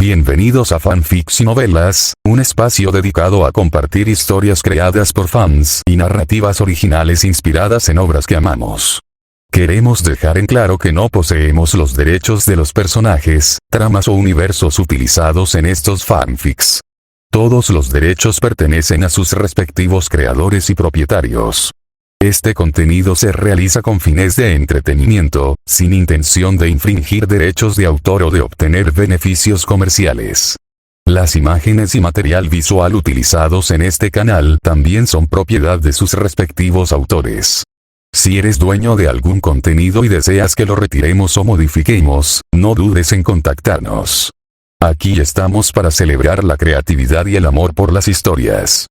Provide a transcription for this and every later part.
Bienvenidos a Fanfics y Novelas, un espacio dedicado a compartir historias creadas por fans y narrativas originales inspiradas en obras que amamos. Queremos dejar en claro que no poseemos los derechos de los personajes, tramas o universos utilizados en estos fanfics. Todos los derechos pertenecen a sus respectivos creadores y propietarios. Este contenido se realiza con fines de entretenimiento, sin intención de infringir derechos de autor o de obtener beneficios comerciales. Las imágenes y material visual utilizados en este canal también son propiedad de sus respectivos autores. Si eres dueño de algún contenido y deseas que lo retiremos o modifiquemos, no dudes en contactarnos. Aquí estamos para celebrar la creatividad y el amor por las historias.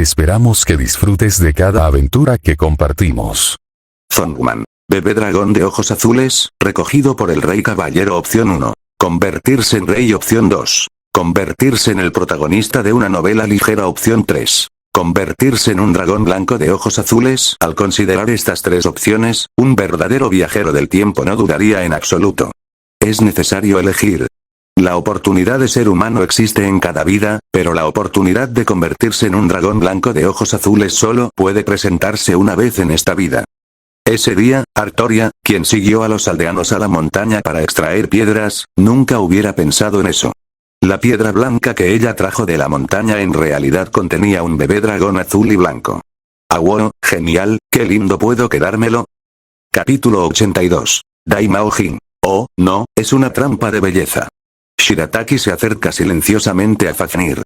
Esperamos que disfrutes de cada aventura que compartimos. Zongman. Bebé dragón de ojos azules, recogido por el rey caballero opción 1. Convertirse en rey opción 2. Convertirse en el protagonista de una novela ligera opción 3. Convertirse en un dragón blanco de ojos azules. Al considerar estas tres opciones, un verdadero viajero del tiempo no dudaría en absoluto. Es necesario elegir. La oportunidad de ser humano existe en cada vida, pero la oportunidad de convertirse en un dragón blanco de ojos azules solo puede presentarse una vez en esta vida. Ese día, Artoria, quien siguió a los aldeanos a la montaña para extraer piedras, nunca hubiera pensado en eso. La piedra blanca que ella trajo de la montaña en realidad contenía un bebé dragón azul y blanco. ¡Ah, wow! Genial, qué lindo, ¿puedo quedármelo? Capítulo 82. Dai Mao Jin. Oh, no, es una trampa de belleza. Shirataki se acerca silenciosamente a Fafnir.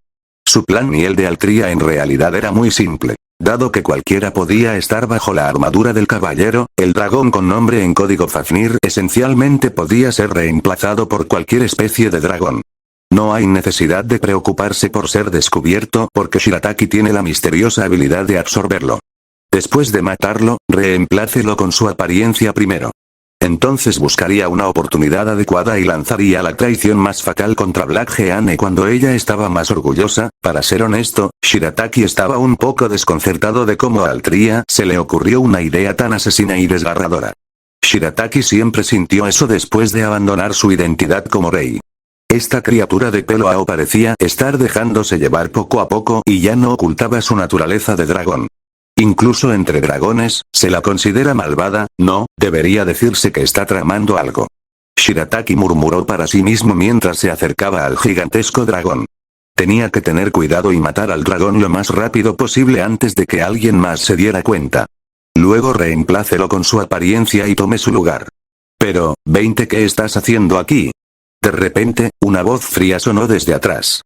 Su plan y el de Altria en realidad era muy simple. Dado que cualquiera podía estar bajo la armadura del caballero, el dragón con nombre en código Fafnir esencialmente podía ser reemplazado por cualquier especie de dragón. No hay necesidad de preocuparse por ser descubierto porque Shirataki tiene la misteriosa habilidad de absorberlo. Después de matarlo, reemplácelo con su apariencia primero. Entonces buscaría una oportunidad adecuada y lanzaría la traición más fatal contra Black Jeanne cuando ella estaba más orgullosa. Para ser honesto, Shirataki estaba un poco desconcertado de cómo a Altria se le ocurrió una idea tan asesina y desgarradora. Shirataki siempre sintió eso después de abandonar su identidad como rey. Esta criatura de pelo ao parecía estar dejándose llevar poco a poco y ya no ocultaba su naturaleza de dragón. Incluso entre dragones, se la considera malvada, no, debería decirse que está tramando algo. Shirataki murmuró para sí mismo mientras se acercaba al gigantesco dragón. Tenía que tener cuidado y matar al dragón lo más rápido posible antes de que alguien más se diera cuenta. Luego reemplácelo con su apariencia y tome su lugar. Pero, ¿qué estás haciendo aquí? De repente, una voz fría sonó desde atrás.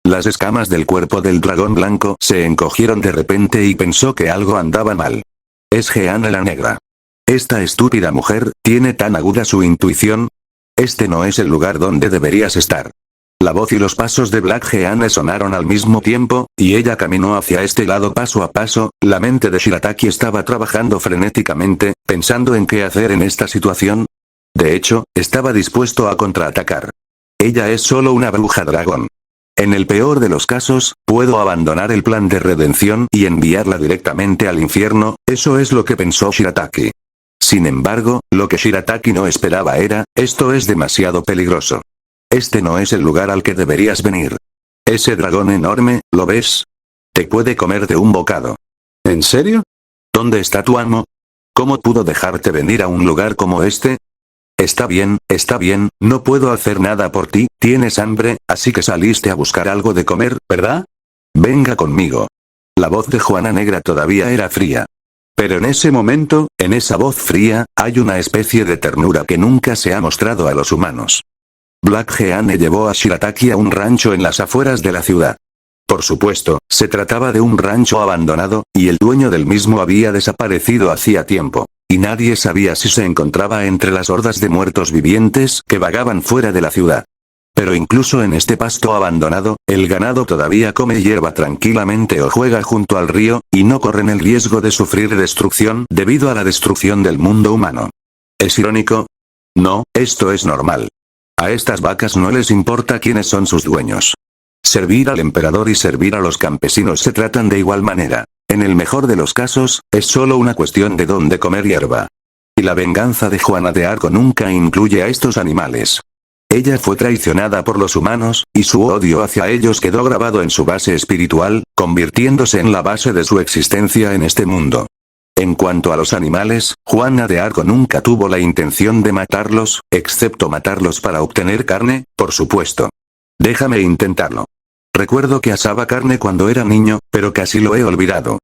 Las escamas del cuerpo del dragón blanco se encogieron de repente y pensó que algo andaba mal. Es Jeanne la negra. Esta estúpida mujer, ¿tiene tan aguda su intuición? Este no es el lugar donde deberías estar. La voz y los pasos de Black Jeanne sonaron al mismo tiempo, y ella caminó hacia este lado paso a paso. La mente de Shirataki estaba trabajando frenéticamente, pensando en qué hacer en esta situación. De hecho, estaba dispuesto a contraatacar. Ella es solo una bruja dragón. En el peor de los casos, puedo abandonar el plan de redención y enviarla directamente al infierno, eso es lo que pensó Shirataki. Sin embargo, lo que Shirataki no esperaba era, esto es demasiado peligroso. Este no es el lugar al que deberías venir. Ese dragón enorme, ¿lo ves? Te puede comer de un bocado. ¿En serio? ¿Dónde está tu amo? ¿Cómo pudo dejarte venir a un lugar como este? Está bien, no puedo hacer nada por ti, tienes hambre, así que saliste a buscar algo de comer, ¿verdad? Venga conmigo. La voz de Juana Negra todavía era fría. Pero en ese momento, en esa voz fría, hay una especie de ternura que nunca se ha mostrado a los humanos. Black Jeanne llevó a Shirataki a un rancho en las afueras de la ciudad. Por supuesto, se trataba de un rancho abandonado, y el dueño del mismo había desaparecido hacía tiempo. Y nadie sabía si se encontraba entre las hordas de muertos vivientes que vagaban fuera de la ciudad. Pero incluso en este pasto abandonado, el ganado todavía come hierba tranquilamente o juega junto al río, y no corren el riesgo de sufrir destrucción debido a la destrucción del mundo humano. ¿Es irónico? No, esto es normal. A estas vacas no les importa quiénes son sus dueños. Servir al emperador y servir a los campesinos se tratan de igual manera. En el mejor de los casos, es solo una cuestión de dónde comer hierba. Y la venganza de Juana de Arco nunca incluye a estos animales. Ella fue traicionada por los humanos, y su odio hacia ellos quedó grabado en su base espiritual, convirtiéndose en la base de su existencia en este mundo. En cuanto a los animales, Juana de Arco nunca tuvo la intención de matarlos, excepto matarlos para obtener carne, por supuesto. Déjame intentarlo. Recuerdo que asaba carne cuando era niño, pero casi lo he olvidado.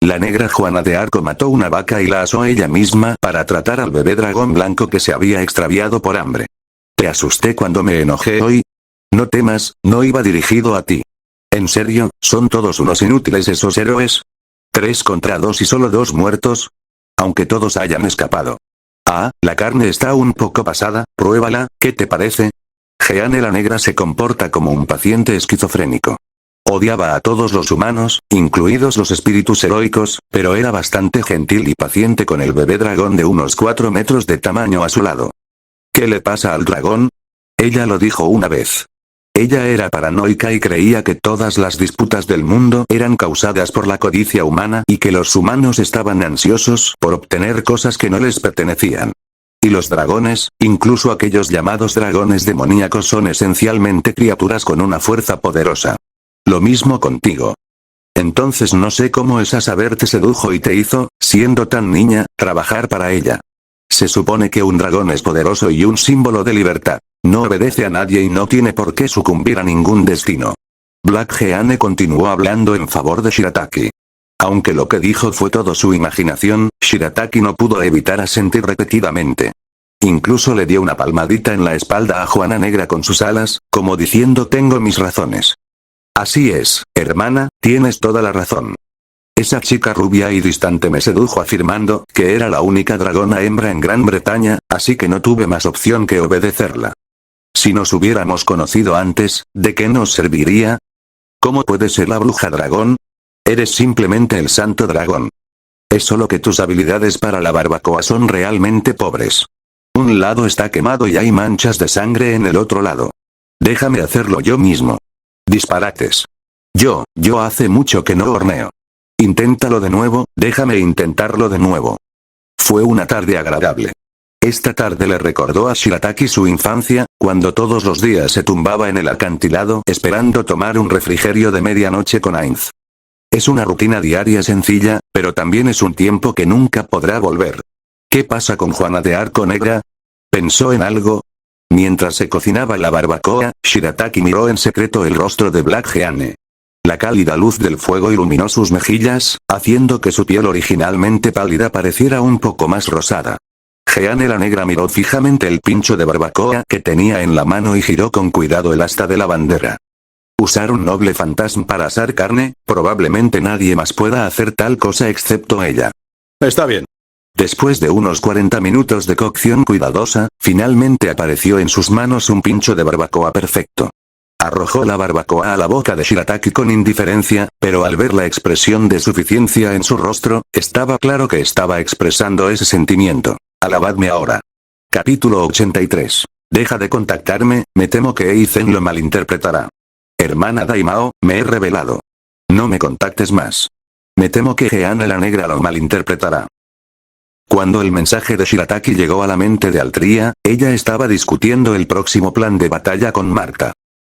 La negra Juana de Arco mató una vaca y la asó ella misma para tratar al bebé dragón blanco que se había extraviado por hambre. ¿Te asusté cuando me enojé hoy? No temas, no iba dirigido a ti. ¿En serio, son todos unos inútiles esos héroes? 3 contra 2 y solo 2 muertos. Aunque todos hayan escapado. Ah, la carne está un poco pasada, pruébala, ¿qué te parece? Jeanne la negra se comporta como un paciente esquizofrénico. Odiaba a todos los humanos, incluidos los espíritus heroicos, pero era bastante gentil y paciente con el bebé dragón de unos 4 metros de tamaño a su lado. ¿Qué le pasa al dragón? Ella lo dijo una vez. Ella era paranoica y creía que todas las disputas del mundo eran causadas por la codicia humana y que los humanos estaban ansiosos por obtener cosas que no les pertenecían. Y los dragones, incluso aquellos llamados dragones demoníacos, son esencialmente criaturas con una fuerza poderosa. Lo mismo contigo. Entonces no sé cómo esa saber te sedujo y te hizo, siendo tan niña, trabajar para ella. Se supone que un dragón es poderoso y un símbolo de libertad. No obedece a nadie y no tiene por qué sucumbir a ningún destino. Black Jeanne continuó hablando en favor de Shirataki. Aunque lo que dijo fue todo su imaginación, Shirataki no pudo evitar asentir repetidamente. Incluso le dio una palmadita en la espalda a Juana Negra con sus alas, como diciendo tengo mis razones. Así es, hermana, tienes toda la razón. Esa chica rubia y distante me sedujo afirmando que era la única dragona hembra en Gran Bretaña, así que no tuve más opción que obedecerla. Si nos hubiéramos conocido antes, ¿de qué nos serviría? ¿Cómo puedes ser la bruja dragón? Eres simplemente el santo dragón. Es solo que tus habilidades para la barbacoa son realmente pobres. Un lado está quemado y hay manchas de sangre en el otro lado. Déjame hacerlo yo mismo. Disparates. Yo hace mucho que no horneo. Inténtalo de nuevo, déjame intentarlo de nuevo. Fue una tarde agradable. Esta tarde le recordó a Shirataki su infancia, cuando todos los días se tumbaba en el acantilado esperando tomar un refrigerio de medianoche con Ainz. Es una rutina diaria sencilla, pero también es un tiempo que nunca podrá volver. ¿Qué pasa con Juana de Arco Negra? ¿Pensó en algo? Mientras se cocinaba la barbacoa, Shirataki miró en secreto el rostro de Black Jeanne. La cálida luz del fuego iluminó sus mejillas, haciendo que su piel originalmente pálida pareciera un poco más rosada. Jeanne la negra miró fijamente el pincho de barbacoa que tenía en la mano y giró con cuidado el asta de la bandera. Usar un noble fantasma para asar carne, probablemente nadie más pueda hacer tal cosa excepto ella. Está bien. Después de unos 40 minutos de cocción cuidadosa, finalmente apareció en sus manos un pincho de barbacoa perfecto. Arrojó la barbacoa a la boca de Shirataki con indiferencia, pero al ver la expresión de suficiencia en su rostro, estaba claro que estaba expresando ese sentimiento. Alabadme ahora. Capítulo 83. Deja de contactarme, me temo que Eizen lo malinterpretará. Hermana Daimao, me he revelado. No me contactes más. Me temo que Jeanne la negra lo malinterpretará. Cuando el mensaje de Shirataki llegó a la mente de Altria, ella estaba discutiendo el próximo plan de batalla con Marta.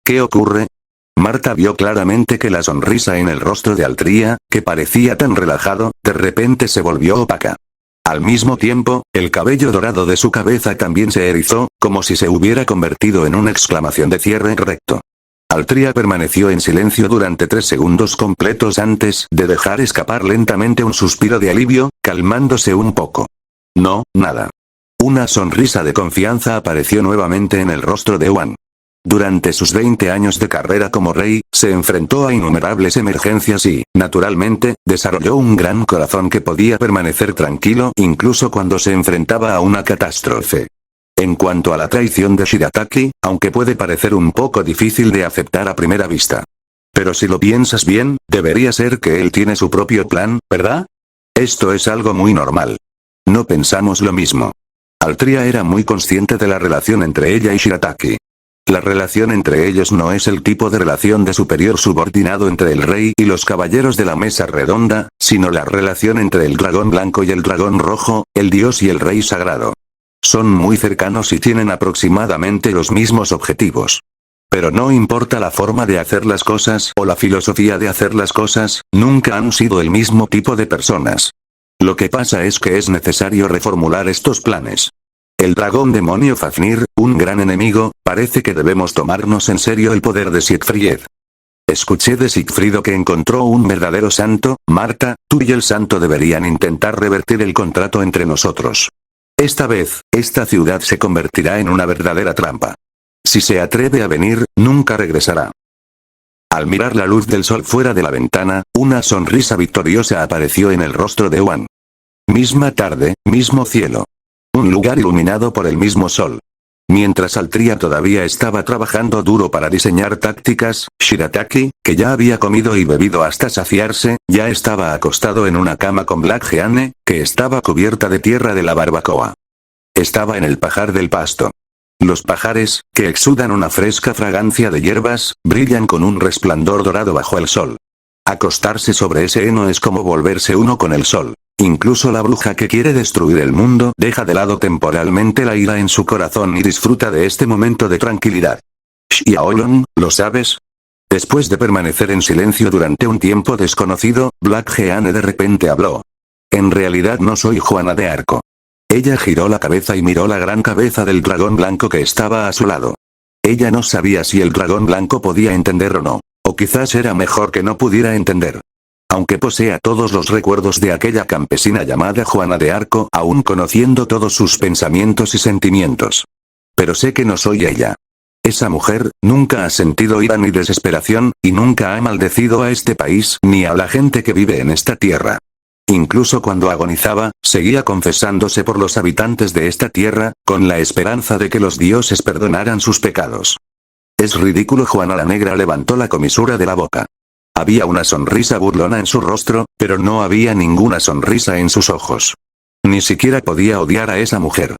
¿Qué ocurre? Marta vio claramente que la sonrisa en el rostro de Altria, que parecía tan relajado, de repente se volvió opaca. Al mismo tiempo, el cabello dorado de su cabeza también se erizó, como si se hubiera convertido en una exclamación de cierre recto. Altria permaneció en silencio durante 3 segundos completos antes de dejar escapar lentamente un suspiro de alivio, calmándose un poco. No, nada. Una sonrisa de confianza apareció nuevamente en el rostro de Wan. Durante sus 20 años de carrera como rey, se enfrentó a innumerables emergencias y, naturalmente, desarrolló un gran corazón que podía permanecer tranquilo incluso cuando se enfrentaba a una catástrofe. En cuanto a la traición de Shirataki, aunque puede parecer un poco difícil de aceptar a primera vista. Pero si lo piensas bien, debería ser que él tiene su propio plan, ¿verdad? Esto es algo muy normal. No pensamos lo mismo. Altria era muy consciente de la relación entre ella y Shirataki. La relación entre ellos no es el tipo de relación de superior subordinado entre el rey y los caballeros de la mesa redonda, sino la relación entre el dragón blanco y el dragón rojo, el dios y el rey sagrado. Son muy cercanos y tienen aproximadamente los mismos objetivos. Pero no importa la forma de hacer las cosas o la filosofía de hacer las cosas, nunca han sido el mismo tipo de personas. Lo que pasa es que es necesario reformular estos planes. El dragón demonio Fafnir, un gran enemigo, parece que debemos tomarnos en serio el poder de Siegfried. Escuché de Sigfrido que encontró un verdadero santo. Marta, tú y el santo deberían intentar revertir el contrato entre nosotros. Esta vez, esta ciudad se convertirá en una verdadera trampa. Si se atreve a venir, nunca regresará. Al mirar la luz del sol fuera de la ventana, una sonrisa victoriosa apareció en el rostro de Wan. Misma tarde, mismo cielo. Un lugar iluminado por el mismo sol. Mientras Altria todavía estaba trabajando duro para diseñar tácticas, Shirataki, que ya había comido y bebido hasta saciarse, ya estaba acostado en una cama con Black Jeanne, que estaba cubierta de tierra de la barbacoa. Estaba en el pajar del pasto. Los pajares, que exudan una fresca fragancia de hierbas, brillan con un resplandor dorado bajo el sol. Acostarse sobre ese heno es como volverse uno con el sol. Incluso la bruja que quiere destruir el mundo deja de lado temporalmente la ira en su corazón y disfruta de este momento de tranquilidad. Xiaolong, ¿lo sabes? Después de permanecer en silencio durante un tiempo desconocido, Black Jeanne de repente habló. En realidad no soy Juana de Arco. Ella giró la cabeza y miró la gran cabeza del dragón blanco que estaba a su lado. Ella no sabía si el dragón blanco podía entender o no. O quizás era mejor que no pudiera entender. Aunque posea todos los recuerdos de aquella campesina llamada Juana de Arco, aún conociendo todos sus pensamientos y sentimientos. Pero sé que no soy ella. Esa mujer, nunca ha sentido ira ni desesperación, y nunca ha maldecido a este país ni a la gente que vive en esta tierra. Incluso cuando agonizaba, seguía confesándose por los habitantes de esta tierra, con la esperanza de que los dioses perdonaran sus pecados. Es ridículo. Juana la Negra levantó la comisura de la boca. Había una sonrisa burlona en su rostro, pero no había ninguna sonrisa en sus ojos. Ni siquiera podía odiar a esa mujer.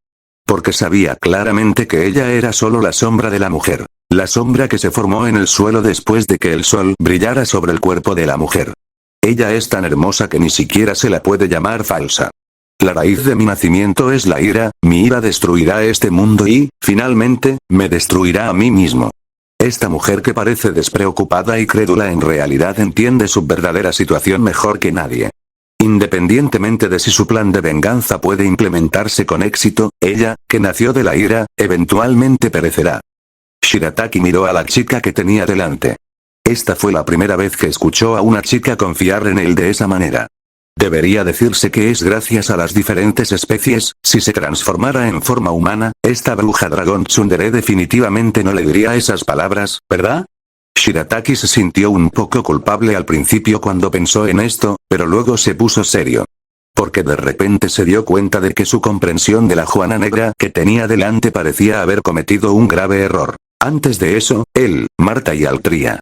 Porque sabía claramente que ella era solo la sombra de la mujer. La sombra que se formó en el suelo después de que el sol brillara sobre el cuerpo de la mujer. Ella es tan hermosa que ni siquiera se la puede llamar falsa. La raíz de mi nacimiento es la ira, mi ira destruirá este mundo y, finalmente, me destruirá a mí mismo. Esta mujer que parece despreocupada y crédula en realidad entiende su verdadera situación mejor que nadie. Independientemente de si su plan de venganza puede implementarse con éxito, ella, que nació de la ira, eventualmente perecerá. Shirataki miró a la chica que tenía delante. Esta fue la primera vez que escuchó a una chica confiar en él de esa manera. Debería decirse que es gracias a las diferentes especies. Si se transformara en forma humana, esta bruja dragón tsundere definitivamente no le diría esas palabras, ¿verdad? Shirataki se sintió un poco culpable al principio cuando pensó en esto, pero luego se puso serio. Porque de repente se dio cuenta de que su comprensión de la Juana Negra que tenía delante parecía haber cometido un grave error. Antes de eso, él, Marta y Altria.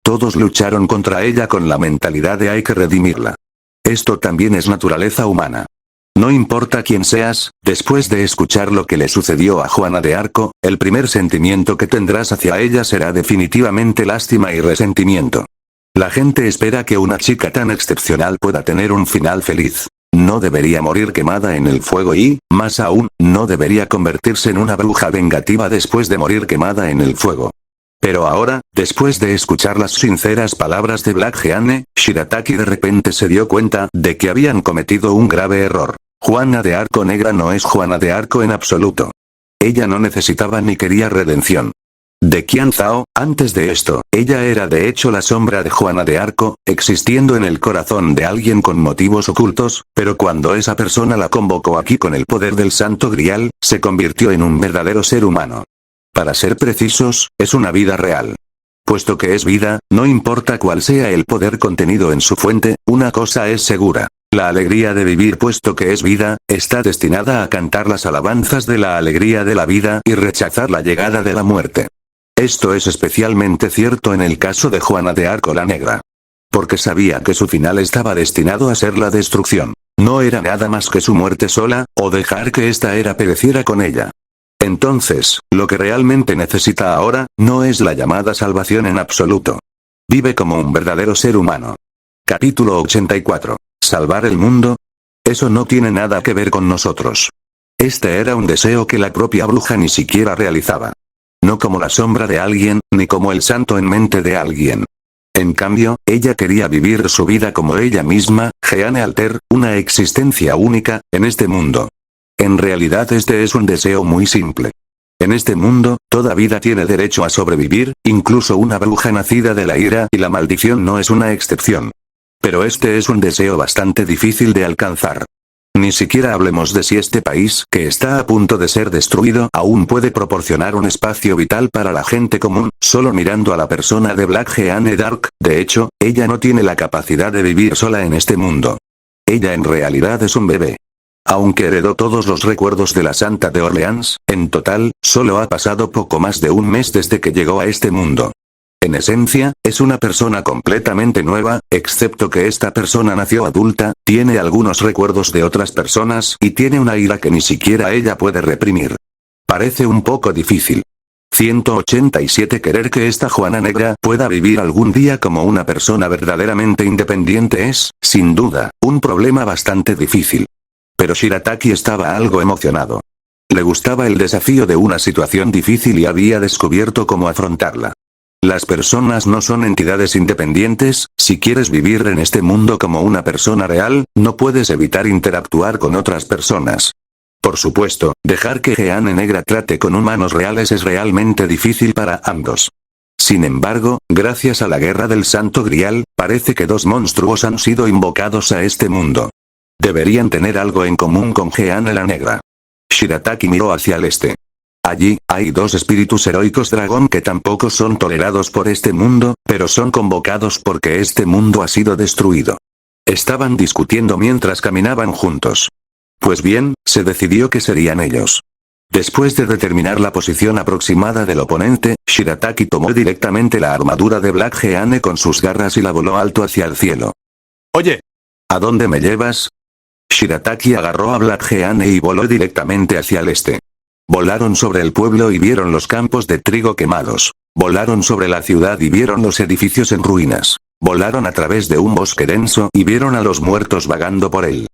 Todos lucharon contra ella con la mentalidad de hay que redimirla. Esto también es naturaleza humana. No importa quién seas, después de escuchar lo que le sucedió a Juana de Arco, el primer sentimiento que tendrás hacia ella será definitivamente lástima y resentimiento. La gente espera que una chica tan excepcional pueda tener un final feliz. No debería morir quemada en el fuego y, más aún, no debería convertirse en una bruja vengativa después de morir quemada en el fuego. Pero ahora, después de escuchar las sinceras palabras de Black Jeanne, Shirataki de repente se dio cuenta de que habían cometido un grave error. Juana de Arco Negra no es Juana de Arco en absoluto. Ella no necesitaba ni quería redención. De Qian Zhao, antes de esto, ella era de hecho la sombra de Juana de Arco, existiendo en el corazón de alguien con motivos ocultos, pero cuando esa persona la convocó aquí con el poder del Santo Grial, se convirtió en un verdadero ser humano. Para ser precisos, es una vida real. Puesto que es vida, no importa cuál sea el poder contenido en su fuente, una cosa es segura. La alegría de vivir, puesto que es vida, está destinada a cantar las alabanzas de la alegría de la vida y rechazar la llegada de la muerte. Esto es especialmente cierto en el caso de Juana de Arco la Negra. Porque sabía que su final estaba destinado a ser la destrucción. No era nada más que su muerte sola, o dejar que esta era pereciera con ella. Entonces, lo que realmente necesita ahora, no es la llamada salvación en absoluto. Vive como un verdadero ser humano. Capítulo 84. ¿Salvar el mundo? Eso no tiene nada que ver con nosotros. Este era un deseo que la propia bruja ni siquiera realizaba. No como la sombra de alguien, ni como el santo en mente de alguien. En cambio, ella quería vivir su vida como ella misma, Jeanne Alter, una existencia única, en este mundo. En realidad este es un deseo muy simple. En este mundo, toda vida tiene derecho a sobrevivir, incluso una bruja nacida de la ira y la maldición no es una excepción. Pero este es un deseo bastante difícil de alcanzar. Ni siquiera hablemos de si este país, que está a punto de ser destruido, aún puede proporcionar un espacio vital para la gente común, solo mirando a la persona de Black Jeanne d'Arc. De hecho, ella no tiene la capacidad de vivir sola en este mundo. Ella en realidad es un bebé. Aunque heredó todos los recuerdos de la Santa de Orleans, en total, solo ha pasado poco más de un mes desde que llegó a este mundo. En esencia, es una persona completamente nueva, excepto que esta persona nació adulta, tiene algunos recuerdos de otras personas y tiene una ira que ni siquiera ella puede reprimir. Parece un poco difícil. 187 Querer que esta Juana Negra pueda vivir algún día como una persona verdaderamente independiente es, sin duda, un problema bastante difícil. Pero Shirataki estaba algo emocionado. Le gustaba el desafío de una situación difícil y había descubierto cómo afrontarla. Las personas no son entidades independientes, si quieres vivir en este mundo como una persona real, no puedes evitar interactuar con otras personas. Por supuesto, dejar que Jeanne Negra trate con humanos reales es realmente difícil para ambos. Sin embargo, gracias a la guerra del Santo Grial, parece que dos monstruos han sido invocados a este mundo. Deberían tener algo en común con Jeanne la Negra. Shirataki miró hacia el este. Allí, hay dos espíritus heroicos dragón que tampoco son tolerados por este mundo, pero son convocados porque este mundo ha sido destruido. Estaban discutiendo mientras caminaban juntos. Pues bien, se decidió que serían ellos. Después de determinar la posición aproximada del oponente, Shirataki tomó directamente la armadura de Black Jeanne con sus garras y la voló alto hacia el cielo. Oye, ¿a dónde me llevas? Shirataki agarró a Black Jeanne y voló directamente hacia el este. Volaron sobre el pueblo y vieron los campos de trigo quemados. Volaron sobre la ciudad y vieron los edificios en ruinas. Volaron a través de un bosque denso y vieron a los muertos vagando por él.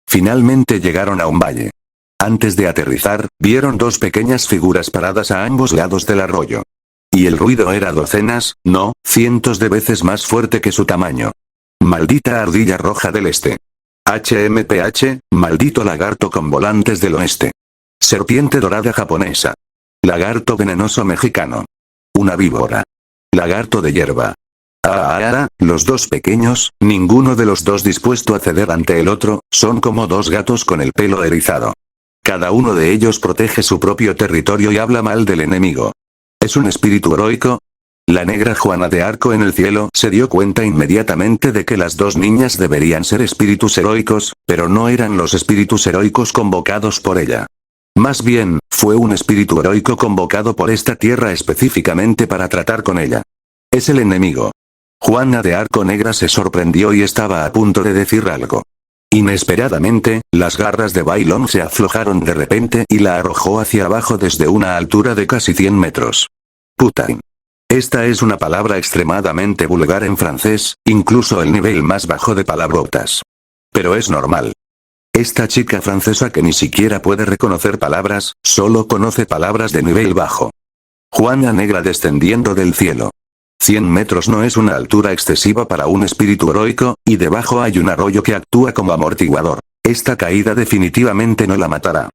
Finalmente llegaron a un valle. Antes de aterrizar, vieron dos pequeñas figuras paradas a ambos lados del arroyo. Y el ruido era docenas, no, cientos de veces más fuerte que su tamaño. Maldita ardilla roja del este. HMPH, maldito lagarto con volantes del oeste. Serpiente dorada japonesa. Lagarto venenoso mexicano. Una víbora. Lagarto de hierba. Los dos pequeños, ninguno de los dos dispuesto a ceder ante el otro, son como dos gatos con el pelo erizado. Cada uno de ellos protege su propio territorio y habla mal del enemigo. ¿Es un espíritu heroico? La negra Juana de Arco en el cielo se dio cuenta inmediatamente de que las dos niñas deberían ser espíritus heroicos, pero no eran los espíritus heroicos convocados por ella. Más bien, fue un espíritu heroico convocado por esta tierra específicamente para tratar con ella. Es el enemigo. Juana de Arco Negra se sorprendió y estaba a punto de decir algo. Inesperadamente, las garras de Bailón se aflojaron de repente y la arrojó hacia abajo desde una altura de casi 100 metros. Putain. Esta es una palabra extremadamente vulgar en francés, incluso el nivel más bajo de palabrotas. Pero es normal. Esta chica francesa que ni siquiera puede reconocer palabras, solo conoce palabras de nivel bajo. Juana Negra descendiendo del cielo. 100 metros no es una altura excesiva para un espíritu heroico, y debajo hay un arroyo que actúa como amortiguador. Esta caída definitivamente no la matará.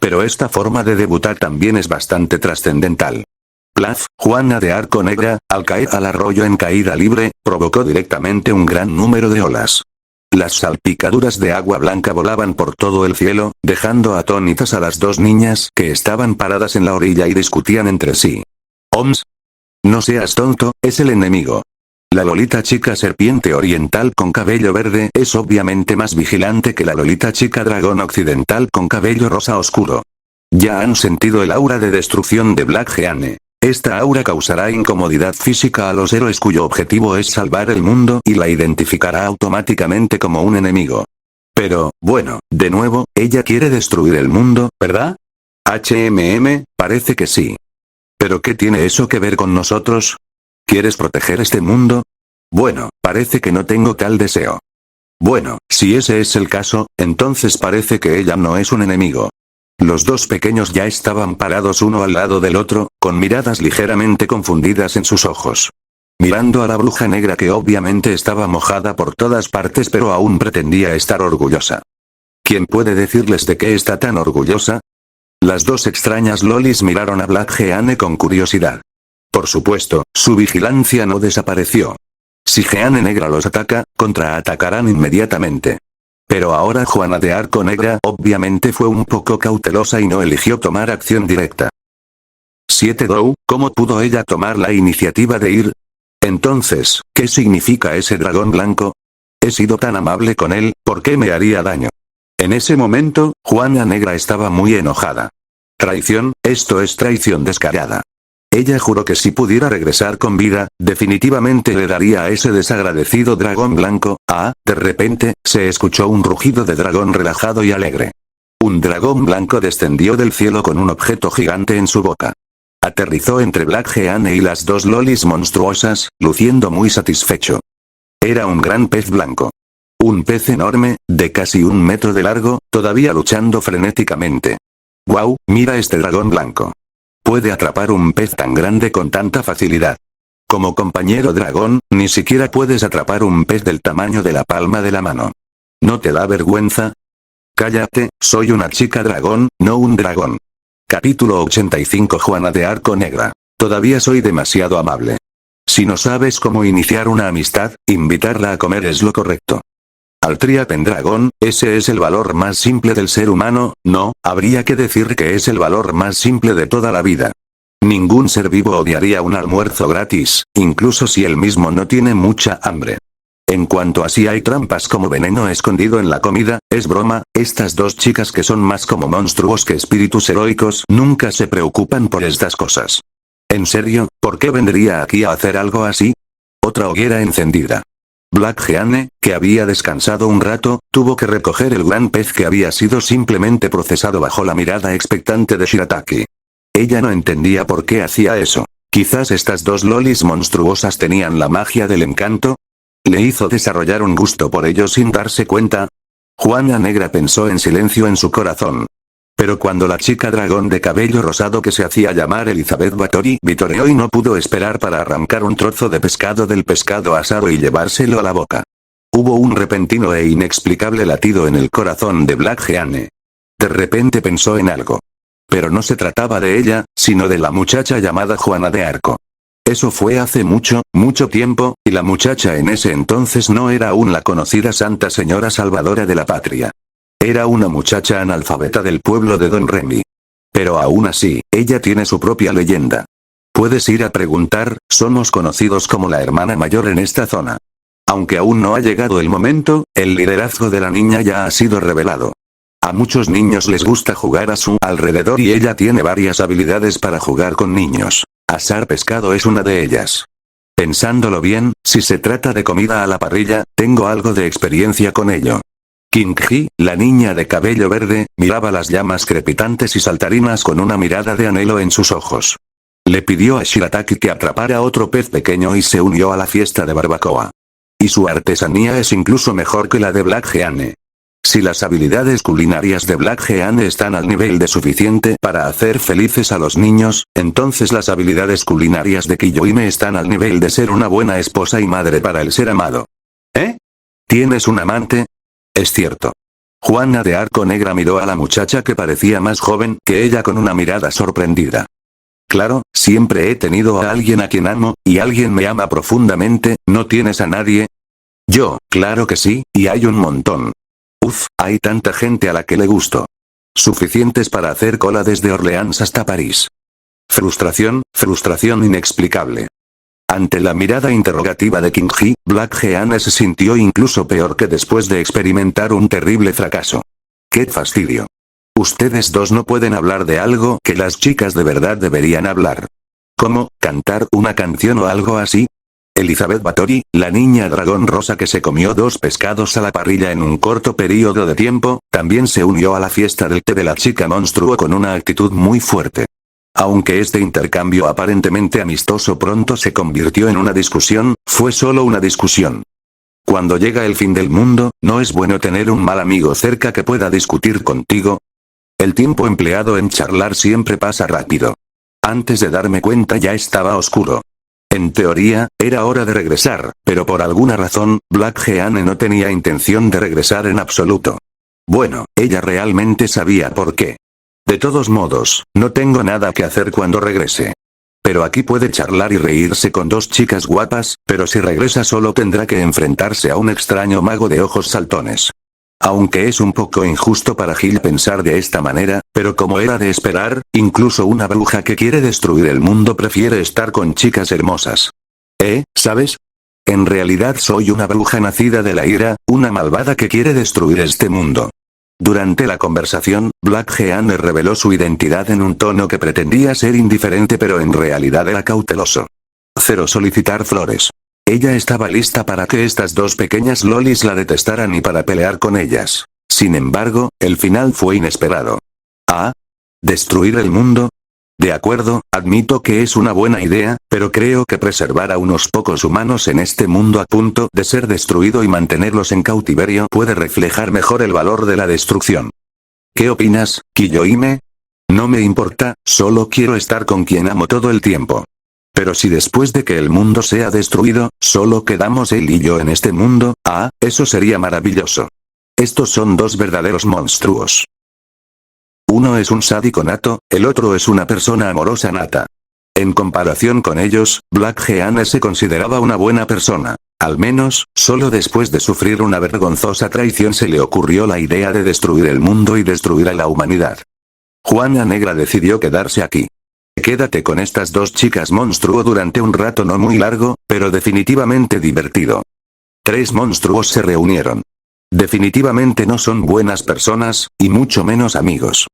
Pero esta forma de debutar también es bastante trascendental. Plaf, Juana de Arco Negra, al caer al arroyo en caída libre, provocó directamente un gran número de olas. Las salpicaduras de agua blanca volaban por todo el cielo, dejando atónitas a las dos niñas que estaban paradas en la orilla y discutían entre sí. «Oms. No seas tonto, es el enemigo». La lolita chica serpiente oriental con cabello verde es obviamente más vigilante que la lolita chica dragón occidental con cabello rosa oscuro. Ya han sentido el aura de destrucción de Black Jeanne. Esta aura causará incomodidad física a los héroes cuyo objetivo es salvar el mundo y la identificará automáticamente como un enemigo. Pero, bueno, de nuevo, ella quiere destruir el mundo, ¿verdad? Parece que sí. ¿Pero qué tiene eso que ver con nosotros? ¿Quieres proteger este mundo? Bueno, parece que no tengo tal deseo. Bueno, si ese es el caso, entonces parece que ella no es un enemigo. Los dos pequeños ya estaban parados uno al lado del otro, con miradas ligeramente confundidas en sus ojos. Mirando a la bruja negra que obviamente estaba mojada por todas partes pero aún pretendía estar orgullosa. ¿Quién puede decirles de qué está tan orgullosa? Las dos extrañas lolis miraron a Black Jeanne con curiosidad. Por supuesto, su vigilancia no desapareció. Si Jeanne Negra los ataca, contraatacarán inmediatamente. Pero ahora Juana de Arco Negra obviamente fue un poco cautelosa y no eligió tomar acción directa. 7 Dou, ¿cómo pudo ella tomar la iniciativa de ir? Entonces, ¿qué significa ese dragón blanco? He sido tan amable con él, ¿por qué me haría daño? En ese momento, Juana Negra estaba muy enojada. Traición, esto es traición descarada. Ella juró que si pudiera regresar con vida, definitivamente le daría a ese desagradecido dragón blanco. De repente, se escuchó un rugido de dragón relajado y alegre. Un dragón blanco descendió del cielo con un objeto gigante en su boca. Aterrizó entre Black Jeanne y las dos lolis monstruosas, luciendo muy satisfecho. Era un gran pez blanco. Un pez enorme, de casi 1 metro de largo, todavía luchando frenéticamente. ¡Wow! Mira este dragón blanco. Puede atrapar un pez tan grande con tanta facilidad. Como compañero dragón, ni siquiera puedes atrapar un pez del tamaño de la palma de la mano. ¿No te da vergüenza? Cállate, soy una chica dragón, no un dragón. Capítulo 85 Juana de Arco Negra. Todavía soy demasiado amable. Si no sabes cómo iniciar una amistad, invitarla a comer es lo correcto. Altria Pendragon, ese es el valor más simple del ser humano, no, habría que decir que es el valor más simple de toda la vida. Ningún ser vivo odiaría un almuerzo gratis, incluso si él mismo no tiene mucha hambre. En cuanto a si hay trampas como veneno escondido en la comida, es broma, estas dos chicas que son más como monstruos que espíritus heroicos nunca se preocupan por estas cosas. ¿En serio? ¿Por qué vendría aquí a hacer algo así? Otra hoguera encendida. Black Jeanne, que había descansado un rato, tuvo que recoger el gran pez que había sido simplemente procesado bajo la mirada expectante de Shirataki. Ella no entendía por qué hacía eso. Quizás estas dos lolis monstruosas tenían la magia del encanto. Le hizo desarrollar un gusto por ello sin darse cuenta. Juana Negra pensó en silencio en su corazón. Pero cuando la chica dragón de cabello rosado que se hacía llamar Elizabeth Bathory vitoreó y no pudo esperar para arrancar un trozo de pescado del pescado asado y llevárselo a la boca. Hubo un repentino e inexplicable latido en el corazón de Black Jeanne. De repente pensó en algo. Pero no se trataba de ella, sino de la muchacha llamada Juana de Arco. Eso fue hace mucho, mucho tiempo, y la muchacha en ese entonces no era aún la conocida Santa Señora Salvadora de la Patria. Era una muchacha analfabeta del pueblo de Don Remy. Pero aún así, ella tiene su propia leyenda. Puedes ir a preguntar, somos conocidos como la hermana mayor en esta zona. Aunque aún no ha llegado el momento, el liderazgo de la niña ya ha sido revelado. A muchos niños les gusta jugar a su alrededor y ella tiene varias habilidades para jugar con niños. Asar pescado es una de ellas. Pensándolo bien, si se trata de comida a la parrilla, tengo algo de experiencia con ello. King-Ji, la niña de cabello verde, miraba las llamas crepitantes y saltarinas con una mirada de anhelo en sus ojos. Le pidió a Shirataki que atrapara otro pez pequeño y se unió a la fiesta de barbacoa. Y su artesanía es incluso mejor que la de Black Jeanne. Si las habilidades culinarias de Black Jeanne están al nivel de suficiente para hacer felices a los niños, entonces las habilidades culinarias de Kiyohime están al nivel de ser una buena esposa y madre para el ser amado. ¿Eh? ¿Tienes un amante? Es cierto. Juana de Arco Negra miró a la muchacha que parecía más joven que ella con una mirada sorprendida. Claro, siempre he tenido a alguien a quien amo, y alguien me ama profundamente, ¿no tienes a nadie? Yo, claro que sí, y hay un montón. Hay tanta gente a la que le gusto. Suficientes para hacer cola desde Orleans hasta París. Frustración, frustración inexplicable. Ante la mirada interrogativa de King-Ji, Black Jeanne se sintió incluso peor que después de experimentar un terrible fracaso. ¡Qué fastidio! Ustedes dos no pueden hablar de algo que las chicas de verdad deberían hablar. ¿Cómo, cantar una canción o algo así? Elizabeth Bathory, la niña dragón rosa que se comió 2 pescados a la parrilla en un corto periodo de tiempo, también se unió a la fiesta del té de la chica monstruo con una actitud muy fuerte. Aunque este intercambio aparentemente amistoso pronto se convirtió en una discusión, fue solo una discusión. Cuando llega el fin del mundo, ¿no es bueno tener un mal amigo cerca que pueda discutir contigo? El tiempo empleado en charlar siempre pasa rápido. Antes de darme cuenta ya estaba oscuro. En teoría, era hora de regresar, pero por alguna razón, Black Jeanne no tenía intención de regresar en absoluto. Bueno, ella realmente sabía por qué. De todos modos, no tengo nada que hacer cuando regrese. Pero aquí puede charlar y reírse con dos chicas guapas, pero si regresa solo tendrá que enfrentarse a un extraño mago de ojos saltones. Aunque es un poco injusto para Gil pensar de esta manera, pero como era de esperar, incluso una bruja que quiere destruir el mundo prefiere estar con chicas hermosas. ¿Sabes? En realidad soy una bruja nacida de la ira, una malvada que quiere destruir este mundo. Durante la conversación, Black Jeanne reveló su identidad en un tono que pretendía ser indiferente pero en realidad era cauteloso. 0 solicitar flores. Ella estaba lista para que estas dos pequeñas lolis la detestaran y para pelear con ellas. Sin embargo, el final fue inesperado. ¿Destruir el mundo? De acuerdo, admito que es una buena idea, pero creo que preservar a unos pocos humanos en este mundo a punto de ser destruido y mantenerlos en cautiverio puede reflejar mejor el valor de la destrucción. ¿Qué opinas, Kiyohime? No me importa, solo quiero estar con quien amo todo el tiempo. Pero si después de que el mundo sea destruido, solo quedamos él y yo en este mundo, eso sería maravilloso. Estos son dos verdaderos monstruos. Uno es un sádico nato, el otro es una persona amorosa nata. En comparación con ellos, Black Jeanne se consideraba una buena persona. Al menos, solo después de sufrir una vergonzosa traición se le ocurrió la idea de destruir el mundo y destruir a la humanidad. Juana Negra decidió quedarse aquí. Quédate con estas dos chicas monstruo durante un rato no muy largo, pero definitivamente divertido. 3 monstruos se reunieron. Definitivamente no son buenas personas, y mucho menos amigos.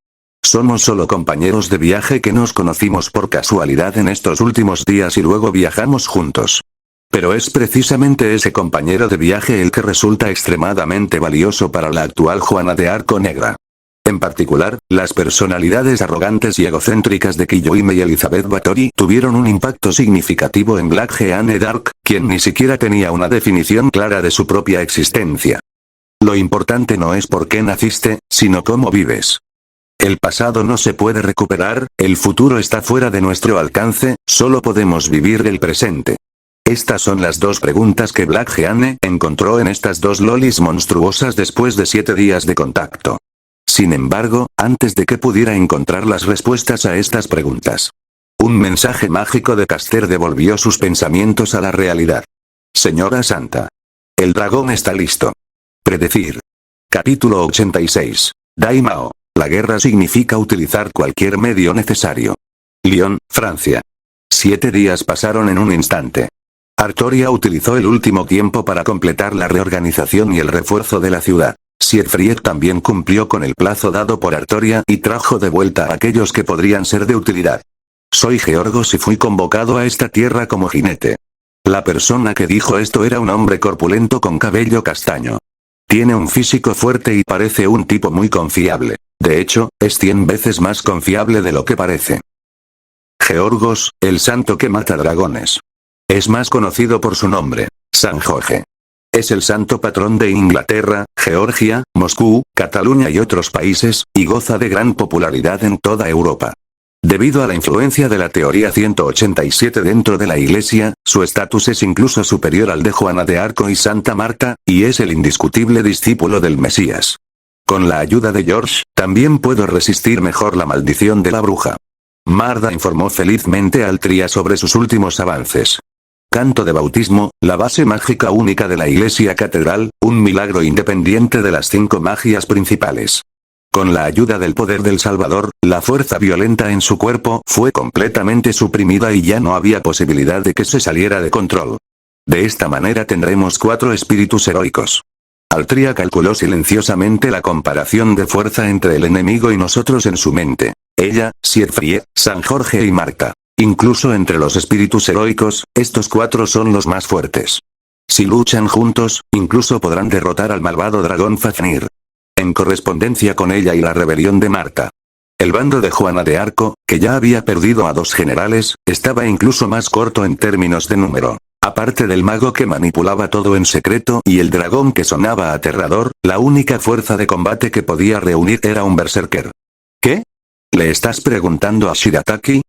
Somos solo compañeros de viaje que nos conocimos por casualidad en estos últimos días y luego viajamos juntos. Pero es precisamente ese compañero de viaje el que resulta extremadamente valioso para la actual Juana de Arco Negra. En particular, las personalidades arrogantes y egocéntricas de Kiyohime y Elizabeth Bathory tuvieron un impacto significativo en Black Jeanne D'Arc, quien ni siquiera tenía una definición clara de su propia existencia. Lo importante no es por qué naciste, sino cómo vives. El pasado no se puede recuperar, el futuro está fuera de nuestro alcance, solo podemos vivir el presente. Estas son las dos preguntas que Black Jeanne encontró en estas dos lolis monstruosas después de 7 días de contacto. Sin embargo, antes de que pudiera encontrar las respuestas a estas preguntas, un mensaje mágico de Caster devolvió sus pensamientos a la realidad. Señora Santa. El dragón está listo. Predecir. Capítulo 86. Daimao. La guerra significa utilizar cualquier medio necesario. Lyon, Francia. 7 días pasaron en un instante. Artoria utilizó el último tiempo para completar la reorganización y el refuerzo de la ciudad. Siegfried también cumplió con el plazo dado por Artoria y trajo de vuelta a aquellos que podrían ser de utilidad. Soy Georgos y fui convocado a esta tierra como jinete. La persona que dijo esto era un hombre corpulento con cabello castaño. Tiene un físico fuerte y parece un tipo muy confiable. De hecho, es 100 veces más confiable de lo que parece. Georgos, el santo que mata dragones. Es más conocido por su nombre, San Jorge. Es el santo patrón de Inglaterra, Georgia, Moscú, Cataluña y otros países, y goza de gran popularidad en toda Europa. Debido a la influencia de la teoría 187 dentro de la Iglesia, su estatus es incluso superior al de Juana de Arco y Santa Marta, y es el indiscutible discípulo del Mesías. Con la ayuda de George, también puedo resistir mejor la maldición de la bruja. Marda informó felizmente al Tria sobre sus últimos avances. Canto de bautismo, la base mágica única de la Iglesia Catedral, un milagro independiente de las 5 magias principales. Con la ayuda del poder del Salvador, la fuerza violenta en su cuerpo fue completamente suprimida y ya no había posibilidad de que se saliera de control. De esta manera tendremos 4 espíritus heroicos. Altria calculó silenciosamente la comparación de fuerza entre el enemigo y nosotros en su mente. Ella, Siegfried, San Jorge y Marta. Incluso entre los espíritus heroicos, estos 4 son los más fuertes. Si luchan juntos, incluso podrán derrotar al malvado dragón Fafnir. En correspondencia con ella y la rebelión de Marta. El bando de Juana de Arco, que ya había perdido a 2 generales, estaba incluso más corto en términos de número. Aparte del mago que manipulaba todo en secreto y el dragón que sonaba aterrador, la única fuerza de combate que podía reunir era un berserker. ¿Qué? ¿Le estás preguntando a Shirataki?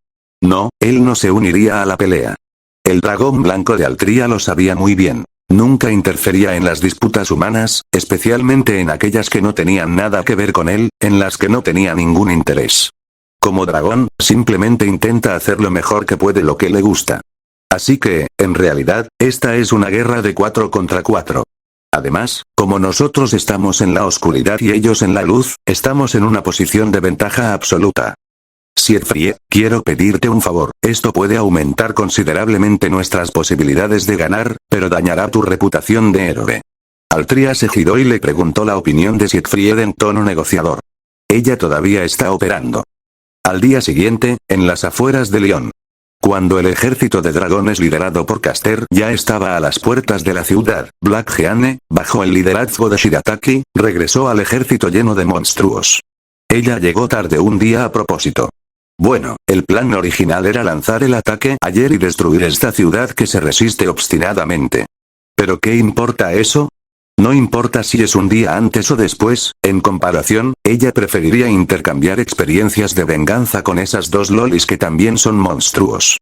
No, él no se uniría a la pelea. El dragón blanco de Altria lo sabía muy bien. Nunca interfería en las disputas humanas, especialmente en aquellas que no tenían nada que ver con él, en las que no tenía ningún interés. Como dragón, simplemente intenta hacer lo mejor que puede lo que le gusta. Así que, en realidad, esta es una guerra de 4 contra 4. Además, como nosotros estamos en la oscuridad y ellos en la luz, estamos en una posición de ventaja absoluta. Siegfried, quiero pedirte un favor, esto puede aumentar considerablemente nuestras posibilidades de ganar, pero dañará tu reputación de héroe. Altria se giró y le preguntó la opinión de Siegfried en tono negociador. Ella todavía está operando. Al día siguiente, en las afueras de Lyon. Cuando el ejército de dragones liderado por Caster ya estaba a las puertas de la ciudad, Black Jeanne, bajo el liderazgo de Shirataki, regresó al ejército lleno de monstruos. Ella llegó tarde un día a propósito. Bueno, el plan original era lanzar el ataque ayer y destruir esta ciudad que se resiste obstinadamente. ¿Pero qué importa eso? No importa si es un día antes o después, en comparación, ella preferiría intercambiar experiencias de venganza con esas dos lolis que también son monstruos.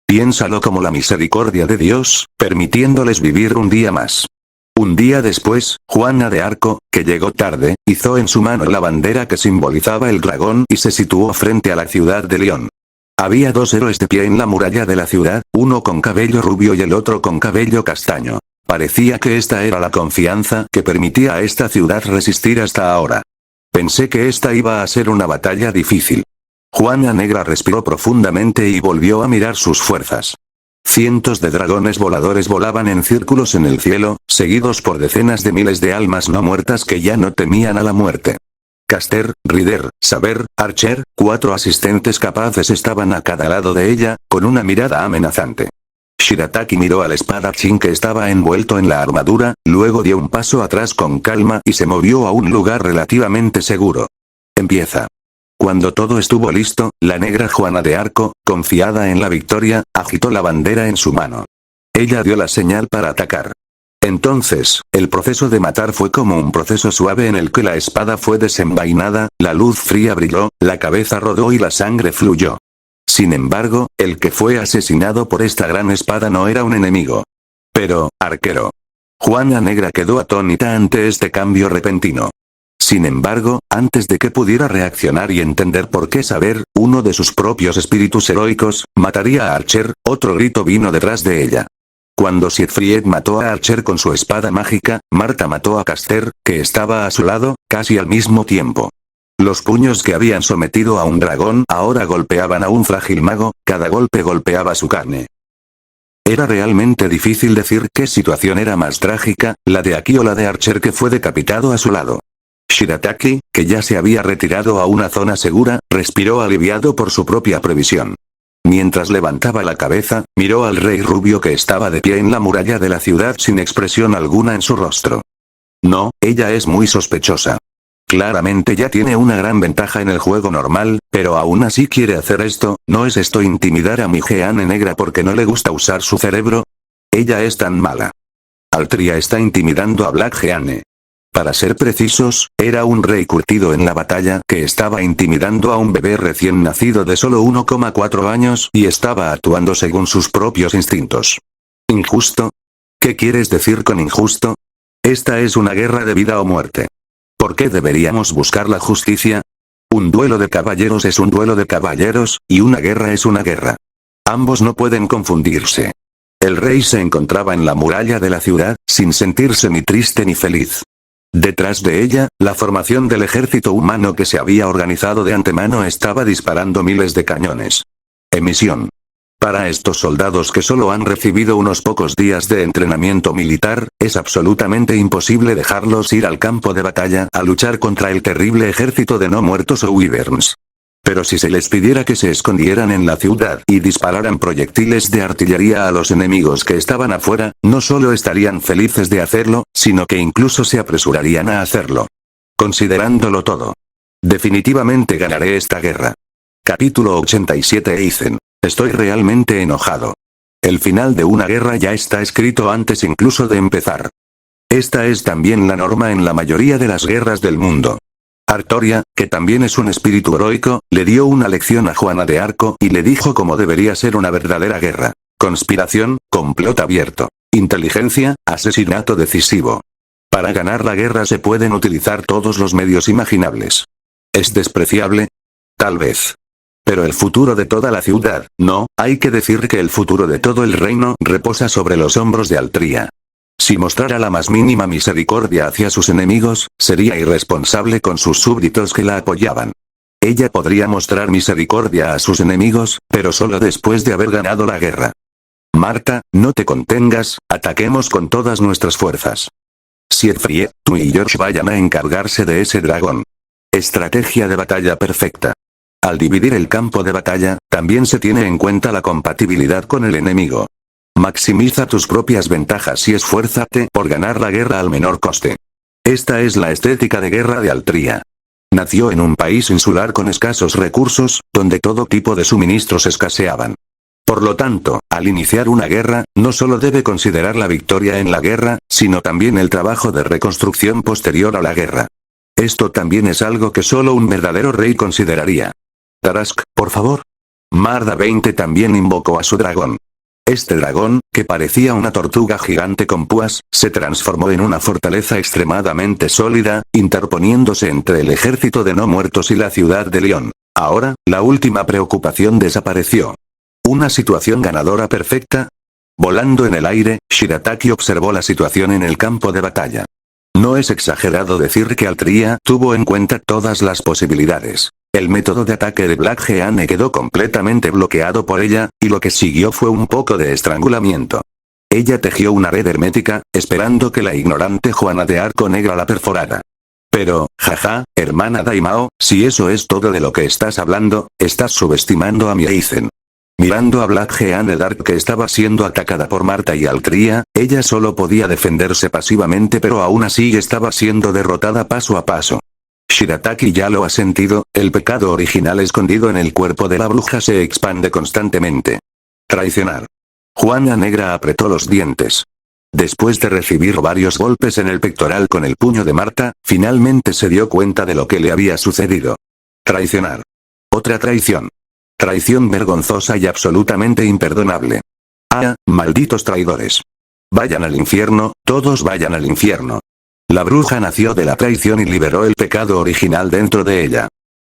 Piénsalo como la misericordia de Dios, permitiéndoles vivir un día más. Un día después, Juana de Arco, que llegó tarde, hizo en su mano la bandera que simbolizaba el dragón y se situó frente a la ciudad de Lyon. Había dos héroes de pie en la muralla de la ciudad, uno con cabello rubio y el otro con cabello castaño. Parecía que esta era la confianza que permitía a esta ciudad resistir hasta ahora. Pensé que esta iba a ser una batalla difícil. Juana Negra respiró profundamente y volvió a mirar sus fuerzas. Cientos de dragones voladores volaban en círculos en el cielo, seguidos por decenas de miles de almas no muertas que ya no temían a la muerte. Caster, Rider, Saber, Archer, 4 asistentes capaces estaban a cada lado de ella, con una mirada amenazante. Shirataki miró al espadachín que estaba envuelto en la armadura, luego dio un paso atrás con calma y se movió a un lugar relativamente seguro. Empieza. Cuando todo estuvo listo, la negra Juana de Arco, confiada en la victoria, agitó la bandera en su mano. Ella dio la señal para atacar. Entonces, el proceso de matar fue como un proceso suave en el que la espada fue desenvainada, la luz fría brilló, la cabeza rodó y la sangre fluyó. Sin embargo, el que fue asesinado por esta gran espada no era un enemigo. Pero, arquero. Juana Negra quedó atónita ante este cambio repentino. Sin embargo, antes de que pudiera reaccionar y entender por qué Saber, uno de sus propios espíritus heroicos, mataría a Archer, otro grito vino detrás de ella. Cuando Siegfried mató a Archer con su espada mágica, Marta mató a Caster, que estaba a su lado, casi al mismo tiempo. Los puños que habían sometido a un dragón ahora golpeaban a un frágil mago, cada golpe golpeaba su carne. Era realmente difícil decir qué situación era más trágica, la de Aki o la de Archer que fue decapitado a su lado. Shirataki, que ya se había retirado a una zona segura, respiró aliviado por su propia previsión. Mientras levantaba la cabeza, miró al rey rubio que estaba de pie en la muralla de la ciudad sin expresión alguna en su rostro. No, ella es muy sospechosa. Claramente ya tiene una gran ventaja en el juego normal, pero aún así quiere hacer esto. ¿No es esto intimidar a mi Jeanne Negra porque no le gusta usar su cerebro? Ella es tan mala. Altria está intimidando a Black Jeanne. Para ser precisos, era un rey curtido en la batalla que estaba intimidando a un bebé recién nacido de solo 1,4 años y estaba actuando según sus propios instintos. ¿Injusto? ¿Qué quieres decir con injusto? Esta es una guerra de vida o muerte. ¿Por qué deberíamos buscar la justicia? Un duelo de caballeros es un duelo de caballeros, y una guerra es una guerra. Ambos no pueden confundirse. El rey se encontraba en la muralla de la ciudad, sin sentirse ni triste ni feliz. Detrás de ella, la formación del ejército humano que se había organizado de antemano estaba disparando miles de cañones. Emisión. Para estos soldados que solo han recibido unos pocos días de entrenamiento militar, es absolutamente imposible dejarlos ir al campo de batalla a luchar contra el terrible ejército de no muertos o wyverns. Pero si se les pidiera que se escondieran en la ciudad y dispararan proyectiles de artillería a los enemigos que estaban afuera, no solo estarían felices de hacerlo, sino que incluso se apresurarían a hacerlo. Considerándolo todo. Definitivamente ganaré esta guerra. Capítulo 87 Aizen. Estoy realmente enojado. El final de una guerra ya está escrito antes incluso de empezar. Esta es también la norma en la mayoría de las guerras del mundo. Artoria, que también es un espíritu heroico, le dio una lección a Juana de Arco y le dijo cómo debería ser una verdadera guerra. Conspiración, complot abierto. Inteligencia, asesinato decisivo. Para ganar la guerra se pueden utilizar todos los medios imaginables. ¿Es despreciable? Tal vez. Pero el futuro de toda la ciudad, no, hay que decir que el futuro de todo el reino reposa sobre los hombros de Altria. Si mostrara la más mínima misericordia hacia sus enemigos, sería irresponsable con sus súbditos que la apoyaban. Ella podría mostrar misericordia a sus enemigos, pero solo después de haber ganado la guerra. Marta, no te contengas, ataquemos con todas nuestras fuerzas. Siegfried, tú y George vayan a encargarse de ese dragón. Estrategia de batalla perfecta. Al dividir el campo de batalla, también se tiene en cuenta la compatibilidad con el enemigo. Maximiza tus propias ventajas y esfuérzate por ganar la guerra al menor coste. Esta es la estética de guerra de Altria. Nació en un país insular con escasos recursos, donde todo tipo de suministros escaseaban. Por lo tanto, al iniciar una guerra, no solo debe considerar la victoria en la guerra, sino también el trabajo de reconstrucción posterior a la guerra. Esto también es algo que solo un verdadero rey consideraría. Tarask, por favor. Marda 20 también invocó a su dragón. Este dragón, que parecía una tortuga gigante con púas, se transformó en una fortaleza extremadamente sólida, interponiéndose entre el ejército de no muertos y la ciudad de León. Ahora, la última preocupación desapareció. ¿Una situación ganadora perfecta? Volando en el aire, Shirataki observó la situación en el campo de batalla. No es exagerado decir que Altria tuvo en cuenta todas las posibilidades. El método de ataque de Black Jeanne quedó completamente bloqueado por ella, y lo que siguió fue un poco de estrangulamiento. Ella tejió una red hermética, esperando que la ignorante Juana de Arco Negra la perforara. Pero, jaja, hermana Daimao, si eso es todo de lo que estás hablando, estás subestimando a mi Aizen. Mirando a Black Jeanne Dark que estaba siendo atacada por Marta y Altria, ella solo podía defenderse pasivamente pero aún así estaba siendo derrotada paso a paso. Shirataki ya lo ha sentido, el pecado original escondido en el cuerpo de la bruja se expande constantemente. Traicionar. Juana Negra apretó los dientes. Después de recibir varios golpes en el pectoral con el puño de Marta, finalmente se dio cuenta de lo que le había sucedido. Traicionar. Otra traición. Traición vergonzosa y absolutamente imperdonable. ¡Ah, malditos traidores! Vayan al infierno, todos vayan al infierno. La bruja nació de la traición y liberó el pecado original dentro de ella.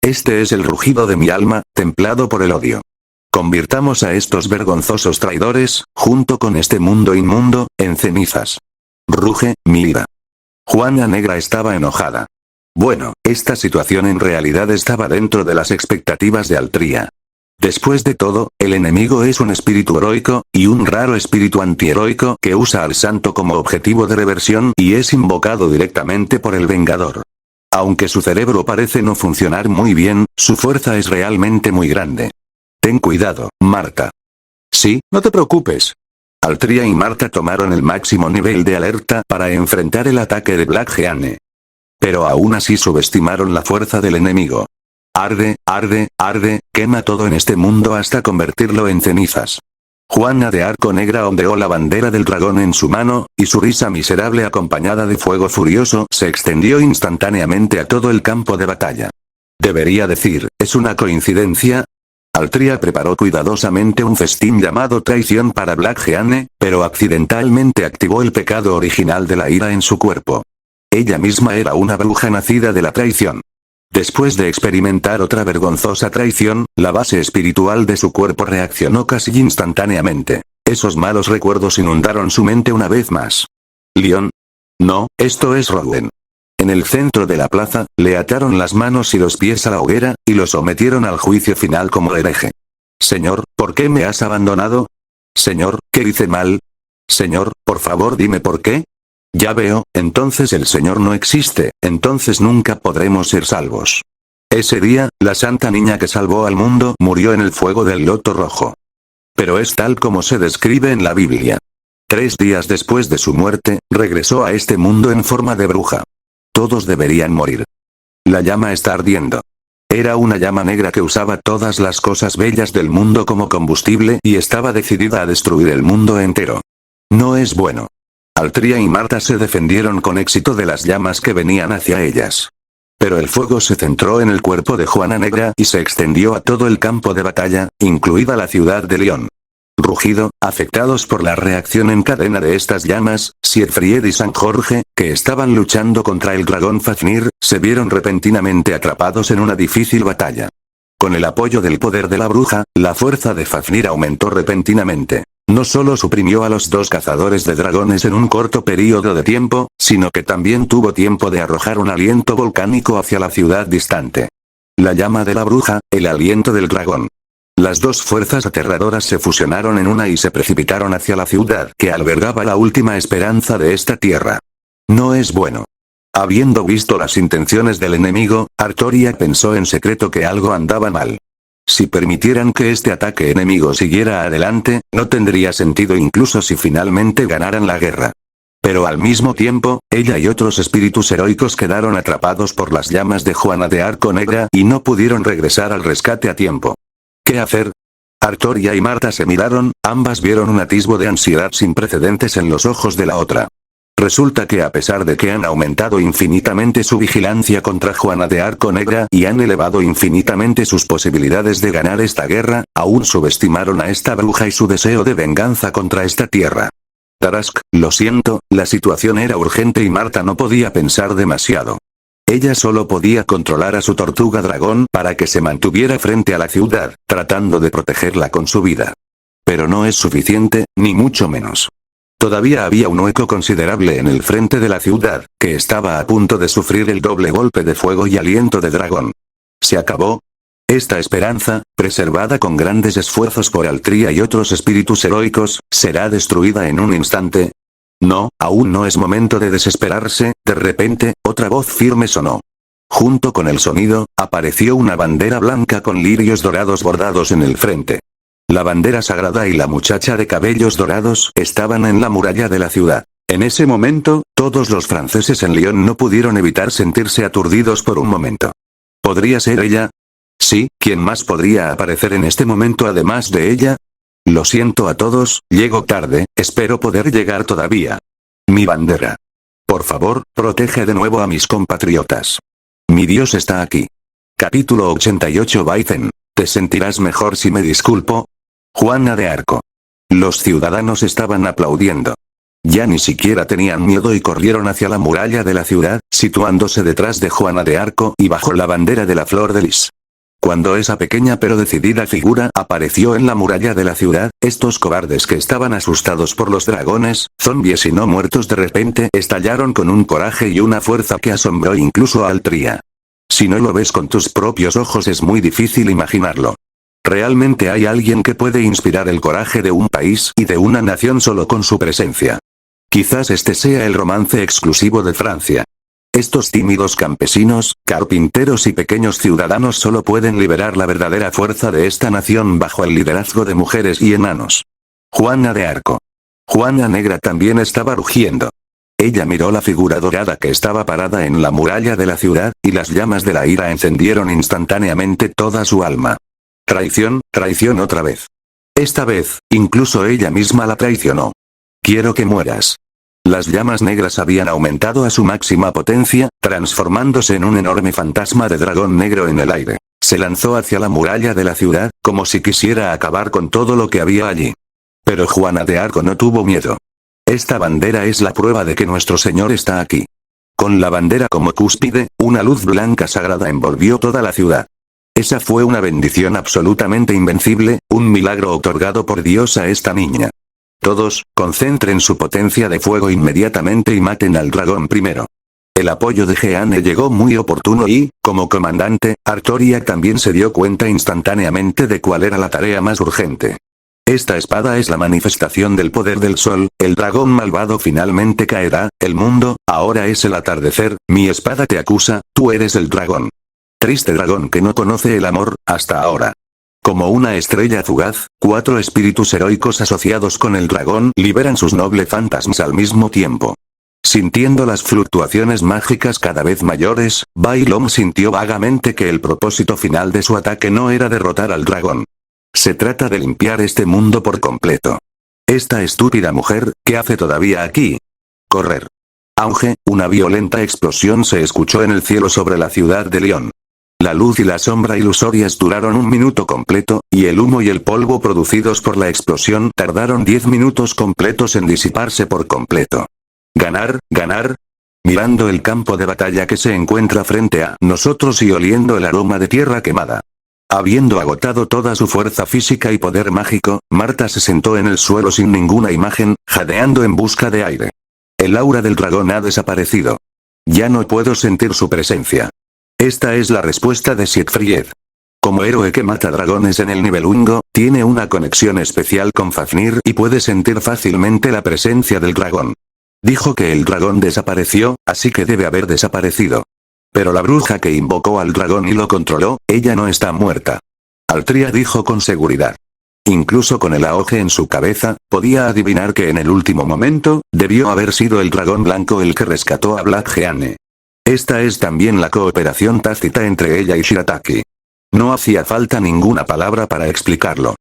Este es el rugido de mi alma, templado por el odio. Convirtamos a estos vergonzosos traidores, junto con este mundo inmundo, en cenizas. Ruge, mi ira. Juana Negra estaba enojada. Bueno, esta situación en realidad estaba dentro de las expectativas de Altria. Después de todo, el enemigo es un espíritu heroico, y un raro espíritu antiheroico que usa al santo como objetivo de reversión y es invocado directamente por el Vengador. Aunque su cerebro parece no funcionar muy bien, su fuerza es realmente muy grande. Ten cuidado, Marta. Sí, no te preocupes. Altria y Marta tomaron el máximo nivel de alerta para enfrentar el ataque de Black Jeanne. Pero aún así subestimaron la fuerza del enemigo. Arde, arde, arde, quema todo en este mundo hasta convertirlo en cenizas. Juana de Arco Negra ondeó la bandera del dragón en su mano, y su risa miserable acompañada de fuego furioso se extendió instantáneamente a todo el campo de batalla. Debería decir, ¿es una coincidencia? Altria preparó cuidadosamente un festín llamado traición para Black Jeanne, pero accidentalmente activó el pecado original de la ira en su cuerpo. Ella misma era una bruja nacida de la traición. Después de experimentar otra vergonzosa traición, la base espiritual de su cuerpo reaccionó casi instantáneamente. Esos malos recuerdos inundaron su mente una vez más. ¿León? No, esto es Rowen. En el centro de la plaza, le ataron las manos y los pies a la hoguera, y lo sometieron al juicio final como hereje. Señor, ¿por qué me has abandonado? Señor, ¿qué hice mal? Señor, por favor dime por qué. Ya veo, entonces el Señor no existe, entonces nunca podremos ser salvos. Ese día, la santa niña que salvó al mundo murió en el fuego del loto rojo. Pero es tal como se describe en la Biblia. 3 días después de su muerte, regresó a este mundo en forma de bruja. Todos deberían morir. La llama está ardiendo. Era una llama negra que usaba todas las cosas bellas del mundo como combustible y estaba decidida a destruir el mundo entero. No es bueno. Altria y Marta se defendieron con éxito de las llamas que venían hacia ellas. Pero el fuego se centró en el cuerpo de Juana Negra y se extendió a todo el campo de batalla, incluida la ciudad de Lyon. Rugido, afectados por la reacción en cadena de estas llamas, Siegfried y San Jorge, que estaban luchando contra el dragón Fafnir, se vieron repentinamente atrapados en una difícil batalla. Con el apoyo del poder de la bruja, la fuerza de Fafnir aumentó repentinamente. No solo suprimió a los dos cazadores de dragones en un corto período de tiempo, sino que también tuvo tiempo de arrojar un aliento volcánico hacia la ciudad distante. La llama de la bruja, el aliento del dragón. Las dos fuerzas aterradoras se fusionaron en una y se precipitaron hacia la ciudad que albergaba la última esperanza de esta tierra. No es bueno. Habiendo visto las intenciones del enemigo, Artoria pensó en secreto que algo andaba mal. Si permitieran que este ataque enemigo siguiera adelante, no tendría sentido incluso si finalmente ganaran la guerra. Pero al mismo tiempo, ella y otros espíritus heroicos quedaron atrapados por las llamas de Juana de Arco Negra y no pudieron regresar al rescate a tiempo. ¿Qué hacer? Artoria y Marta se miraron, ambas vieron un atisbo de ansiedad sin precedentes en los ojos de la otra. Resulta que a pesar de que han aumentado infinitamente su vigilancia contra Juana de Arco Negra y han elevado infinitamente sus posibilidades de ganar esta guerra, aún subestimaron a esta bruja y su deseo de venganza contra esta tierra. Tarask, lo siento, la situación era urgente y Marta no podía pensar demasiado. Ella solo podía controlar a su tortuga dragón para que se mantuviera frente a la ciudad, tratando de protegerla con su vida. Pero no es suficiente, ni mucho menos. Todavía había un hueco considerable en el frente de la ciudad, que estaba a punto de sufrir el doble golpe de fuego y aliento de dragón. ¿Se acabó? Esta esperanza, preservada con grandes esfuerzos por Altria y otros espíritus heroicos, será destruida en un instante. No, aún no es momento de desesperarse. De repente, otra voz firme sonó. Junto con el sonido, apareció una bandera blanca con lirios dorados bordados en el frente. La bandera sagrada y la muchacha de cabellos dorados estaban en la muralla de la ciudad. En ese momento, todos los franceses en Lyon no pudieron evitar sentirse aturdidos por un momento. ¿Podría ser ella? Sí, ¿quién más podría aparecer en este momento además de ella? Lo siento a todos, llego tarde, espero poder llegar todavía. Mi bandera. Por favor, protege de nuevo a mis compatriotas. Mi Dios está aquí. Capítulo 88. Baizen. ¿Te sentirás mejor si me disculpo? Juana de Arco. Los ciudadanos estaban aplaudiendo. Ya ni siquiera tenían miedo y corrieron hacia la muralla de la ciudad, situándose detrás de Juana de Arco y bajo la bandera de la flor de lis. Cuando esa pequeña pero decidida figura apareció en la muralla de la ciudad, estos cobardes que estaban asustados por los dragones, zombies y no muertos de repente estallaron con un coraje y una fuerza que asombró incluso a Altria. Si no lo ves con tus propios ojos es muy difícil imaginarlo. Realmente hay alguien que puede inspirar el coraje de un país y de una nación solo con su presencia. Quizás este sea el romance exclusivo de Francia. Estos tímidos campesinos, carpinteros y pequeños ciudadanos solo pueden liberar la verdadera fuerza de esta nación bajo el liderazgo de mujeres y enanos. Juana de Arco. Juana Negra también estaba rugiendo. Ella miró la figura dorada que estaba parada en la muralla de la ciudad, y las llamas de la ira encendieron instantáneamente toda su alma. Traición, traición otra vez. Esta vez, incluso ella misma la traicionó. Quiero que mueras. Las llamas negras habían aumentado a su máxima potencia, transformándose en un enorme fantasma de dragón negro en el aire. Se lanzó hacia la muralla de la ciudad, como si quisiera acabar con todo lo que había allí. Pero Juana de Arco no tuvo miedo. Esta bandera es la prueba de que nuestro Señor está aquí. Con la bandera como cúspide, una luz blanca sagrada envolvió toda la ciudad. Esa fue una bendición absolutamente invencible, un milagro otorgado por Dios a esta niña. Todos, concentren su potencia de fuego inmediatamente y maten al dragón primero. El apoyo de Jeanne llegó muy oportuno y, como comandante, Artoria también se dio cuenta instantáneamente de cuál era la tarea más urgente. Esta espada es la manifestación del poder del sol, el dragón malvado finalmente caerá, el mundo, ahora es el atardecer, mi espada te acusa, tú eres el dragón. Triste dragón que no conoce el amor, hasta ahora. Como una estrella fugaz, 4 espíritus heroicos asociados con el dragón liberan sus nobles fantasmas al mismo tiempo. Sintiendo las fluctuaciones mágicas cada vez mayores, Bai Long sintió vagamente que el propósito final de su ataque no era derrotar al dragón. Se trata de limpiar este mundo por completo. Esta estúpida mujer, ¿qué hace todavía aquí? Correr. Auge, una violenta explosión se escuchó en el cielo sobre la ciudad de León. La luz y la sombra ilusorias duraron 1 minuto completo, y el humo y el polvo producidos por la explosión tardaron 10 minutos completos en disiparse por completo. ¿Ganar, ganar? Mirando el campo de batalla que se encuentra frente a nosotros y oliendo el aroma de tierra quemada. Habiendo agotado toda su fuerza física y poder mágico, Marta se sentó en el suelo sin ninguna imagen, jadeando en busca de aire. El aura del dragón ha desaparecido. Ya no puedo sentir su presencia. Esta es la respuesta de Siegfried. Como héroe que mata dragones en el Nibelungo, tiene una conexión especial con Fafnir y puede sentir fácilmente la presencia del dragón. Dijo que el dragón desapareció, así que debe haber desaparecido. Pero la bruja que invocó al dragón y lo controló, ella no está muerta. Altria dijo con seguridad. Incluso con el auge en su cabeza, podía adivinar que en el último momento, debió haber sido el dragón blanco el que rescató a Black Jeanne. Esta es también la cooperación tácita entre ella y Shirataki. No hacía falta ninguna palabra para explicarlo.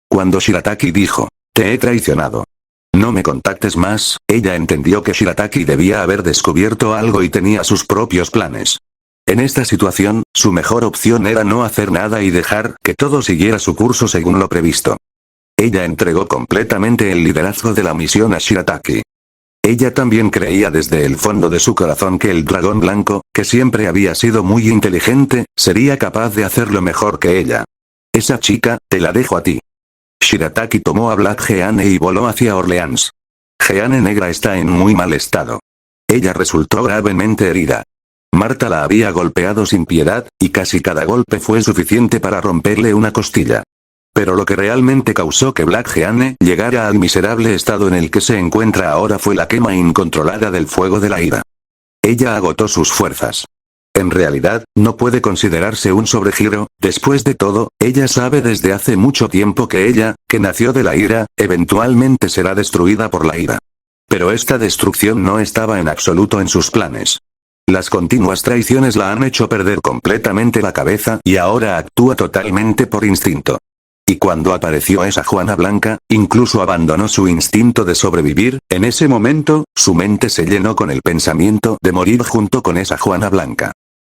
Cuando Shirataki dijo, te he traicionado. No me contactes más, ella entendió que Shirataki debía haber descubierto algo y tenía sus propios planes. En esta situación, su mejor opción era no hacer nada y dejar que todo siguiera su curso según lo previsto. Ella entregó completamente el liderazgo de la misión a Shirataki. Ella también creía desde el fondo de su corazón que el dragón blanco, que siempre había sido muy inteligente, sería capaz de hacerlo mejor que ella. Esa chica, te la dejo a ti. Shirataki tomó a Black Jeanne y voló hacia Orleans. Jeanne negra está en muy mal estado. Ella resultó gravemente herida. Marta la había golpeado sin piedad, y casi cada golpe fue suficiente para romperle una costilla. Pero lo que realmente causó que Black Jeanne llegara al miserable estado en el que se encuentra ahora fue la quema incontrolada del fuego de la ira. Ella agotó sus fuerzas. En realidad, no puede considerarse un sobregiro, después de todo, ella sabe desde hace mucho tiempo que ella, que nació de la ira, eventualmente será destruida por la ira. Pero esta destrucción no estaba en absoluto en sus planes. Las continuas traiciones la han hecho perder completamente la cabeza y ahora actúa totalmente por instinto. Y cuando apareció esa Juana Blanca, incluso abandonó su instinto de sobrevivir, en ese momento, su mente se llenó con el pensamiento de morir junto con esa Juana Blanca.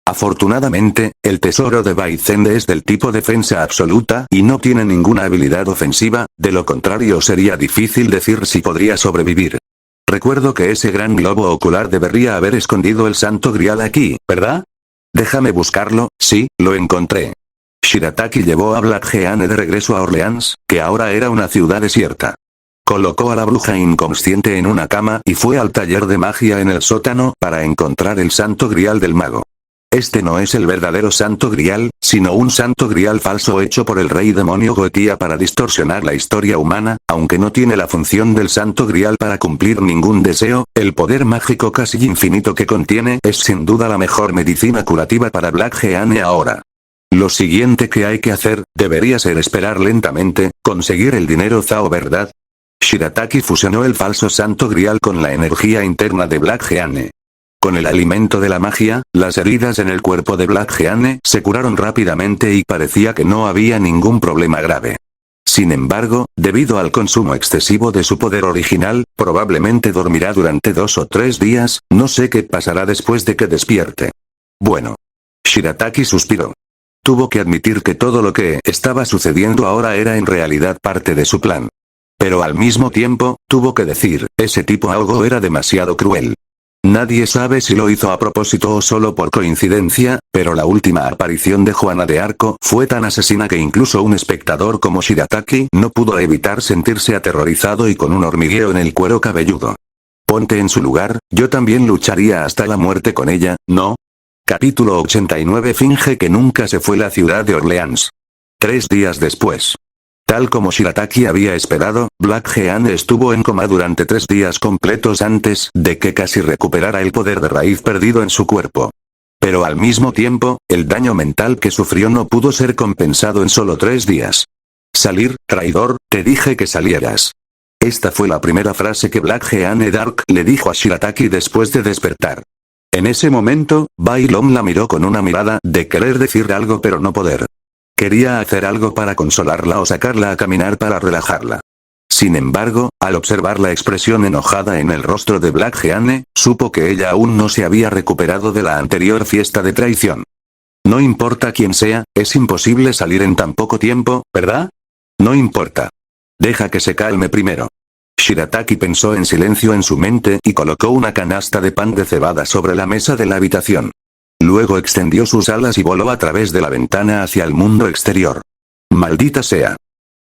Afortunadamente, el tesoro de Baizende es del tipo defensa absoluta y no tiene ninguna habilidad ofensiva, de lo contrario sería difícil decir si podría sobrevivir. Recuerdo que ese gran globo ocular debería haber escondido el santo grial aquí, ¿verdad? Déjame buscarlo, sí, lo encontré. Shirataki llevó a Black Jeanne de regreso a Orleans, que ahora era una ciudad desierta. Colocó a la bruja inconsciente en una cama y fue al taller de magia en el sótano para encontrar el santo grial del mago. Este no es el verdadero santo grial, sino un santo grial falso hecho por el rey demonio Goetia para distorsionar la historia humana, aunque no tiene la función del santo grial para cumplir ningún deseo, el poder mágico casi infinito que contiene es sin duda la mejor medicina curativa para Black Jeanne ahora. Lo siguiente que hay que hacer, debería ser esperar lentamente, conseguir el dinero Zhao, ¿verdad? Shirataki fusionó el falso santo grial con la energía interna de Black Jeanne. Con el alimento de la magia, las heridas en el cuerpo de Black Jeanne se curaron rápidamente y parecía que no había ningún problema grave. Sin embargo, debido al consumo excesivo de su poder original, probablemente dormirá durante 2 o 3 días, no sé qué pasará después de que despierte. Bueno. Shirataki suspiró. Tuvo que admitir que todo lo que estaba sucediendo ahora era en realidad parte de su plan. Pero al mismo tiempo, tuvo que decir, ese tipo Aogo era demasiado cruel. Nadie sabe si lo hizo a propósito o solo por coincidencia, pero la última aparición de Juana de Arco fue tan asesina que incluso un espectador como Shirataki no pudo evitar sentirse aterrorizado y con un hormigueo en el cuero cabelludo. Ponte en su lugar, yo también lucharía hasta la muerte con ella, ¿no? Capítulo 89. Finge que nunca se fue la ciudad de Orleans. 3 días después. Tal como Shirataki había esperado, Black Jeanne estuvo en coma durante 3 días completos antes de que casi recuperara el poder de raíz perdido en su cuerpo. Pero al mismo tiempo, el daño mental que sufrió no pudo ser compensado en solo 3 días. Salir, traidor, te dije que salieras. Esta fue la primera frase que Black Jeanne Dark le dijo a Shirataki después de despertar. En ese momento, Bai Long la miró con una mirada de querer decir algo pero no poder. Quería hacer algo para consolarla o sacarla a caminar para relajarla. Sin embargo, al observar la expresión enojada en el rostro de Black Jeanne, supo que ella aún no se había recuperado de la anterior fiesta de traición. No importa quién sea, es imposible salir en tan poco tiempo, ¿verdad? No importa. Deja que se calme primero. Shirataki pensó en silencio en su mente y colocó una canasta de pan de cebada sobre la mesa de la habitación. Luego extendió sus alas y voló a través de la ventana hacia el mundo exterior. Maldita sea.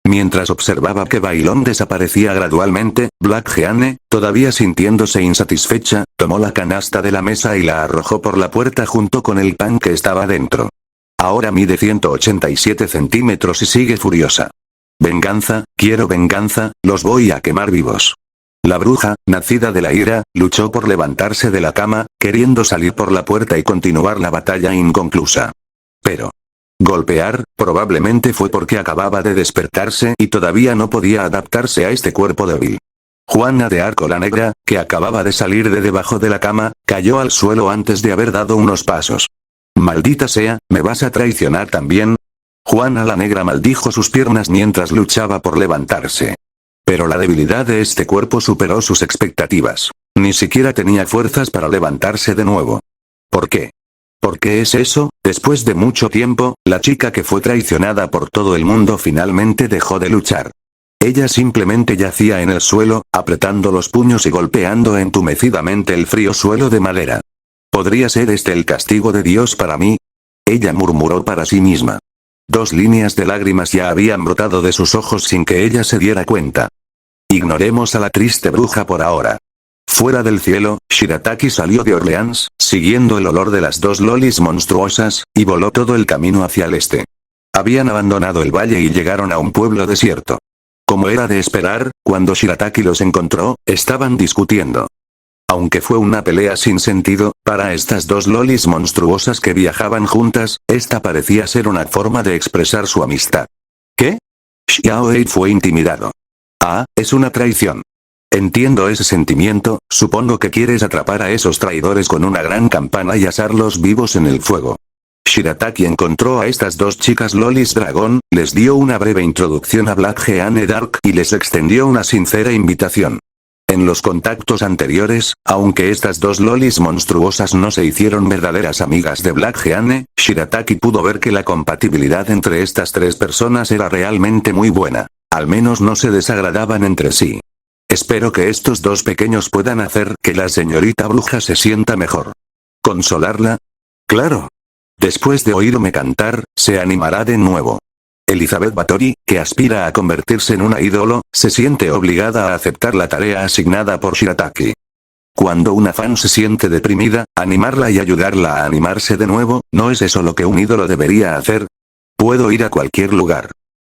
Mientras observaba que Bailón desaparecía gradualmente, Black Jeanne, todavía sintiéndose insatisfecha, tomó la canasta de la mesa y la arrojó por la puerta junto con el pan que estaba dentro. Ahora mide 187 centímetros y sigue furiosa. Venganza, quiero venganza, los voy a quemar vivos. La bruja, nacida de la ira, luchó por levantarse de la cama, queriendo salir por la puerta y continuar la batalla inconclusa. Pero golpear, probablemente fue porque acababa de despertarse y todavía no podía adaptarse a este cuerpo débil. Juana de Arco la Negra, que acababa de salir de debajo de la cama, cayó al suelo antes de haber dado unos pasos. Maldita sea, ¿me vas a traicionar también? Juana la Negra maldijo sus piernas mientras luchaba por levantarse. Pero la debilidad de este cuerpo superó sus expectativas. Ni siquiera tenía fuerzas para levantarse de nuevo. ¿Por qué? ¿Por qué es eso? Después de mucho tiempo, la chica que fue traicionada por todo el mundo finalmente dejó de luchar. Ella simplemente yacía en el suelo, apretando los puños y golpeando entumecidamente el frío suelo de madera. ¿Podría ser este el castigo de Dios para mí? Ella murmuró para sí misma. 2 líneas de lágrimas ya habían brotado de sus ojos sin que ella se diera cuenta. Ignoremos a la triste bruja por ahora. Fuera del cielo, Shirataki salió de Orleans, siguiendo el olor de las 2 lolis monstruosas, y voló todo el camino hacia el este. Habían abandonado el valle y llegaron a un pueblo desierto. Como era de esperar, cuando Shirataki los encontró, estaban discutiendo. Aunque fue una pelea sin sentido, para estas 2 lolis monstruosas que viajaban juntas, esta parecía ser una forma de expresar su amistad. ¿Qué? Xiaoei fue intimidado. Ah, es una traición. Entiendo ese sentimiento, supongo que quieres atrapar a esos traidores con una gran campana y asarlos vivos en el fuego. Shirataki encontró a estas 2 chicas lolis dragón, les dio una breve introducción a Black Jeanne Dark y les extendió una sincera invitación. En los contactos anteriores, aunque estas 2 lolis monstruosas no se hicieron verdaderas amigas de Black Jeanne, Shirataki pudo ver que la compatibilidad entre estas 3 personas era realmente muy buena. Al menos no se desagradaban entre sí. Espero que estos 2 pequeños puedan hacer que la señorita bruja se sienta mejor. ¿Consolarla? Claro. Después de oírme cantar, se animará de nuevo. Elizabeth Bathory, que aspira a convertirse en una ídolo, se siente obligada a aceptar la tarea asignada por Shirataki. Cuando una fan se siente deprimida, animarla y ayudarla a animarse de nuevo, ¿no es eso lo que un ídolo debería hacer? Puedo ir a cualquier lugar.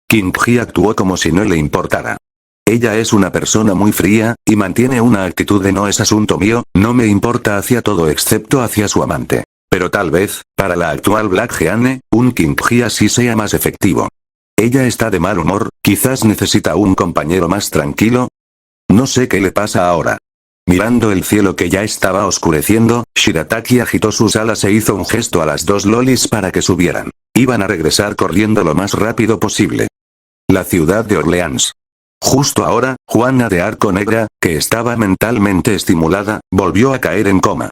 Kim-ji actuó como si no le importara. Ella es una persona muy fría, y mantiene una actitud de no es asunto mío, no me importa hacia todo excepto hacia su amante. Pero tal vez, para la actual Black Jeanne, un Kim-ji así sea más efectivo. Ella está de mal humor, quizás necesita un compañero más tranquilo. No sé qué le pasa ahora. Mirando el cielo que ya estaba oscureciendo, Shirataki agitó sus alas e hizo un gesto a las 2 lolis para que subieran. Iban a regresar corriendo lo más rápido posible. La ciudad de Orleans. Justo ahora, Juana de Arco Negra, que estaba mentalmente estimulada, volvió a caer en coma.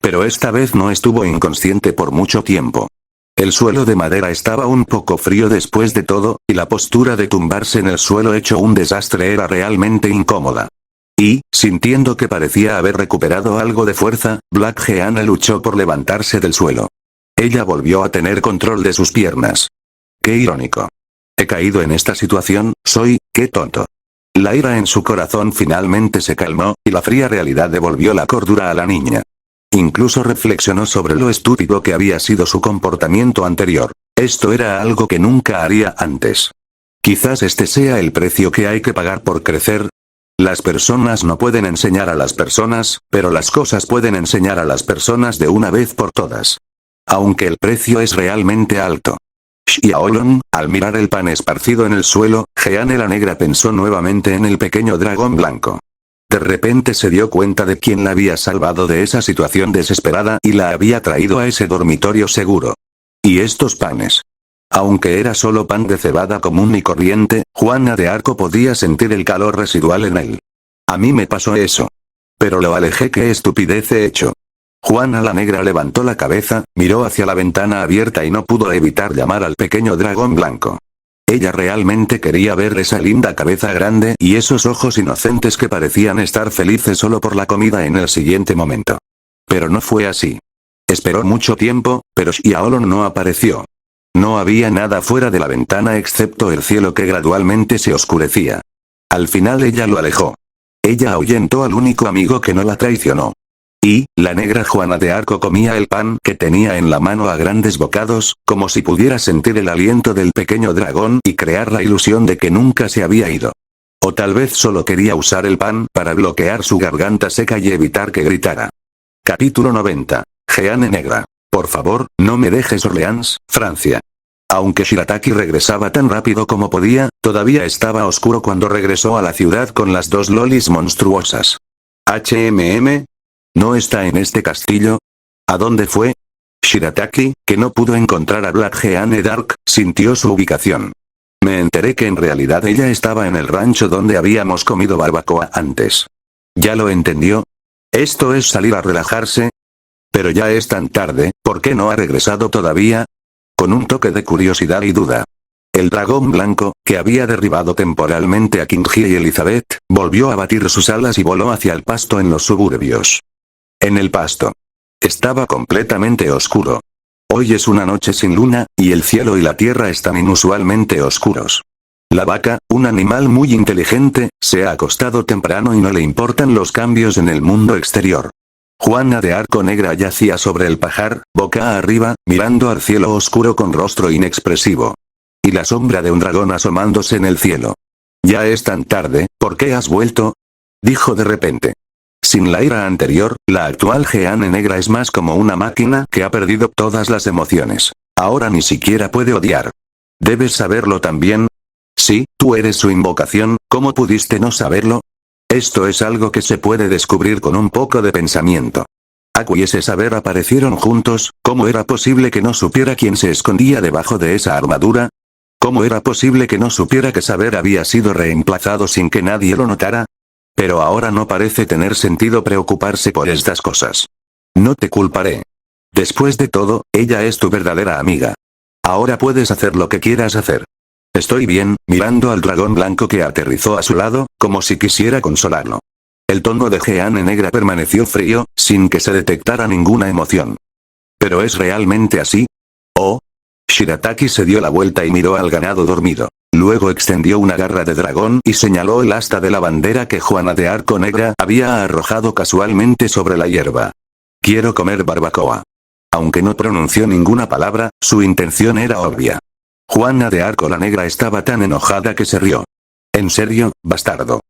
Pero esta vez no estuvo inconsciente por mucho tiempo. El suelo de madera estaba un poco frío después de todo, y la postura de tumbarse en el suelo hecho un desastre era realmente incómoda. Y, sintiendo que parecía haber recuperado algo de fuerza, Black Jeanne luchó por levantarse del suelo. Ella volvió a tener control de sus piernas. Qué irónico. He caído en esta situación, qué tonto. La ira en su corazón finalmente se calmó, y la fría realidad devolvió la cordura a la niña. Incluso reflexionó sobre lo estúpido que había sido su comportamiento anterior. Esto era algo que nunca haría antes. Quizás este sea el precio que hay que pagar por crecer. Las personas no pueden enseñar a las personas, pero las cosas pueden enseñar a las personas de una vez por todas. Aunque el precio es realmente alto. Xiaolong, al mirar el pan esparcido en el suelo, Jeanne la Negra pensó nuevamente en el pequeño dragón blanco. De repente se dio cuenta de quién la había salvado de esa situación desesperada y la había traído a ese dormitorio seguro. ¿Y estos panes? Aunque era solo pan de cebada común y corriente, Juana de Arco podía sentir el calor residual en él. A mí me pasó eso. Pero lo alejé. ¿Qué estupidez he hecho? Juana la Negra levantó la cabeza, miró hacia la ventana abierta y no pudo evitar llamar al pequeño dragón blanco. Ella realmente quería ver esa linda cabeza grande y esos ojos inocentes que parecían estar felices solo por la comida en el siguiente momento. Pero no fue así. Esperó mucho tiempo, pero Xiaolong no apareció. No había nada fuera de la ventana excepto el cielo que gradualmente se oscurecía. Al final ella lo alejó. Ella ahuyentó al único amigo que no la traicionó. Y, la negra Juana de Arco comía el pan que tenía en la mano a grandes bocados, como si pudiera sentir el aliento del pequeño dragón y crear la ilusión de que nunca se había ido. O tal vez solo quería usar el pan para bloquear su garganta seca y evitar que gritara. Capítulo 90. Jeanne Negra. Por favor, no me dejes Orleans, Francia. Aunque Shirataki regresaba tan rápido como podía, todavía estaba oscuro cuando regresó a la ciudad con las dos lolis monstruosas. ¿No está en este castillo? ¿A dónde fue? Shirataki, que no pudo encontrar a Black Jeanne Dark, sintió su ubicación. Me enteré que en realidad ella estaba en el rancho donde habíamos comido barbacoa antes. ¿Ya lo entendió? ¿Esto es salir a relajarse? Pero ya es tan tarde, ¿por qué no ha regresado todavía? Con un toque de curiosidad y duda. El dragón blanco, que había derribado temporalmente a Kinji y Elizabeth, volvió a batir sus alas y voló hacia el pasto en los suburbios. En el pasto. Estaba completamente oscuro. Hoy es una noche sin luna, y el cielo y la tierra están inusualmente oscuros. La vaca, un animal muy inteligente, se ha acostado temprano y no le importan los cambios en el mundo exterior. Juana de Arco Negra yacía sobre el pajar, boca arriba, mirando al cielo oscuro con rostro inexpresivo. Y la sombra de un dragón asomándose en el cielo. Ya es tan tarde, ¿por qué has vuelto? Dijo de repente. Sin la ira anterior, la actual Jeanne Negra es más como una máquina que ha perdido todas las emociones. Ahora ni siquiera puede odiar. ¿Debes saberlo también? Sí, tú eres su invocación, ¿cómo pudiste no saberlo? Esto es algo que se puede descubrir con un poco de pensamiento. Aku y ese saber aparecieron juntos, ¿cómo era posible que no supiera quién se escondía debajo de esa armadura? ¿Cómo era posible que no supiera que saber había sido reemplazado sin que nadie lo notara? Pero ahora no parece tener sentido preocuparse por estas cosas. No te culparé. Después de todo, ella es tu verdadera amiga. Ahora puedes hacer lo que quieras hacer. Estoy bien, mirando al dragón blanco que aterrizó a su lado, como si quisiera consolarlo. El tono de Jeanne Negra permaneció frío, sin que se detectara ninguna emoción. ¿Pero es realmente así? Oh. Shirataki se dio la vuelta y miró al ganado dormido. Luego extendió una garra de dragón y señaló el asta de la bandera que Juana de Arco Negra había arrojado casualmente sobre la hierba. Quiero comer barbacoa. Aunque no pronunció ninguna palabra, su intención era obvia. Juana de Arco la Negra estaba tan enojada que se rió. ¿En serio, bastardo?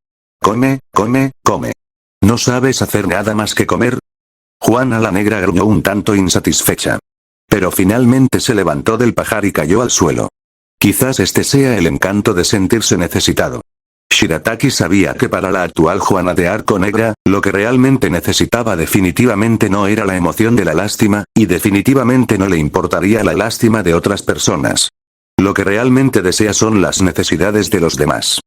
Come, come, come. ¿No sabes hacer nada más que comer? Juana la Negra gruñó un tanto insatisfecha. Pero finalmente se levantó del pajar y cayó al suelo. Quizás este sea el encanto de sentirse necesitado. Shirataki sabía que para la actual Juana de Arco Negra, lo que realmente necesitaba definitivamente no era la emoción de la lástima, y definitivamente no le importaría la lástima de otras personas. Lo que realmente desea son las necesidades de los demás.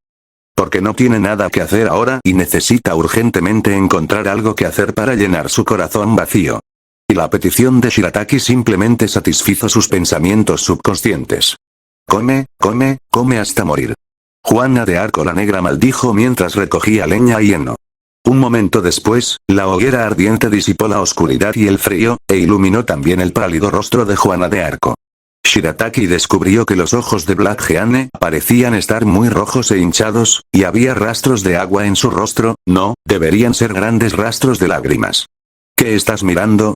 Porque no tiene nada que hacer ahora y necesita urgentemente encontrar algo que hacer para llenar su corazón vacío. Y la petición de Shirataki simplemente satisfizo sus pensamientos subconscientes. Come, come, come hasta morir. Juana de Arco la Negra maldijo mientras recogía leña y heno. Un momento después, la hoguera ardiente disipó la oscuridad y el frío, e iluminó también el pálido rostro de Juana de Arco. Shirataki descubrió que los ojos de Black Jeanne parecían estar muy rojos e hinchados, y había rastros de agua en su rostro, no, deberían ser grandes rastros de lágrimas. ¿Qué estás mirando?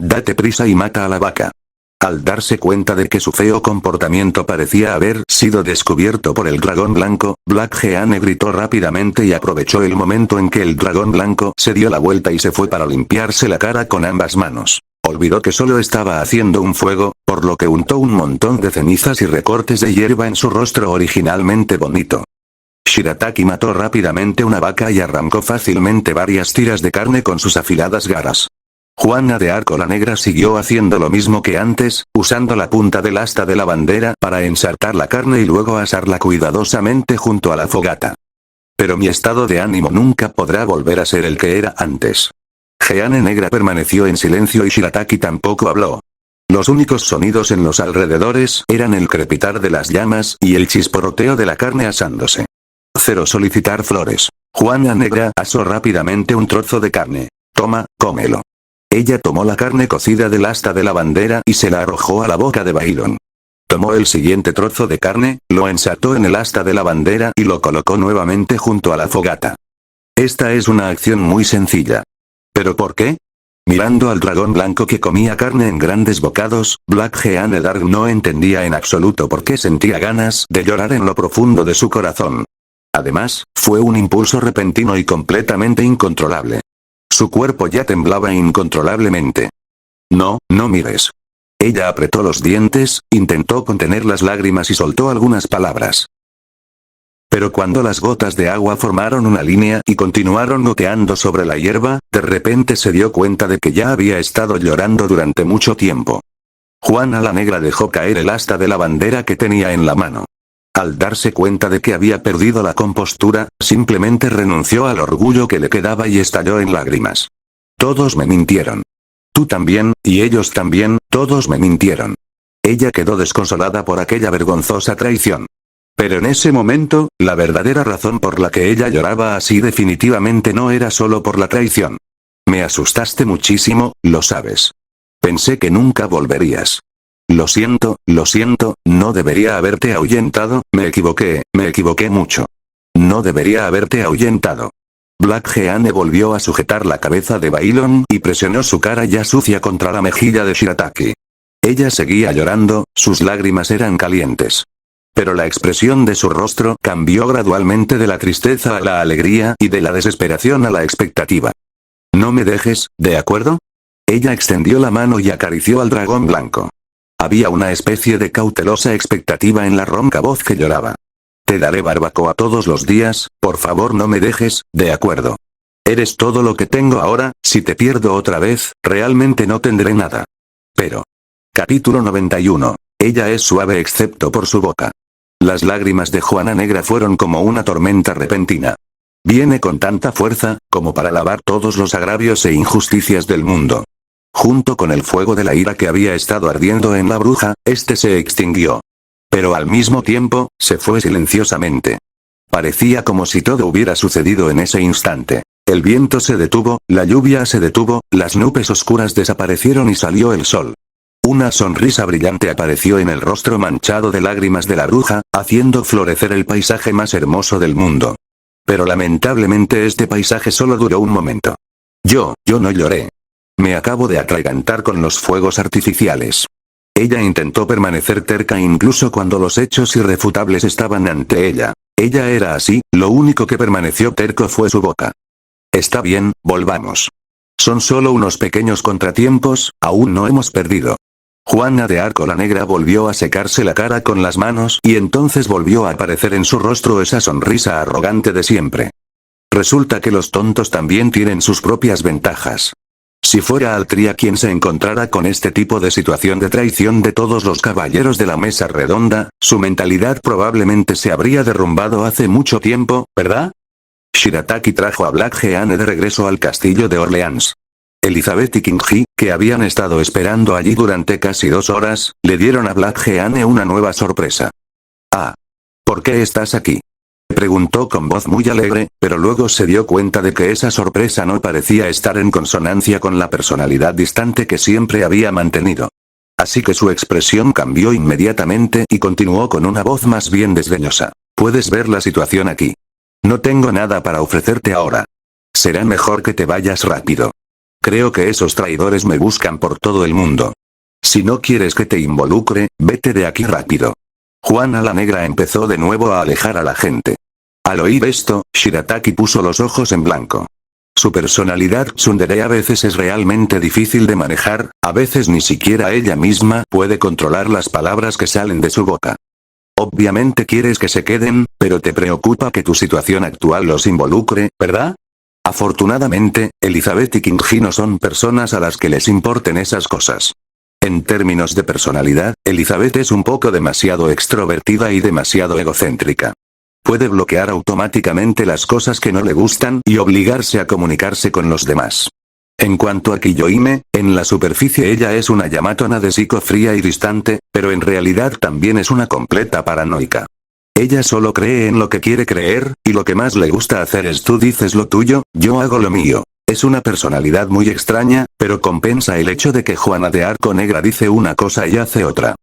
Date prisa y mata a la vaca. Al darse cuenta de que su feo comportamiento parecía haber sido descubierto por el dragón blanco, Black Jeanne gritó rápidamente y aprovechó el momento en que el dragón blanco se dio la vuelta y se fue para limpiarse la cara con ambas manos. Olvidó que solo estaba haciendo un fuego, por lo que untó un montón de cenizas y recortes de hierba en su rostro originalmente bonito. Shirataki mató rápidamente una vaca y arrancó fácilmente varias tiras de carne con sus afiladas garras. Juana de Arco la Negra siguió haciendo lo mismo que antes, usando la punta del asta de la bandera para ensartar la carne y luego asarla cuidadosamente junto a la fogata. Pero mi estado de ánimo nunca podrá volver a ser el que era antes. Jeanne Negra permaneció en silencio y Shirataki tampoco habló. Los únicos sonidos en los alrededores eran el crepitar de las llamas y el chisporroteo de la carne asándose. Cero solicitar flores. Juana Negra asó rápidamente un trozo de carne. Toma, cómelo. Ella tomó la carne cocida del asta de la bandera y se la arrojó a la boca de Byron. Tomó el siguiente trozo de carne, lo ensartó en el asta de la bandera y lo colocó nuevamente junto a la fogata. Esta es una acción muy sencilla. ¿Pero por qué? Mirando al dragón blanco que comía carne en grandes bocados, Black Jeanne d'Arc no entendía en absoluto por qué sentía ganas de llorar en lo profundo de su corazón. Además, fue un impulso repentino y completamente incontrolable. Su cuerpo ya temblaba incontrolablemente. No, no mires. Ella apretó los dientes, intentó contener las lágrimas y soltó algunas palabras. Pero cuando las gotas de agua formaron una línea y continuaron goteando sobre la hierba, de repente se dio cuenta de que ya había estado llorando durante mucho tiempo. Juana la Negra dejó caer el asta de la bandera que tenía en la mano. Al darse cuenta de que había perdido la compostura, simplemente renunció al orgullo que le quedaba y estalló en lágrimas. Todos me mintieron. Tú también, y ellos también, todos me mintieron. Ella quedó desconsolada por aquella vergonzosa traición. Pero en ese momento, la verdadera razón por la que ella lloraba así definitivamente no era solo por la traición. Me asustaste muchísimo, lo sabes. Pensé que nunca volverías. Lo siento, no debería haberte ahuyentado, me equivoqué mucho. No debería haberte ahuyentado. Black Jeanne volvió a sujetar la cabeza de Byron y presionó su cara ya sucia contra la mejilla de Shirataki. Ella seguía llorando, sus lágrimas eran calientes. Pero la expresión de su rostro cambió gradualmente de la tristeza a la alegría y de la desesperación a la expectativa. No me dejes, ¿de acuerdo? Ella extendió la mano y acarició al dragón blanco. Había una especie de cautelosa expectativa en la ronca voz que lloraba. Te daré barbacoa todos los días, por favor no me dejes, ¿de acuerdo? Eres todo lo que tengo ahora, si te pierdo otra vez, realmente no tendré nada. Pero. Capítulo 91. Ella es suave excepto por su boca. Las lágrimas de Juana Negra fueron como una tormenta repentina. Viene con tanta fuerza, como para lavar todos los agravios e injusticias del mundo. Junto con el fuego de la ira que había estado ardiendo en la bruja, este se extinguió. Pero al mismo tiempo, se fue silenciosamente. Parecía como si todo hubiera sucedido en ese instante. El viento se detuvo, la lluvia se detuvo, las nubes oscuras desaparecieron y salió el sol. Una sonrisa brillante apareció en el rostro manchado de lágrimas de la bruja, haciendo florecer el paisaje más hermoso del mundo. Pero lamentablemente este paisaje solo duró un momento. Yo no lloré. Me acabo de atragantar con los fuegos artificiales. Ella intentó permanecer terca incluso cuando los hechos irrefutables estaban ante ella. Ella era así, lo único que permaneció terco fue su boca. Está bien, volvamos. Son solo unos pequeños contratiempos, aún no hemos perdido. Juana de Arco la Negra volvió a secarse la cara con las manos y entonces volvió a aparecer en su rostro esa sonrisa arrogante de siempre. Resulta que los tontos también tienen sus propias ventajas. Si fuera Altria quien se encontrara con este tipo de situación de traición de todos los caballeros de la mesa redonda, su mentalidad probablemente se habría derrumbado hace mucho tiempo, ¿verdad? Shirataki trajo a Black Jeanne de regreso al castillo de Orleans. Elizabeth y King Ji, que habían estado esperando allí durante casi 2 horas, le dieron a Black Jeanne una nueva sorpresa. Ah. ¿Por qué estás aquí? Preguntó con voz muy alegre, pero luego se dio cuenta de que esa sorpresa no parecía estar en consonancia con la personalidad distante que siempre había mantenido. Así que su expresión cambió inmediatamente y continuó con una voz más bien desdeñosa. Puedes ver la situación aquí. No tengo nada para ofrecerte ahora. Será mejor que te vayas rápido. Creo que esos traidores me buscan por todo el mundo. Si no quieres que te involucre, vete de aquí rápido. Juana la Negra empezó de nuevo a alejar a la gente. Al oír esto, Shirataki puso los ojos en blanco. Su personalidad tsundere a veces es realmente difícil de manejar, a veces ni siquiera ella misma puede controlar las palabras que salen de su boca. Obviamente quieres que se queden, pero te preocupa que tu situación actual los involucre, ¿verdad? Afortunadamente, Elizabeth y King-Hee no son personas a las que les importen esas cosas. En términos de personalidad, Elizabeth es un poco demasiado extrovertida y demasiado egocéntrica. Puede bloquear automáticamente las cosas que no le gustan y obligarse a comunicarse con los demás. En cuanto a Kiyohime, en la superficie ella es una Yamato Nadeshiko fría y distante, pero en realidad también es una completa paranoica. Ella solo cree en lo que quiere creer, y lo que más le gusta hacer es tú dices lo tuyo, yo hago lo mío. Es una personalidad muy extraña, pero compensa el hecho de que Juana de Arco Negra dice una cosa y hace otra.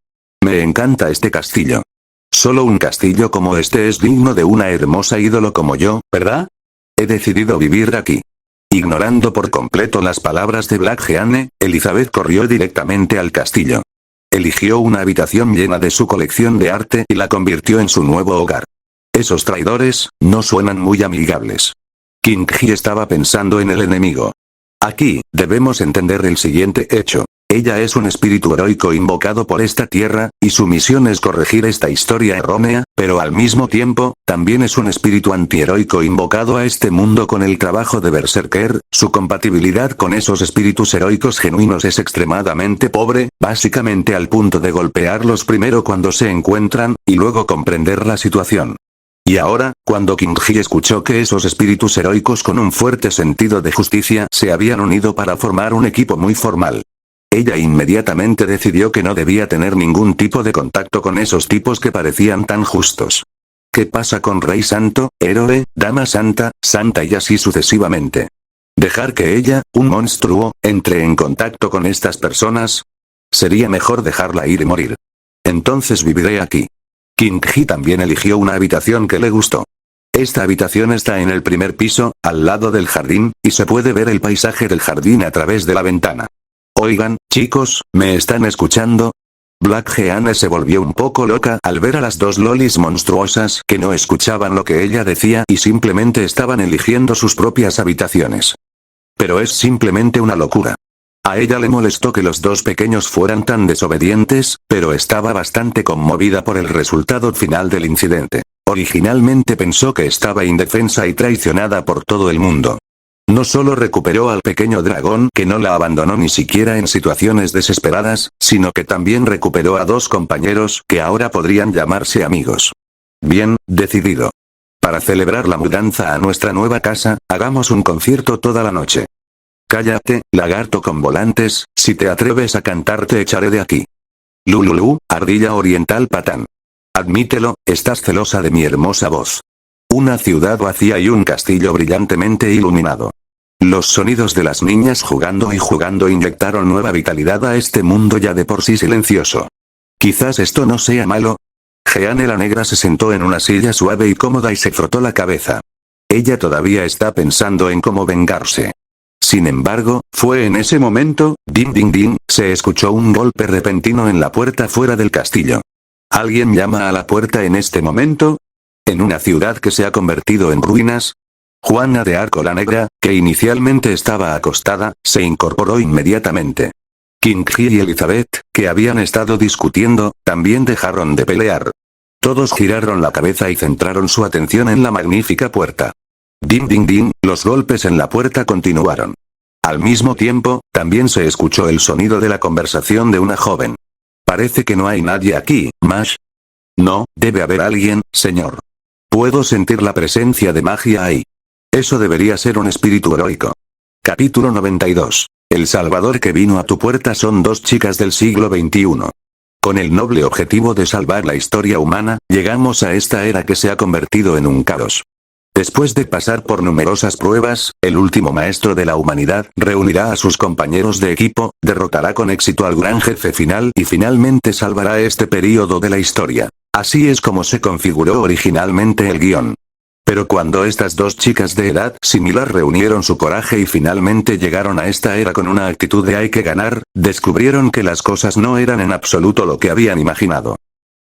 Me encanta este castillo. Solo un castillo como este es digno de una hermosa ídolo como yo, ¿verdad? He decidido vivir aquí. Ignorando por completo las palabras de Black Jeanne, Elizabeth corrió directamente al castillo. Eligió una habitación llena de su colección de arte y la convirtió en su nuevo hogar. Esos traidores, no suenan muy amigables. King-Hee estaba pensando en el enemigo. Aquí, debemos entender el siguiente hecho. Ella es un espíritu heroico invocado por esta tierra, y su misión es corregir esta historia errónea, pero al mismo tiempo, también es un espíritu antiheroico invocado a este mundo con el trabajo de Berserker. Su compatibilidad con esos espíritus heroicos genuinos es extremadamente pobre, básicamente al punto de golpearlos primero cuando se encuentran, y luego comprender la situación. Y ahora, cuando King-Hee escuchó que esos espíritus heroicos con un fuerte sentido de justicia se habían unido para formar un equipo muy formal. Ella inmediatamente decidió que no debía tener ningún tipo de contacto con esos tipos que parecían tan justos. ¿Qué pasa con Rey Santo, héroe, Dama Santa, Santa y así sucesivamente? ¿Dejar que ella, un monstruo, entre en contacto con estas personas? Sería mejor dejarla ir y morir. Entonces viviré aquí. King-Hee también eligió una habitación que le gustó. Esta habitación está en el primer piso, al lado del jardín, y se puede ver el paisaje del jardín a través de la ventana. Oigan, chicos, ¿me están escuchando? Black Jeanne se volvió un poco loca al ver a las dos lolis monstruosas que no escuchaban lo que ella decía y simplemente estaban eligiendo sus propias habitaciones. Pero es simplemente una locura. A ella le molestó que los dos pequeños fueran tan desobedientes, pero estaba bastante conmovida por el resultado final del incidente. Originalmente pensó que estaba indefensa y traicionada por todo el mundo. No solo recuperó al pequeño dragón que no la abandonó ni siquiera en situaciones desesperadas, sino que también recuperó a dos compañeros que ahora podrían llamarse amigos. Bien, decidido. Para celebrar la mudanza a nuestra nueva casa, hagamos un concierto toda la noche. Cállate, lagarto con volantes, si te atreves a cantar te echaré de aquí. Lululú, ardilla oriental patán. Admítelo, estás celosa de mi hermosa voz. Una ciudad vacía y un castillo brillantemente iluminado. Los sonidos de las niñas jugando y jugando inyectaron nueva vitalidad a este mundo ya de por sí silencioso. Quizás esto no sea malo. Jeanne la Negra se sentó en una silla suave y cómoda y se frotó la cabeza. Ella todavía está pensando en cómo vengarse. Sin embargo, fue en ese momento, din din din, se escuchó un golpe repentino en la puerta fuera del castillo. ¿Alguien llama a la puerta en este momento? ¿En una ciudad que se ha convertido en ruinas? Juana de Arco la Negra, que inicialmente estaba acostada, se incorporó inmediatamente. King-Hee y Elizabeth, que habían estado discutiendo, también dejaron de pelear. Todos giraron la cabeza y centraron su atención en la magnífica puerta. Din din din, los golpes en la puerta continuaron. Al mismo tiempo, también se escuchó el sonido de la conversación de una joven. Parece que no hay nadie aquí, Mash. No, debe haber alguien, señor. Puedo sentir la presencia de magia ahí. Eso debería ser un espíritu heroico. Capítulo 92. El Salvador que vino a tu puerta son dos chicas del siglo XXI. Con el noble objetivo de salvar la historia humana, llegamos a esta era que se ha convertido en un caos. Después de pasar por numerosas pruebas, el último maestro de la humanidad reunirá a sus compañeros de equipo, derrotará con éxito al gran jefe final y finalmente salvará este período de la historia. Así es como se configuró originalmente el guión. Pero cuando estas dos chicas de edad similar reunieron su coraje y finalmente llegaron a esta era con una actitud de hay que ganar, descubrieron que las cosas no eran en absoluto lo que habían imaginado.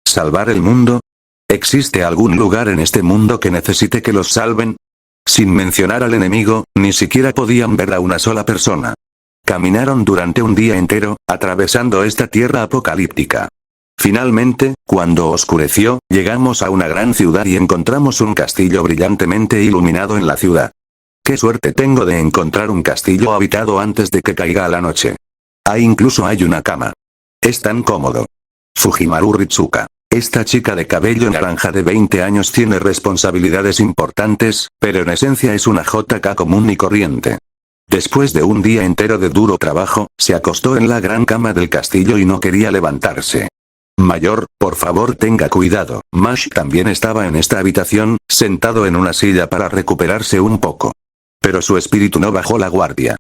¿Salvar el mundo? ¿Existe algún lugar en este mundo que necesite que los salven? Sin mencionar al enemigo, ni siquiera podían ver a una sola persona. Caminaron durante un día entero, atravesando esta tierra apocalíptica. Finalmente, cuando oscureció, llegamos a una gran ciudad y encontramos un castillo brillantemente iluminado en la ciudad. Qué suerte tengo de encontrar un castillo habitado antes de que caiga la noche. Incluso hay una cama. Es tan cómodo. Fujimaru Ritsuka. Esta chica de cabello naranja de 20 años tiene responsabilidades importantes, pero en esencia es una JK común y corriente. Después de un día entero de duro trabajo, se acostó en la gran cama del castillo y no quería levantarse. Mayor, por favor tenga cuidado. Mash también estaba en esta habitación, sentado en una silla para recuperarse un poco. Pero su espíritu no bajó la guardia.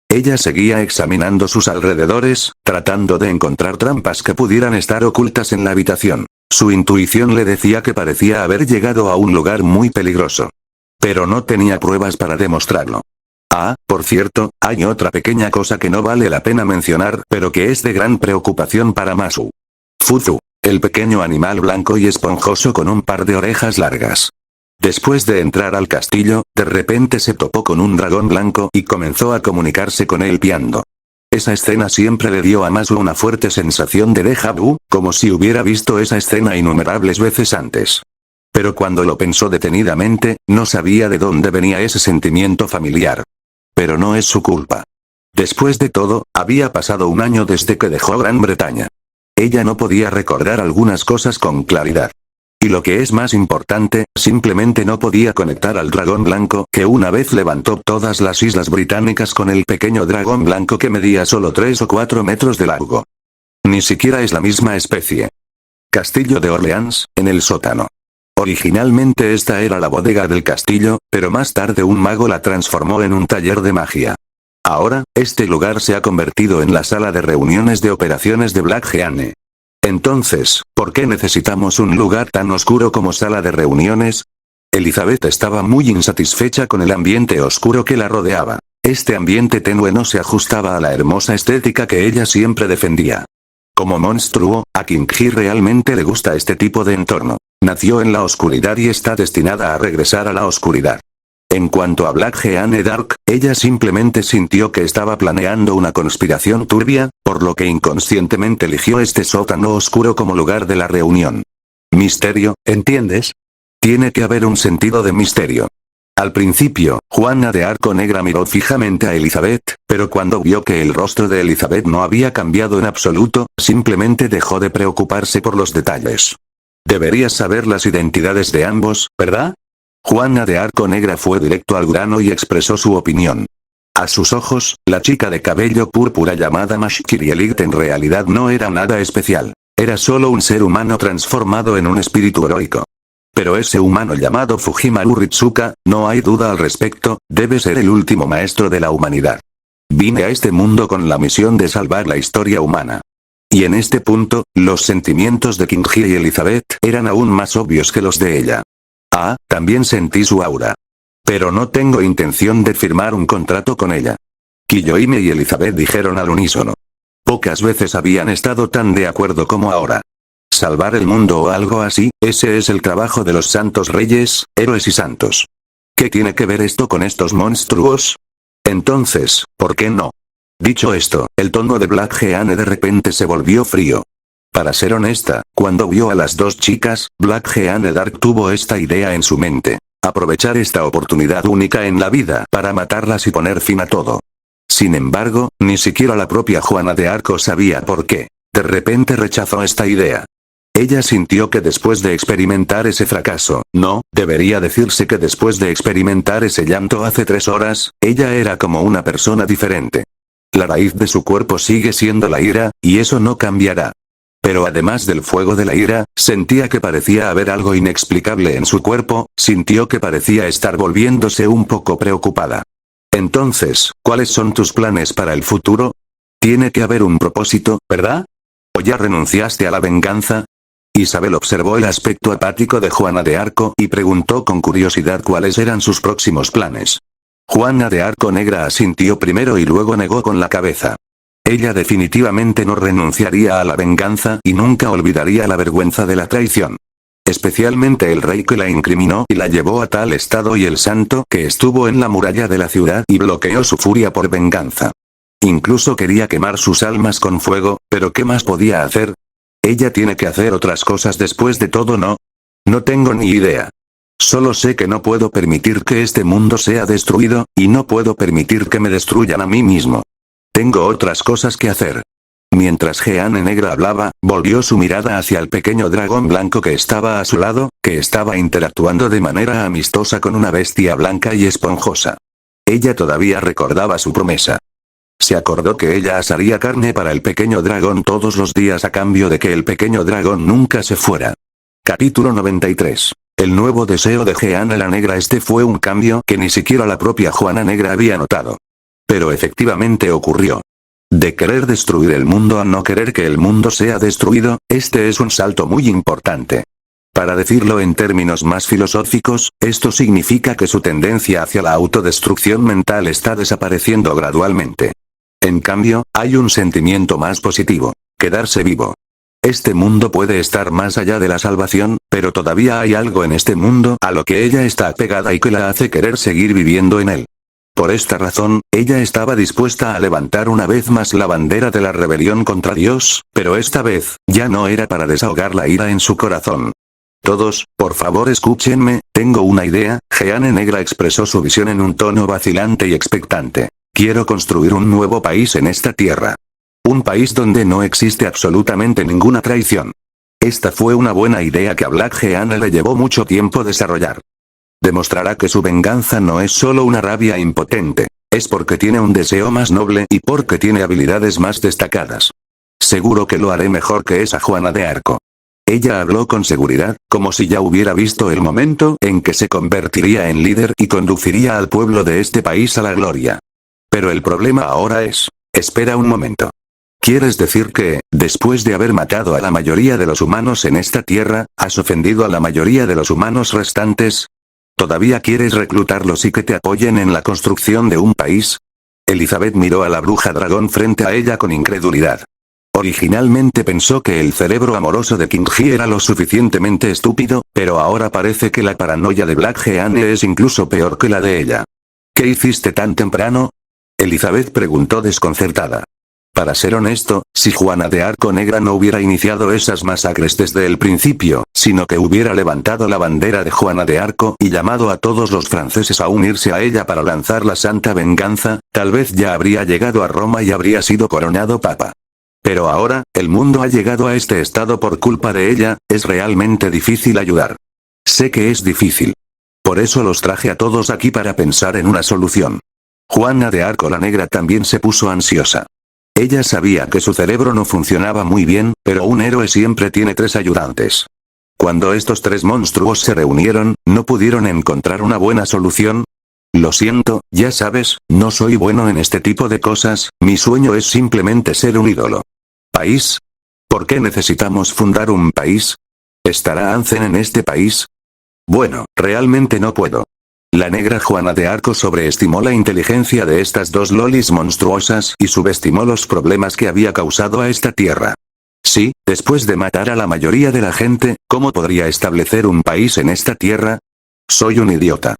Ella seguía examinando sus alrededores, tratando de encontrar trampas que pudieran estar ocultas en la habitación. Su intuición le decía que parecía haber llegado a un lugar muy peligroso. Pero no tenía pruebas para demostrarlo. Por cierto, hay otra pequeña cosa que no vale la pena mencionar, pero que es de gran preocupación para Masu. Fuzu, el pequeño animal blanco y esponjoso con un par de orejas largas. Después de entrar al castillo, de repente se topó con un dragón blanco y comenzó a comunicarse con él piando. Esa escena siempre le dio a Masu una fuerte sensación de déjà vu, como si hubiera visto esa escena innumerables veces antes. Pero cuando lo pensó detenidamente, no sabía de dónde venía ese sentimiento familiar. Pero no es su culpa. Después de todo, había pasado un año desde que dejó Gran Bretaña. Ella no podía recordar algunas cosas con claridad. Y lo que es más importante, simplemente no podía conectar al dragón blanco que una vez levantó todas las islas británicas con el pequeño dragón blanco que medía solo 3 o 4 metros de largo. Ni siquiera es la misma especie. Castillo de Orleans, en el sótano. Originalmente esta era la bodega del castillo, pero más tarde un mago la transformó en un taller de magia. Ahora, este lugar se ha convertido en la sala de reuniones de operaciones de Black Geane. Entonces, ¿por qué necesitamos un lugar tan oscuro como sala de reuniones? Elizabeth estaba muy insatisfecha con el ambiente oscuro que la rodeaba. Este ambiente tenue no se ajustaba a la hermosa estética que ella siempre defendía. Como monstruo, a King-Ji realmente le gusta este tipo de entorno. Nació en la oscuridad y está destinada a regresar a la oscuridad. En cuanto a Black Geane Dark, ella simplemente sintió que estaba planeando una conspiración turbia, por lo que inconscientemente eligió este sótano oscuro como lugar de la reunión. Misterio, ¿entiendes? Tiene que haber un sentido de misterio. Al principio, Juana de Arco Negra miró fijamente a Elizabeth, pero cuando vio que el rostro de Elizabeth no había cambiado en absoluto, simplemente dejó de preocuparse por los detalles. Deberías saber las identidades de ambos, ¿verdad? Juana de Arco Negra fue directo al grano y expresó su opinión. A sus ojos, la chica de cabello púrpura llamada Mashkirielit en realidad no era nada especial. Era solo un ser humano transformado en un espíritu heroico. Pero ese humano llamado Fujimaru Ritsuka, no hay duda al respecto, debe ser el último maestro de la humanidad. Vine a este mundo con la misión de salvar la historia humana. Y en este punto, los sentimientos de King-Ji y Elizabeth eran aún más obvios que los de ella. También sentí su aura. Pero no tengo intención de firmar un contrato con ella. Kiyohime y Elizabeth dijeron al unísono. Pocas veces habían estado tan de acuerdo como ahora. Salvar el mundo o algo así, ese es el trabajo de los santos reyes, héroes y santos. ¿Qué tiene que ver esto con estos monstruos? Entonces, ¿por qué no? Dicho esto, el tono de Black Geane de repente se volvió frío. Para ser honesta, cuando vio a las dos chicas, Black Geane Dark tuvo esta idea en su mente. Aprovechar esta oportunidad única en la vida para matarlas y poner fin a todo. Sin embargo, ni siquiera la propia Juana de Arco sabía por qué. De repente rechazó esta idea. Ella sintió que después de experimentar ese fracaso, no, debería decirse que después de experimentar ese llanto hace 3 horas, ella era como una persona diferente. La raíz de su cuerpo sigue siendo la ira, y eso no cambiará. Pero además del fuego de la ira, sentía que parecía haber algo inexplicable en su cuerpo, sintió que parecía estar volviéndose un poco preocupada. Entonces, ¿cuáles son tus planes para el futuro? Tiene que haber un propósito, ¿verdad? ¿O ya renunciaste a la venganza? Isabel observó el aspecto apático de Juana de Arco y preguntó con curiosidad cuáles eran sus próximos planes. Juana de Arco Negra asintió primero y luego negó con la cabeza. Ella definitivamente no renunciaría a la venganza y nunca olvidaría la vergüenza de la traición. Especialmente el rey que la incriminó y la llevó a tal estado y el santo que estuvo en la muralla de la ciudad y bloqueó su furia por venganza. Incluso quería quemar sus almas con fuego, pero ¿qué más podía hacer? Ella tiene que hacer otras cosas después de todo, ¿no? No tengo ni idea. Solo sé que no puedo permitir que este mundo sea destruido, y no puedo permitir que me destruyan a mí mismo. Tengo otras cosas que hacer. Mientras Jeanne Negra hablaba, volvió su mirada hacia el pequeño dragón blanco que estaba a su lado, que estaba interactuando de manera amistosa con una bestia blanca y esponjosa. Ella todavía recordaba su promesa. Se acordó que ella asaría carne para el pequeño dragón todos los días a cambio de que el pequeño dragón nunca se fuera. Capítulo 93. El nuevo deseo de Jeanne la Negra. Este fue un cambio que ni siquiera la propia Juana Negra había notado. Pero efectivamente ocurrió. De querer destruir el mundo a no querer que el mundo sea destruido, este es un salto muy importante. Para decirlo en términos más filosóficos, esto significa que su tendencia hacia la autodestrucción mental está desapareciendo gradualmente. En cambio, hay un sentimiento más positivo: quedarse vivo. Este mundo puede estar más allá de la salvación, pero todavía hay algo en este mundo a lo que ella está apegada y que la hace querer seguir viviendo en él. Por esta razón, ella estaba dispuesta a levantar una vez más la bandera de la rebelión contra Dios, pero esta vez, ya no era para desahogar la ira en su corazón. Todos, por favor escúchenme, tengo una idea. Jeanne Negra expresó su visión en un tono vacilante y expectante. Quiero construir un nuevo país en esta tierra. Un país donde no existe absolutamente ninguna traición. Esta fue una buena idea que a Black Jeanne le llevó mucho tiempo desarrollar. Demostrará que su venganza no es solo una rabia impotente, es porque tiene un deseo más noble y porque tiene habilidades más destacadas. Seguro que lo haré mejor que esa Juana de Arco. Ella habló con seguridad, como si ya hubiera visto el momento en que se convertiría en líder y conduciría al pueblo de este país a la gloria. Pero el problema ahora es, espera un momento. ¿Quieres decir que, después de haber matado a la mayoría de los humanos en esta tierra, has ofendido a la mayoría de los humanos restantes? ¿Todavía quieres reclutarlos y que te apoyen en la construcción de un país? Elizabeth miró a la bruja dragón frente a ella con incredulidad. Originalmente pensó que el cerebro amoroso de King Ji era lo suficientemente estúpido, pero ahora parece que la paranoia de Black Jeanne es incluso peor que la de ella. ¿Qué hiciste tan temprano? Elizabeth preguntó desconcertada. Para ser honesto, si Juana de Arco Negra no hubiera iniciado esas masacres desde el principio, sino que hubiera levantado la bandera de Juana de Arco y llamado a todos los franceses a unirse a ella para lanzar la santa venganza, tal vez ya habría llegado a Roma y habría sido coronado papa. Pero ahora, el mundo ha llegado a este estado por culpa de ella, es realmente difícil ayudar. Sé que es difícil. Por eso los traje a todos aquí para pensar en una solución. Juana de Arco la Negra también se puso ansiosa. Ella sabía que su cerebro no funcionaba muy bien, pero un héroe siempre tiene 3 ayudantes. Cuando estos 3 monstruos se reunieron, ¿no pudieron encontrar una buena solución? Lo siento, ya sabes, no soy bueno en este tipo de cosas, mi sueño es simplemente ser un ídolo. ¿País? ¿Por qué necesitamos fundar un país? ¿Estará Ansem en este país? Bueno, realmente no puedo. La negra Juana de Arco sobreestimó la inteligencia de estas 2 lolis monstruosas y subestimó los problemas que había causado a esta tierra. Sí, después de matar a la mayoría de la gente, ¿cómo podría establecer un país en esta tierra? Soy un idiota.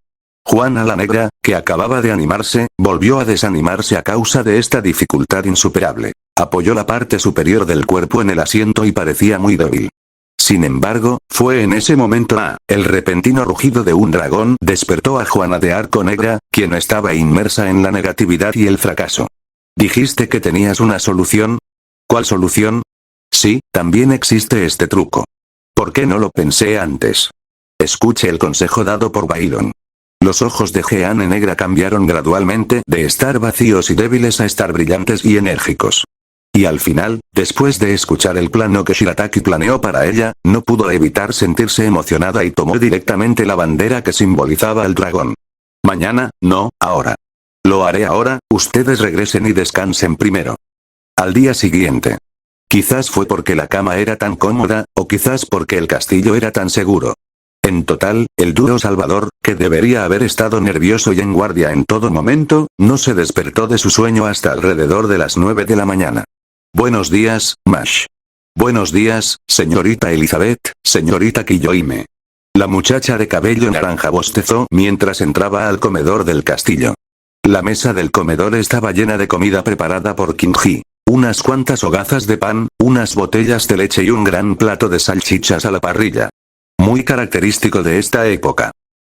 Juana la Negra, que acababa de animarse, volvió a desanimarse a causa de esta dificultad insuperable. Apoyó la parte superior del cuerpo en el asiento y parecía muy débil. Sin embargo, fue en ese momento el repentino rugido de un dragón despertó a Juana de Arco Negra, quien estaba inmersa en la negatividad y el fracaso. ¿Dijiste que tenías una solución? ¿Cuál solución? Sí, también existe este truco. ¿Por qué no lo pensé antes? Escuche el consejo dado por Bailon. Los ojos de Jeanne Negra cambiaron gradualmente de estar vacíos y débiles a estar brillantes y enérgicos. Y al final, después de escuchar el plano que Shirataki planeó para ella, no pudo evitar sentirse emocionada y tomó directamente la bandera que simbolizaba al dragón. Mañana, no, ahora. Lo haré ahora, ustedes regresen y descansen primero. Al día siguiente. Quizás fue porque la cama era tan cómoda, o quizás porque el castillo era tan seguro. En total, el duro Salvador, que debería haber estado nervioso y en guardia en todo momento, no se despertó de su sueño hasta alrededor de las 9 de la mañana. Buenos días, Mash. Buenos días, señorita Elizabeth, señorita Kiyohime. La muchacha de cabello naranja bostezó mientras entraba al comedor del castillo. La mesa del comedor estaba llena de comida preparada por King Ji. Unas cuantas hogazas de pan, unas botellas de leche y un gran plato de salchichas a la parrilla. Muy característico de esta época.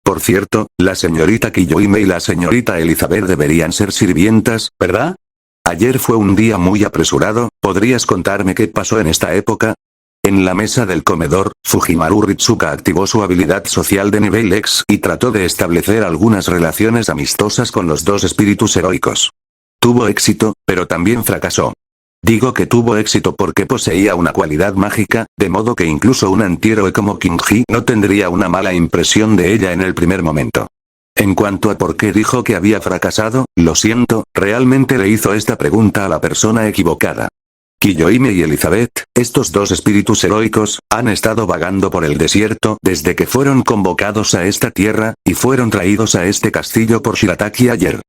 Por cierto, la señorita Kiyohime y la señorita Elizabeth deberían ser sirvientas, ¿verdad? Ayer fue un día muy apresurado, ¿podrías contarme qué pasó en esta época? En la mesa del comedor, Fujimaru Ritsuka activó su habilidad social de nivel X y trató de establecer algunas relaciones amistosas con los dos espíritus heroicos. Tuvo éxito, pero también fracasó. Digo que tuvo éxito porque poseía una cualidad mágica, de modo que incluso un antihéroe como Kinji no tendría una mala impresión de ella en el primer momento. En cuanto a por qué dijo que había fracasado, lo siento, realmente le hizo esta pregunta a la persona equivocada. Kiyohime y Elizabeth, estos dos espíritus heroicos, han estado vagando por el desierto desde que fueron convocados a esta tierra, y fueron traídos a este castillo por Shirataki ayer.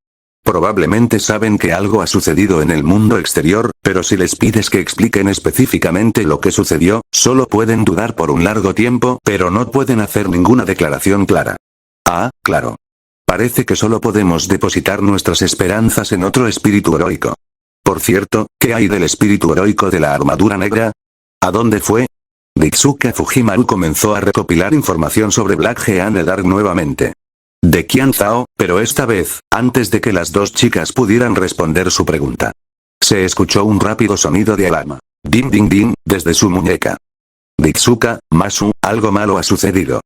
Probablemente saben que algo ha sucedido en el mundo exterior, pero si les pides que expliquen específicamente lo que sucedió, solo pueden dudar por un largo tiempo, pero no pueden hacer ninguna declaración clara. Ah, claro. Parece que solo podemos depositar nuestras esperanzas en otro espíritu heroico. Por cierto, ¿qué hay del espíritu heroico de la armadura negra? ¿A dónde fue? Ritsuka Fujimaru comenzó a recopilar información sobre Black Jeanne Dark nuevamente. De Qian Zhao, pero esta vez, antes de que las dos chicas pudieran responder su pregunta. Se escuchó un rápido sonido de alarma. Din din din, desde su muñeca. Ritsuka, Masu, algo malo ha sucedido.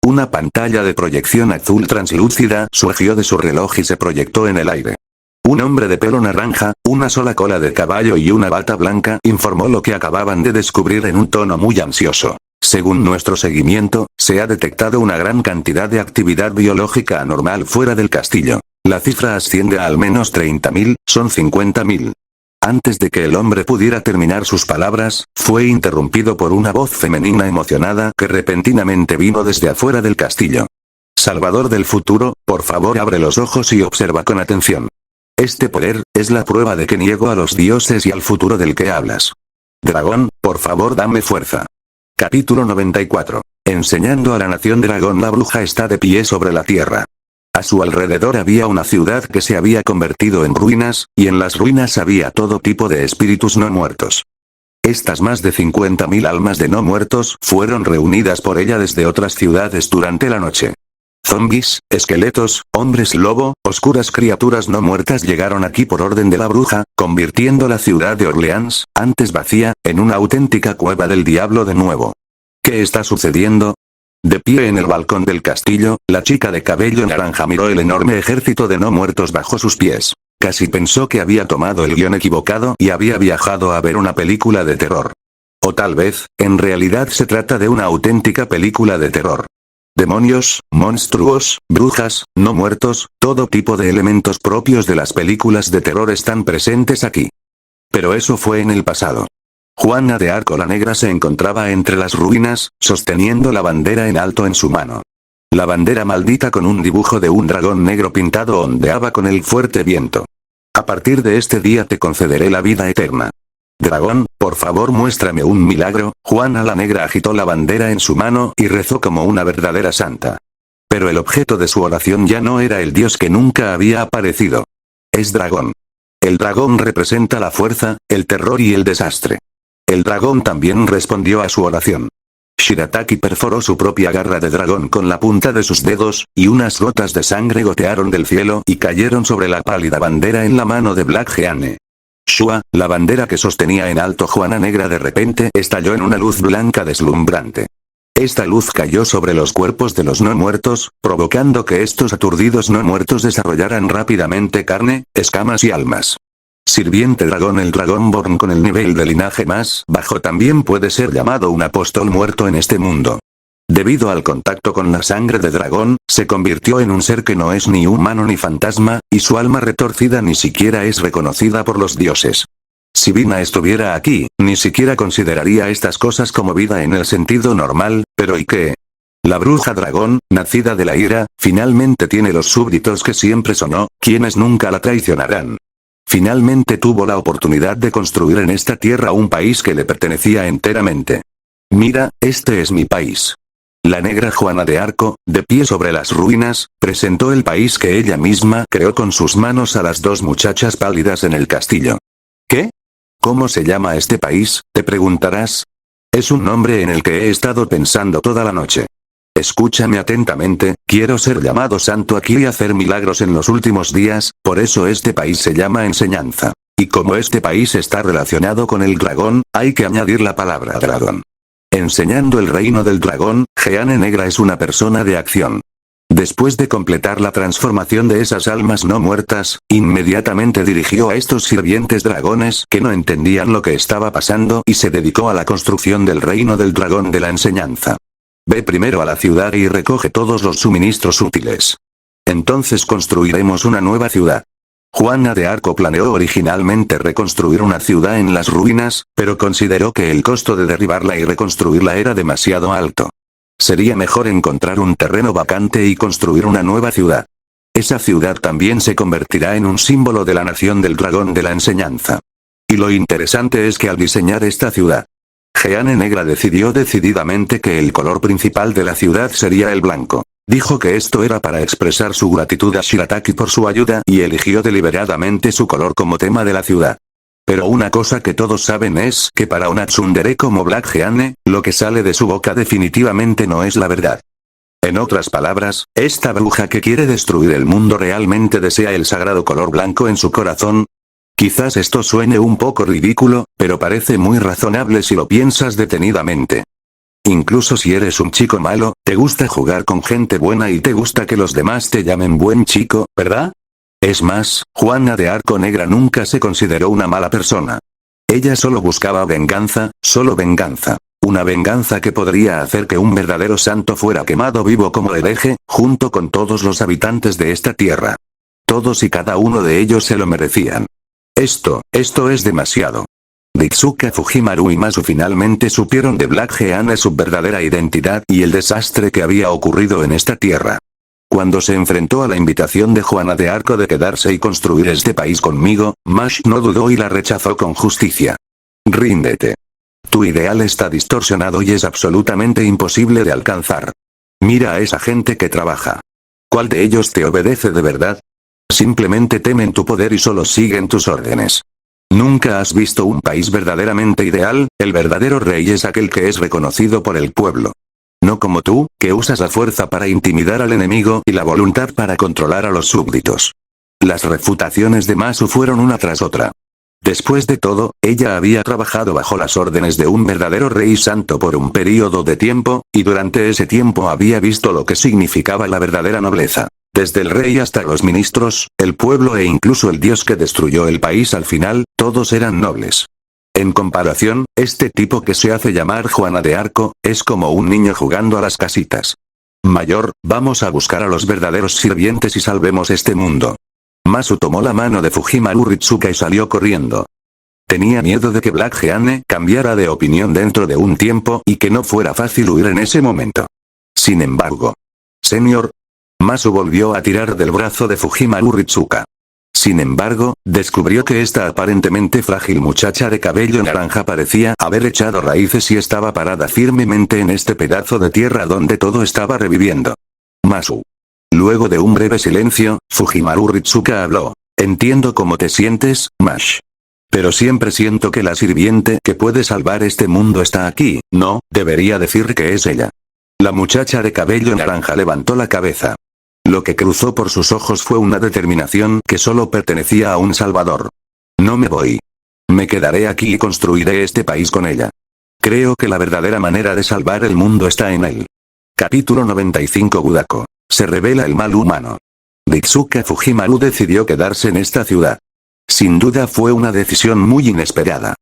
Una pantalla de proyección azul translúcida surgió de su reloj y se proyectó en el aire. Un hombre de pelo naranja, una sola cola de caballo y una bata blanca informó lo que acababan de descubrir en un tono muy ansioso. Según nuestro seguimiento, se ha detectado una gran cantidad de actividad biológica anormal fuera del castillo. La cifra asciende a al menos 30.000, son 50.000. Antes de que el hombre pudiera terminar sus palabras, fue interrumpido por una voz femenina emocionada que repentinamente vino desde afuera del castillo. Salvador del futuro, por favor abre los ojos y observa con atención. Este poder, es la prueba de que niego a los dioses y al futuro del que hablas. Dragón, por favor dame fuerza. Capítulo 94. Enseñando a la nación dragón. La bruja está de pie sobre la tierra. A su alrededor había una ciudad que se había convertido en ruinas, y en las ruinas había todo tipo de espíritus no muertos. Estas más de 50.000 almas de no muertos fueron reunidas por ella desde otras ciudades durante la noche. Zombies, esqueletos, hombres lobo, oscuras criaturas no muertas llegaron aquí por orden de la bruja, convirtiendo la ciudad de Orleans, antes vacía, en una auténtica cueva del diablo de nuevo. ¿Qué está sucediendo? De pie en el balcón del castillo, la chica de cabello naranja miró el enorme ejército de no muertos bajo sus pies. Casi pensó que había tomado el guión equivocado y había viajado a ver una película de terror. O tal vez, en realidad se trata de una auténtica película de terror. Demonios, monstruos, brujas, no muertos, todo tipo de elementos propios de las películas de terror están presentes aquí. Pero eso fue en el pasado. Juana de Arco la Negra se encontraba entre las ruinas, sosteniendo la bandera en alto en su mano. La bandera maldita con un dibujo de un dragón negro pintado ondeaba con el fuerte viento. A partir de este día te concederé la vida eterna. Dragón, por favor muéstrame un milagro. Juana la Negra agitó la bandera en su mano y rezó como una verdadera santa. Pero el objeto de su oración ya no era el dios que nunca había aparecido. Es dragón. El dragón representa la fuerza, el terror y el desastre. El dragón también respondió a su oración. Shirataki perforó su propia garra de dragón con la punta de sus dedos, y unas gotas de sangre gotearon del cielo y cayeron sobre la pálida bandera en la mano de Black Jeanne. Shua, la bandera que sostenía en alto Juana Negra de repente estalló en una luz blanca deslumbrante. Esta luz cayó sobre los cuerpos de los no muertos, provocando que estos aturdidos no muertos desarrollaran rápidamente carne, escamas y almas. Sirviente dragón. El Dragonborn con el nivel de linaje más bajo también puede ser llamado un apóstol muerto en este mundo. Debido al contacto con la sangre de dragón, se convirtió en un ser que no es ni humano ni fantasma, y su alma retorcida ni siquiera es reconocida por los dioses. Si Vina estuviera aquí, ni siquiera consideraría estas cosas como vida en el sentido normal, pero ¿y qué? La bruja dragón, nacida de la ira, finalmente tiene los súbditos que siempre soñó, quienes nunca la traicionarán. Finalmente tuvo la oportunidad de construir en esta tierra un país que le pertenecía enteramente. Mira, este es mi país. La negra Juana de Arco, de pie sobre las ruinas, presentó el país que ella misma creó con sus manos a las dos muchachas pálidas en el castillo. ¿Qué? ¿Cómo se llama este país?, te preguntarás. Es un nombre en el que he estado pensando toda la noche. Escúchame atentamente, quiero ser llamado santo aquí y hacer milagros en los últimos días, por eso este país se llama enseñanza. Y como este país está relacionado con el dragón, hay que añadir la palabra dragón. Enseñando el reino del dragón, Jeanne Negra es una persona de acción. Después de completar la transformación de esas almas no muertas, inmediatamente dirigió a estos sirvientes dragones que no entendían lo que estaba pasando y se dedicó a la construcción del reino del dragón de la enseñanza. Ve primero a la ciudad y recoge todos los suministros útiles. Entonces construiremos una nueva ciudad. Juana de Arco planeó originalmente reconstruir una ciudad en las ruinas, pero consideró que el costo de derribarla y reconstruirla era demasiado alto. Sería mejor encontrar un terreno vacante y construir una nueva ciudad. Esa ciudad también se convertirá en un símbolo de la nación del dragón de la enseñanza. Y lo interesante es que al diseñar esta ciudad, Jeanne Negra decidió decididamente que el color principal de la ciudad sería el blanco. Dijo que esto era para expresar su gratitud a Shirataki por su ayuda y eligió deliberadamente su color como tema de la ciudad. Pero una cosa que todos saben es que para una tsundere como Black Jeanne, lo que sale de su boca definitivamente no es la verdad. En otras palabras, esta bruja que quiere destruir el mundo realmente desea el sagrado color blanco en su corazón. Quizás esto suene un poco ridículo, pero parece muy razonable si lo piensas detenidamente. Incluso si eres un chico malo, te gusta jugar con gente buena y te gusta que los demás te llamen buen chico, ¿verdad? Es más, Juana de Arco Negra nunca se consideró una mala persona. Ella solo buscaba venganza, solo venganza. Una venganza que podría hacer que un verdadero santo fuera quemado vivo como hereje, junto con todos los habitantes de esta tierra. Todos y cada uno de ellos se lo merecían. Esto es demasiado. Ritsuka Fujimaru y Masu finalmente supieron de Black Jeanne su verdadera identidad y el desastre que había ocurrido en esta tierra. Cuando se enfrentó a la invitación de Juana de Arco de quedarse y construir este país conmigo, Mash no dudó y la rechazó con justicia. Ríndete. Tu ideal está distorsionado y es absolutamente imposible de alcanzar. Mira a esa gente que trabaja. ¿Cuál de ellos te obedece de verdad? Simplemente temen tu poder y solo siguen tus órdenes. ¿Nunca has visto un país verdaderamente ideal? El verdadero rey es aquel que es reconocido por el pueblo. No como tú, que usas la fuerza para intimidar al enemigo y la voluntad para controlar a los súbditos. Las refutaciones de Masu fueron una tras otra. Después de todo, ella había trabajado bajo las órdenes de un verdadero rey santo por un período de tiempo, y durante ese tiempo había visto lo que significaba la verdadera nobleza. Desde el rey hasta los ministros, el pueblo e incluso el dios que destruyó el país al final, todos eran nobles. En comparación, este tipo que se hace llamar Juana de Arco, es como un niño jugando a las casitas. Mayor, vamos a buscar a los verdaderos sirvientes y salvemos este mundo. Masu tomó la mano de Fujimaru Ritsuka y salió corriendo. Tenía miedo de que Black Jeanne cambiara de opinión dentro de un tiempo y que no fuera fácil huir en ese momento. Sin embargo, Señor, Masu volvió a tirar del brazo de Fujimaru Ritsuka. Sin embargo, descubrió que esta aparentemente frágil muchacha de cabello naranja parecía haber echado raíces y estaba parada firmemente en este pedazo de tierra donde todo estaba reviviendo. Masu. Luego de un breve silencio, Fujimaru Ritsuka habló. Entiendo cómo te sientes, Mash. Pero siempre siento que la sirviente que puede salvar este mundo está aquí, no, debería decir que es ella. La muchacha de cabello naranja levantó la cabeza. Lo que cruzó por sus ojos fue una determinación que solo pertenecía a un salvador. No me voy. Me quedaré aquí y construiré este país con ella. Creo que la verdadera manera de salvar el mundo está en él. Capítulo 95 Budako. Se revela el mal humano. Ritsuka Fujimaru decidió quedarse en esta ciudad. Sin duda fue una decisión muy inesperada.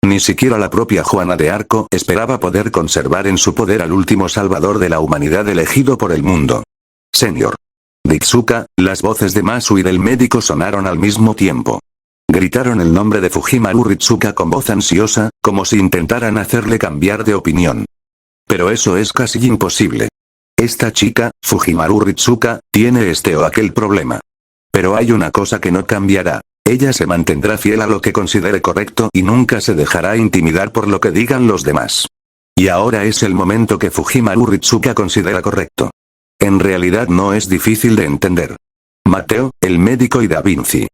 Ni siquiera la propia Juana de Arco esperaba poder conservar en su poder al último salvador de la humanidad elegido por el mundo. Señor. Ritsuka, las voces de Masu y del médico sonaron al mismo tiempo. Gritaron el nombre de Fujimaru Ritsuka con voz ansiosa, como si intentaran hacerle cambiar de opinión. Pero eso es casi imposible. Esta chica, Fujimaru Ritsuka, tiene este o aquel problema. Pero hay una cosa que no cambiará. Ella se mantendrá fiel a lo que considere correcto y nunca se dejará intimidar por lo que digan los demás. Y ahora es el momento que Fujimaru Ritsuka considera correcto. En realidad no es difícil de entender. Mateo, el médico y Da Vinci.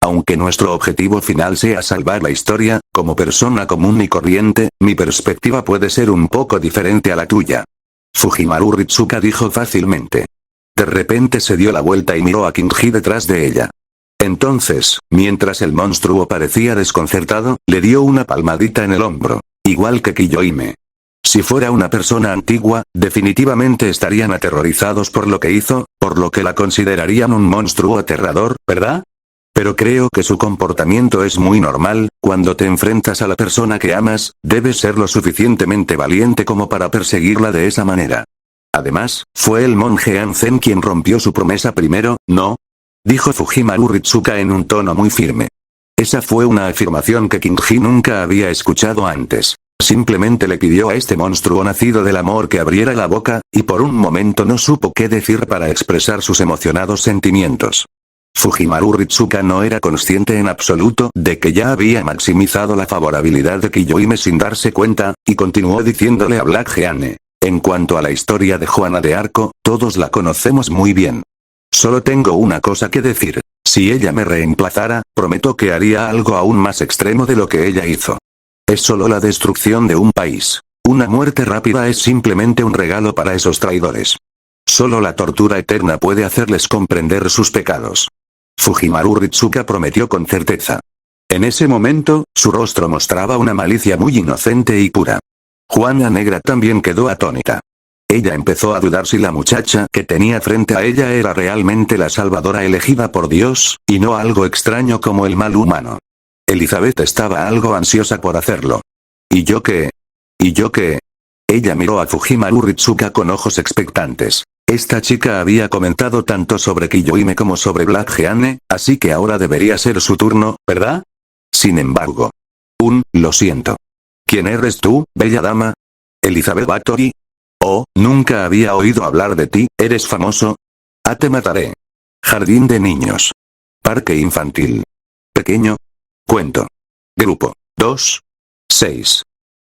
Aunque nuestro objetivo final sea salvar la historia, como persona común y corriente, mi perspectiva puede ser un poco diferente a la tuya. Fujimaru Ritsuka dijo fácilmente. De repente se dio la vuelta y miró a Kinji detrás de ella. Entonces, mientras el monstruo parecía desconcertado, le dio una palmadita en el hombro. Igual que Kiyohime. Si fuera una persona antigua, definitivamente estarían aterrorizados por lo que hizo, por lo que la considerarían un monstruo aterrador, ¿verdad? Pero creo que su comportamiento es muy normal. Cuando te enfrentas a la persona que amas, debes ser lo suficientemente valiente como para perseguirla de esa manera. Además, fue el monje Anzen quien rompió su promesa primero, ¿no? Dijo Fujimaru Ritsuka en un tono muy firme. Esa fue una afirmación que Kinji nunca había escuchado antes. Simplemente le pidió a este monstruo nacido del amor que abriera la boca, y por un momento no supo qué decir para expresar sus emocionados sentimientos. Fujimaru Ritsuka no era consciente en absoluto de que ya había maximizado la favorabilidad de Kiyohime sin darse cuenta, y continuó diciéndole a Black Jeanne. En cuanto a la historia de Juana de Arco, todos la conocemos muy bien. Solo tengo una cosa que decir. Si ella me reemplazara, prometo que haría algo aún más extremo de lo que ella hizo. Es solo la destrucción de un país. Una muerte rápida es simplemente un regalo para esos traidores. Solo la tortura eterna puede hacerles comprender sus pecados. Fujimaru Ritsuka prometió con certeza. En ese momento, su rostro mostraba una malicia muy inocente y pura. Juana Negra también quedó atónita. Ella empezó a dudar si la muchacha que tenía frente a ella era realmente la salvadora elegida por Dios, y no algo extraño como el mal humano. Elizabeth estaba algo ansiosa por hacerlo. ¿Y yo qué? ¿Y yo qué? Ella miró a Fujimaru Ritsuka con ojos expectantes. Esta chica había comentado tanto sobre Kiyohime como sobre Black Jeanne, así que ahora debería ser su turno, ¿verdad? Sin embargo. Lo siento. ¿Quién eres tú, bella dama? ¿Elizabeth Bathory? Oh, nunca había oído hablar de ti, ¿eres famoso? Te mataré. Jardín de niños. Parque infantil. Pequeño. Cuento. Grupo. 2. 6.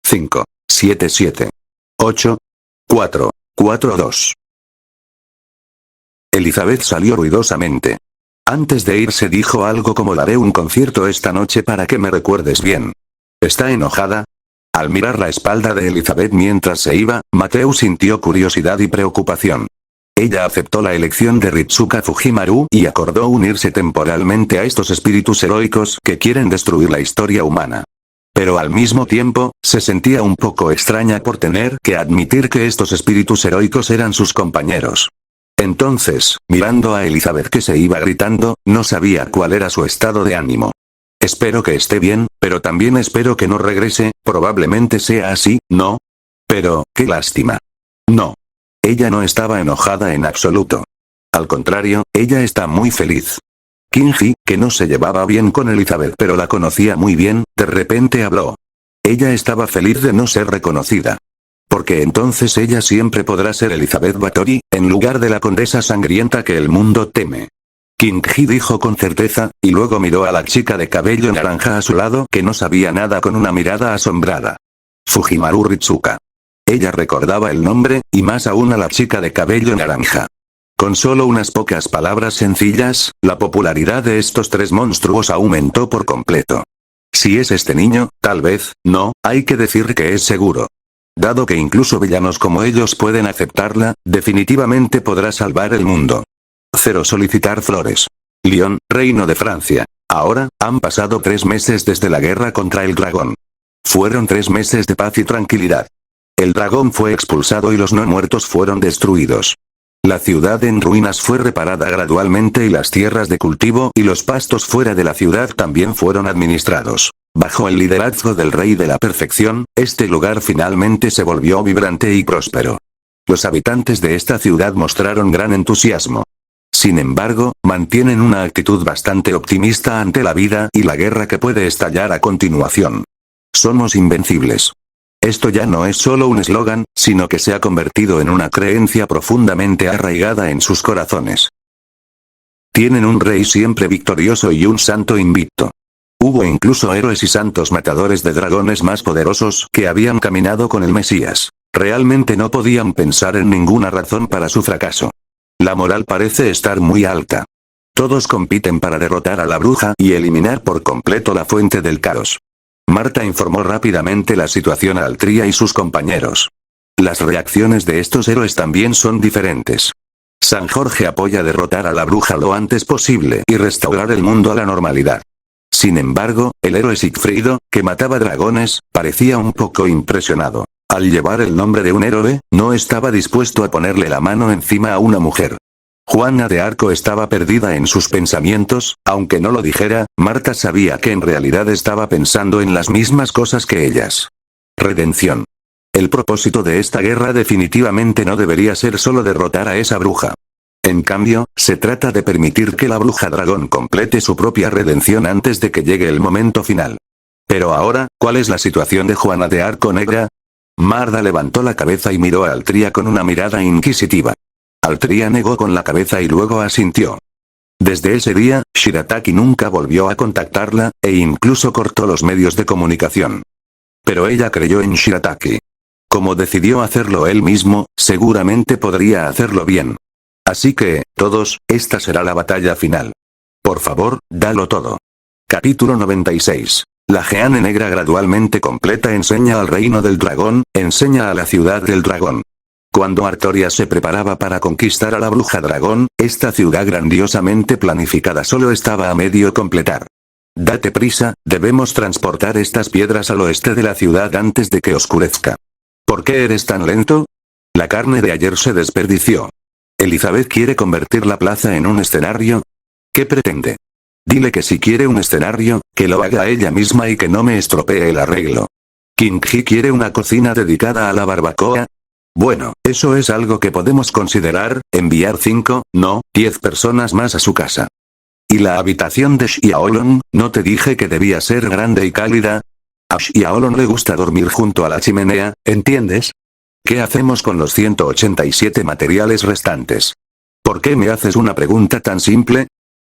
5. 7 7. 8. 4. 4 2. Elizabeth salió ruidosamente. Antes de irse dijo algo como daré un concierto esta noche para que me recuerdes bien. ¿Está enojada? Al mirar la espalda de Elizabeth mientras se iba, Mateo sintió curiosidad y preocupación. Ella aceptó la elección de Ritsuka Fujimaru y acordó unirse temporalmente a estos espíritus heroicos que quieren destruir la historia humana. Pero al mismo tiempo, se sentía un poco extraña por tener que admitir que estos espíritus heroicos eran sus compañeros. Entonces, mirando a Elizabeth que se iba gritando, no sabía cuál era su estado de ánimo. Espero que esté bien, pero también espero que no regrese, probablemente sea así, ¿no? Pero, qué lástima. No. Ella no estaba enojada en absoluto. Al contrario, ella está muy feliz. Kinji, que no se llevaba bien con Elizabeth pero la conocía muy bien, de repente habló. Ella estaba feliz de no ser reconocida. Porque entonces ella siempre podrá ser Elizabeth Bathory, en lugar de la condesa sangrienta que el mundo teme. Kinji dijo con certeza, y luego miró a la chica de cabello naranja a su lado que no sabía nada con una mirada asombrada. Fujimaru Ritsuka. Ella recordaba el nombre, y más aún a la chica de cabello naranja. Con solo unas pocas palabras sencillas, la popularidad de estos tres monstruos aumentó por completo. Si es este niño, tal vez, no, hay que decir que es seguro. Dado que incluso villanos como ellos pueden aceptarla, definitivamente podrá salvar el mundo. 0 Solicitar flores. Lyon, Reino de Francia. Ahora, han pasado 3 meses desde la guerra contra el dragón. Fueron 3 meses de paz y tranquilidad. El dragón fue expulsado y los no muertos fueron destruidos. La ciudad en ruinas fue reparada gradualmente y las tierras de cultivo y los pastos fuera de la ciudad también fueron administrados. Bajo el liderazgo del Rey de la Perfección, este lugar finalmente se volvió vibrante y próspero. Los habitantes de esta ciudad mostraron gran entusiasmo. Sin embargo, mantienen una actitud bastante optimista ante la vida y la guerra que puede estallar a continuación. Somos invencibles. Esto ya no es solo un eslogan, sino que se ha convertido en una creencia profundamente arraigada en sus corazones. Tienen un rey siempre victorioso y un santo invicto. Hubo incluso héroes y santos matadores de dragones más poderosos que habían caminado con el Mesías. Realmente no podían pensar en ninguna razón para su fracaso. La moral parece estar muy alta. Todos compiten para derrotar a la bruja y eliminar por completo la fuente del caos. Marta informó rápidamente la situación a Altria y sus compañeros. Las reacciones de estos héroes también son diferentes. San Jorge apoya derrotar a la bruja lo antes posible y restaurar el mundo a la normalidad. Sin embargo, el héroe Sigfrido, que mataba dragones, parecía un poco impresionado. Al llevar el nombre de un héroe, no estaba dispuesto a ponerle la mano encima a una mujer. Juana de Arco estaba perdida en sus pensamientos, aunque no lo dijera, Marta sabía que en realidad estaba pensando en las mismas cosas que ellas. Redención. El propósito de esta guerra definitivamente no debería ser solo derrotar a esa bruja. En cambio, se trata de permitir que la bruja dragón complete su propia redención antes de que llegue el momento final. Pero ahora, ¿cuál es la situación de Juana de Arco Negra? Marta levantó la cabeza y miró a Altria con una mirada inquisitiva. Altria negó con la cabeza y luego asintió. Desde ese día, Shirataki nunca volvió a contactarla, e incluso cortó los medios de comunicación. Pero ella creyó en Shirataki. Como decidió hacerlo él mismo, seguramente podría hacerlo bien. Así que, todos, esta será la batalla final. Por favor, dalo todo. Capítulo 96. La Geane Negra gradualmente completa enseña al reino del dragón, enseña a la ciudad del dragón. Cuando Artoria se preparaba para conquistar a la bruja dragón, esta ciudad grandiosamente planificada solo estaba a medio completar. Date prisa, debemos transportar estas piedras al oeste de la ciudad antes de que oscurezca. ¿Por qué eres tan lento? La carne de ayer se desperdició. ¿Elizabeth quiere convertir la plaza en un escenario? ¿Qué pretende? Dile que si quiere un escenario, que lo haga ella misma y que no me estropee el arreglo. ¿King-Ji quiere una cocina dedicada a la barbacoa? Bueno, eso es algo que podemos considerar, enviar 5, no, 10 personas más a su casa. ¿Y la habitación de Xiaolong, no te dije que debía ser grande y cálida? A Xiaolong le gusta dormir junto a la chimenea, ¿entiendes? ¿Qué hacemos con los 187 materiales restantes? ¿Por qué me haces una pregunta tan simple?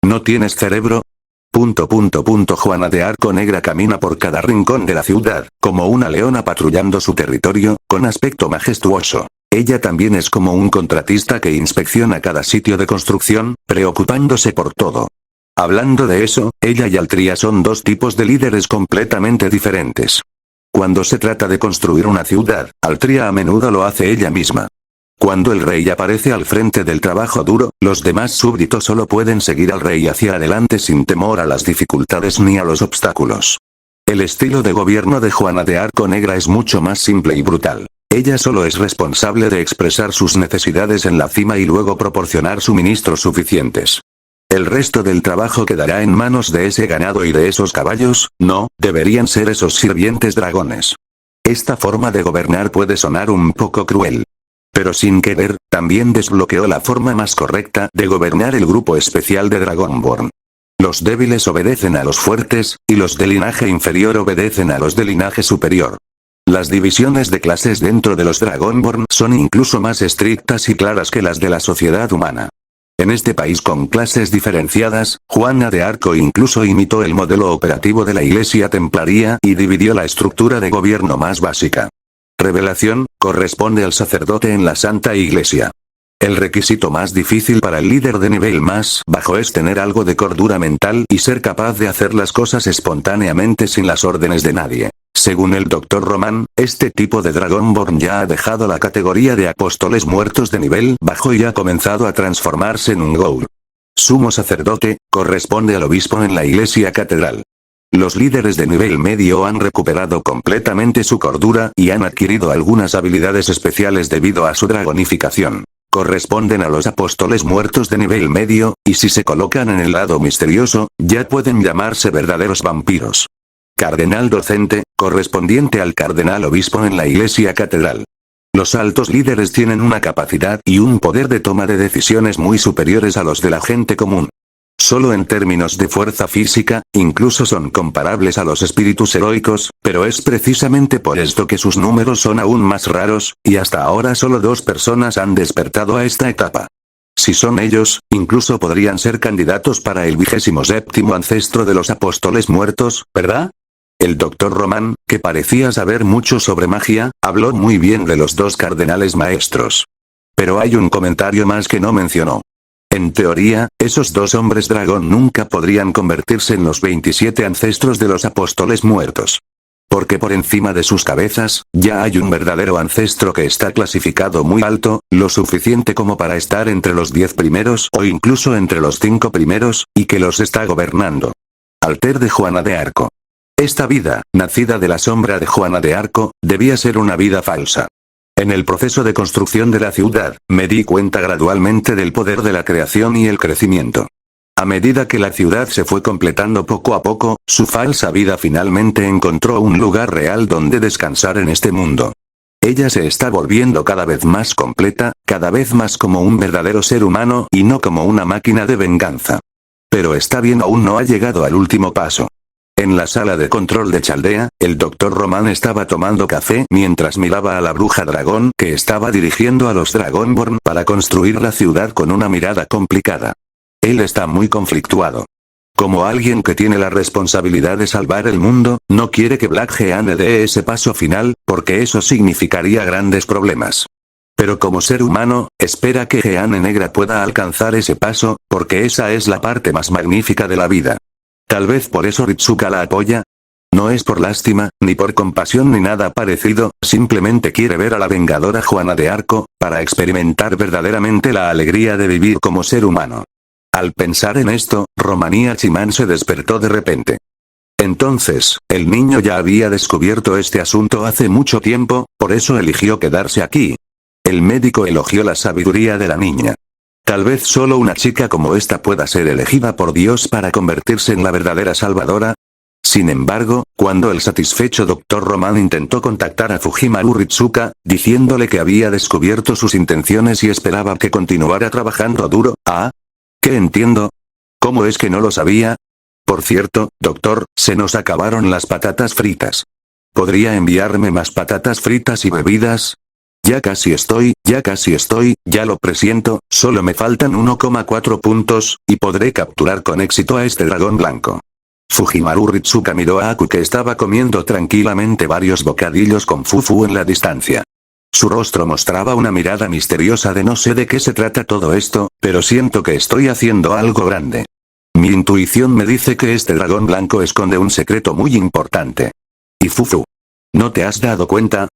¿No tienes cerebro? Juana de Arco Negra camina por cada rincón de la ciudad, como una leona patrullando su territorio, con aspecto majestuoso. Ella también es como un contratista que inspecciona cada sitio de construcción, preocupándose por todo. Hablando de eso, ella y Altria son dos tipos de líderes completamente diferentes. Cuando se trata de construir una ciudad, Altria a menudo lo hace ella misma. Cuando el rey aparece al frente del trabajo duro, los demás súbditos solo pueden seguir al rey hacia adelante sin temor a las dificultades ni a los obstáculos. El estilo de gobierno de Juana de Arco Negra es mucho más simple y brutal. Ella solo es responsable de expresar sus necesidades en la cima y luego proporcionar suministros suficientes. El resto del trabajo quedará en manos de ese ganado y de esos caballos, no, deberían ser esos sirvientes dragones. Esta forma de gobernar puede sonar un poco cruel. Pero sin querer, también desbloqueó la forma más correcta de gobernar el grupo especial de Dragonborn. Los débiles obedecen a los fuertes, y los de linaje inferior obedecen a los de linaje superior. Las divisiones de clases dentro de los Dragonborn son incluso más estrictas y claras que las de la sociedad humana. En este país con clases diferenciadas, Juana de Arco incluso imitó el modelo operativo de la Iglesia Templaria y dividió la estructura de gobierno más básica. Revelación, corresponde al sacerdote en la Santa Iglesia. El requisito más difícil para el líder de nivel más bajo es tener algo de cordura mental y ser capaz de hacer las cosas espontáneamente sin las órdenes de nadie. Según el Dr. Roman, este tipo de Dragonborn ya ha dejado la categoría de apóstoles muertos de nivel bajo y ha comenzado a transformarse en un Gour. Sumo sacerdote, corresponde al obispo en la iglesia catedral. Los líderes de nivel medio han recuperado completamente su cordura y han adquirido algunas habilidades especiales debido a su dragonificación. Corresponden a los apóstoles muertos de nivel medio, y si se colocan en el lado misterioso, ya pueden llamarse verdaderos vampiros. Cardenal docente, correspondiente al cardenal obispo en la iglesia catedral. Los altos líderes tienen una capacidad y un poder de toma de decisiones muy superiores a los de la gente común. Solo en términos de fuerza física, incluso son comparables a los espíritus heroicos, pero es precisamente por esto que sus números son aún más raros, y hasta ahora solo 2 personas han despertado a esta etapa. Si son ellos, incluso podrían ser candidatos para el 27º ancestro de los apóstoles muertos, ¿verdad? El Dr. Roman, que parecía saber mucho sobre magia, habló muy bien de los 2 cardenales maestros. Pero hay un comentario más que no mencionó. En teoría, esos 2 hombres dragón nunca podrían convertirse en los 27 ancestros de los apóstoles muertos. Porque por encima de sus cabezas, ya hay un verdadero ancestro que está clasificado muy alto, lo suficiente como para estar entre los 10 primeros o incluso entre los 5 primeros, y que los está gobernando. Alter de Juana de Arco. Esta vida, nacida de la sombra de Juana de Arco, debía ser una vida falsa. En el proceso de construcción de la ciudad, me di cuenta gradualmente del poder de la creación y el crecimiento. A medida que la ciudad se fue completando poco a poco, su falsa vida finalmente encontró un lugar real donde descansar en este mundo. Ella se está volviendo cada vez más completa, cada vez más como un verdadero ser humano y no como una máquina de venganza. Pero está bien, aún no ha llegado al último paso. En la sala de control de Chaldea, el Dr. Román estaba tomando café mientras miraba a la bruja dragón que estaba dirigiendo a los Dragonborn para construir la ciudad con una mirada complicada. Él está muy conflictuado. Como alguien que tiene la responsabilidad de salvar el mundo, no quiere que Black Jeanne dé ese paso final, porque eso significaría grandes problemas. Pero como ser humano, espera que Jeanne Negra pueda alcanzar ese paso, porque esa es la parte más magnífica de la vida. Tal vez por eso Ritsuka la apoya. No es por lástima, ni por compasión ni nada parecido, simplemente quiere ver a la vengadora Juana de Arco, para experimentar verdaderamente la alegría de vivir como ser humano. Al pensar en esto, Romanía Chimán se despertó de repente. Entonces, el niño ya había descubierto este asunto hace mucho tiempo, por eso eligió quedarse aquí. El médico elogió la sabiduría de la niña. Tal vez solo una chica como esta pueda ser elegida por Dios para convertirse en la verdadera salvadora. Sin embargo, cuando el satisfecho Dr. Román intentó contactar a Fujimaru Ritsuka, diciéndole que había descubierto sus intenciones y esperaba que continuara trabajando duro, ¿qué entiendo? ¿Cómo es que no lo sabía? Por cierto, doctor, se nos acabaron las patatas fritas. ¿Podría enviarme más patatas fritas y bebidas? Ya casi estoy, ya lo presiento, solo me faltan 1,4 puntos, y podré capturar con éxito a este dragón blanco. Fujimaru Ritsuka miró a Aku que estaba comiendo tranquilamente varios bocadillos con fufu en la distancia. Su rostro mostraba una mirada misteriosa de no sé de qué se trata todo esto, pero siento que estoy haciendo algo grande. Mi intuición me dice que este dragón blanco esconde un secreto muy importante. ¿Y Fufu? ¿No te has dado cuenta?